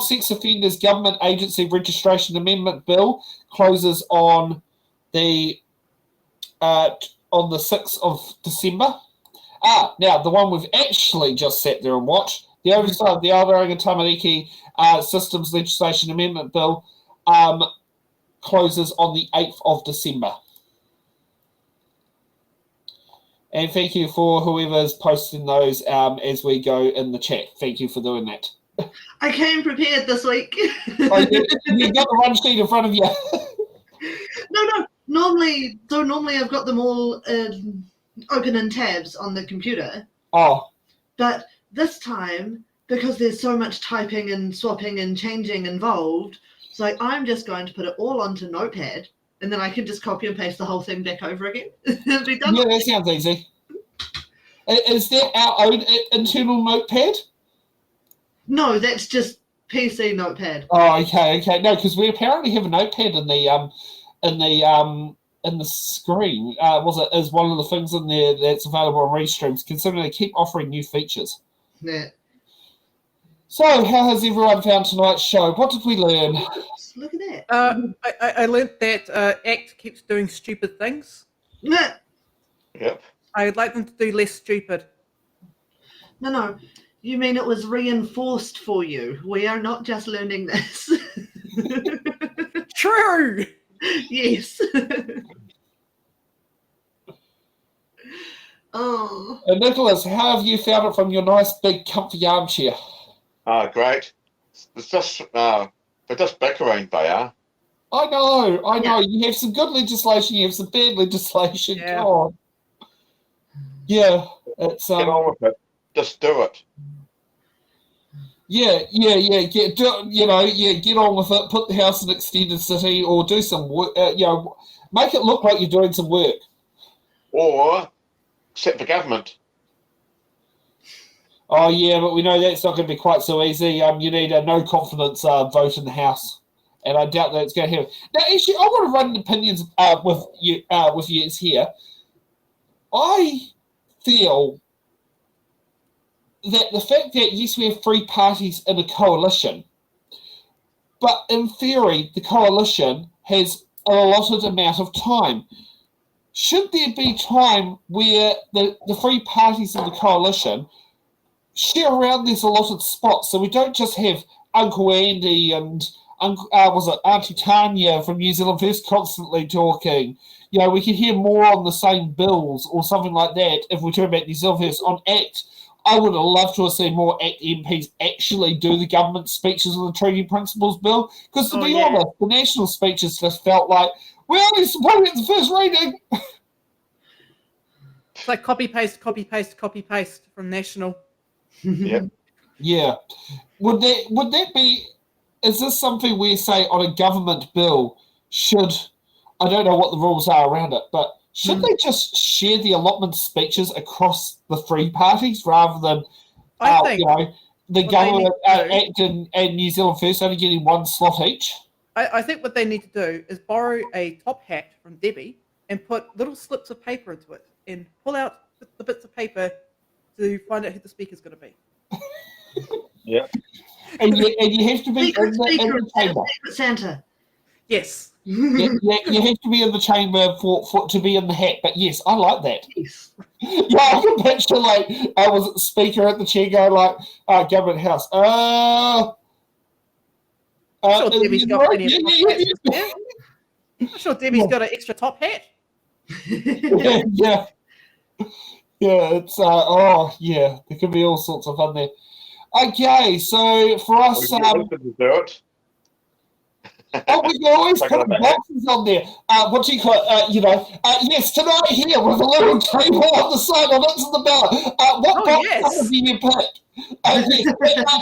Sex Offenders Government Agency Registration Amendment Bill, closes on the 6th of December. Now the one we've actually just sat there and watched, the Oversight of the Aotearoa Tamariki Systems Legislation Amendment Bill, closes on the 8th of December. And thank you for whoever's posting those as we go in the chat. Thank you for doing that. I came prepared this week. You got the run sheet in front of you. No. Normally I've got them all open in tabs on the computer. Oh. But this time, because there's so much typing and swapping and changing involved, so I'm just going to put it all onto Notepad, and then I can just copy and paste the whole thing back over again. It'll be done. Yeah, that sounds easy. Is that our own internal Notepad? No, that's just PC Notepad. Oh, okay. No, because we apparently have a Notepad in the screen. Is one of the things in there that's available on Restreams, considering they keep offering new features. Yeah. So, how has everyone found tonight's show? What did we learn? Look at that. I learned that ACT keeps doing stupid things. Yeah. Yep. I'd like them to do less stupid. No. You mean it was reinforced for you? We are not just learning this. True. Yes. Oh. And Nicholas, how have you found it from your nice big comfy armchair? Great. It's just they're just bickering, they are. I know. You have some good legislation, you have some bad legislation. Yeah. God. Yeah, it's Get on with it. Just do it. Yeah. Get on with it. Put the house in extended city, or do some work. Make it look like you're doing some work. Or set the government. Oh yeah, but we know that's not going to be quite so easy. You need a no confidence vote in the House, and I doubt that it's going to happen. Now, actually, I want to run opinions with you here. I feel that the fact that yes, we have three parties in a coalition, but in theory, the coalition has an allotted amount of time. Should there be time where the three parties in the coalition share around these allotted spots, so we don't just have Uncle Andy and Auntie Tanya from New Zealand First constantly talking? We could hear more on the same bills or something like that if we talk about New Zealand First. On ACT, I would have loved to have seen more ACT MPs actually do the government speeches on the Treaty Principles Bill, because to be honest, the national speeches just felt like, we're only supporting it at the first reading. It's like copy paste from national. Yep. Yeah. Would that be? Is this something we say on a government bill? I don't know what the rules are around it, but should they just share the allotment speeches across the three parties rather than the government ACT and New Zealand First only getting one slot each? I think what they need to do is borrow a top hat from Debbie and put little slips of paper into it and pull out the bits of paper to find out who the speaker's going to be. Yeah. And you have to be in the chamber. Santa. Yes. You have to be in the chamber for to be in the hat. But yes, I like that. Yes. Yeah, I can picture I was a speaker at the chair going government house. I'm sure Debbie's got plenty of top hats. I'm sure Debbie's got an extra top hat. Yeah. It's there could be all sorts of fun there. Okay, so for us, we can do it. we can always put boxes on there. What do you call it? Yes, tonight here with a little table on the side on Into the Ballot. What box do you pick?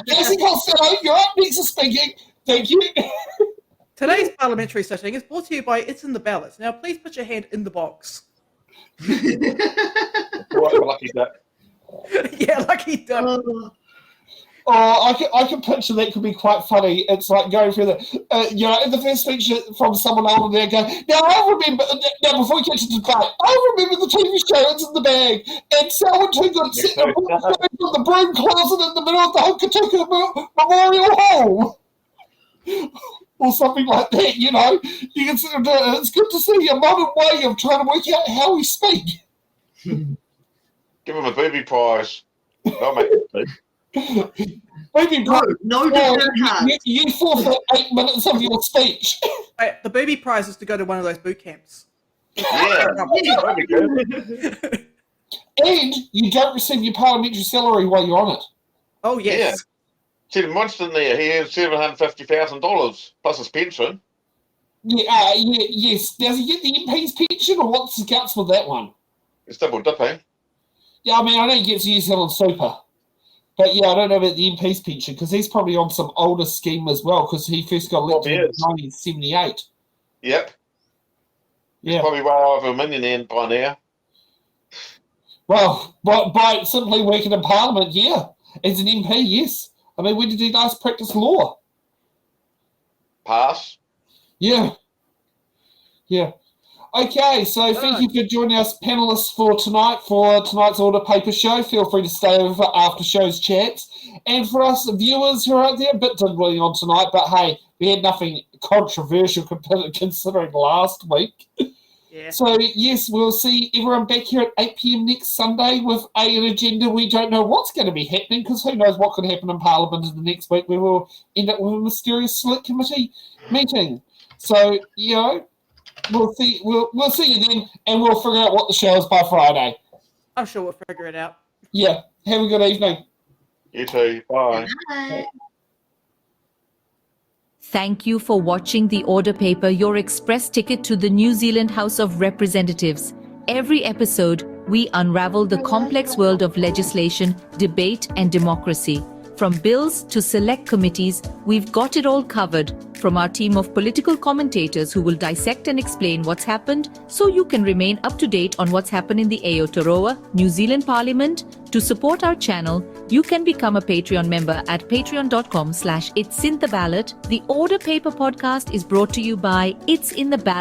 Cassie Costello, you're up next to speaking. Thank you. Today's parliamentary sitting is brought to you by It's in the Ballots. Now, please put your hand in the box. Lucky duck. Yeah, lucky duck. I can picture that could be quite funny. It's like going through the, in the first speech from someone older there going, now before we get to the debate, I remember the TV show, It's in the Bag, and someone too good sitting on the broom closet in the middle of the Hokitika Memorial Hall. Or something like that, you know. You can, it's good to see a modern way of trying to work out how we speak. Give him a booby prize. I'll make it. Booby prize. No, you forfeit 8 minutes of your speech. The booby prize is to go to one of those boot camps. Yeah, that'd be good. And you don't receive your parliamentary salary while you're on it. Oh, yes. Yeah. See, the monster in there, he has $750,000 plus his pension. Yes. Does he get the MP's pension, or what's the guts with that one? It's double dipping. Yeah, I mean, I know he gets New Zealand Super. But, yeah, I don't know about the MP's pension, because he's probably on some older scheme as well, because he first got elected in 1978. Yep. Yeah. He's probably well over $1 million by now. Well, by simply working in Parliament, yeah. As an MP, yes. I mean, when did he last practice law? Pass. Yeah. Okay, so thank you for joining us, panellists, for tonight's Order Paper show. Feel free to stay over for after shows chats. And for us viewers who are out there, a bit dingling on tonight, but hey, we had nothing controversial considering last week. Yeah. So, yes, we'll see everyone back here at 8 p.m. next Sunday with an agenda. We don't know what's going to be happening, because who knows what could happen in Parliament in the next week, where we'll end up with a mysterious select committee meeting. So, we'll see you then, and we'll figure out what the show is by Friday. I'm sure we'll figure it out. Yeah. Have a good evening. You too. Bye. Bye. Thank you for watching The Order Paper, your express ticket to the New Zealand House of Representatives. Every episode, we unravel the complex world of legislation, debate, and democracy. From bills to select committees, we've got it all covered. From our team of political commentators who will dissect and explain what's happened, so you can remain up to date on what's happened in the Aotearoa, New Zealand Parliament. To support our channel, you can become a Patreon member at patreon.com/itsinthaballot. The Order Paper podcast is brought to you by It's in the Ballot.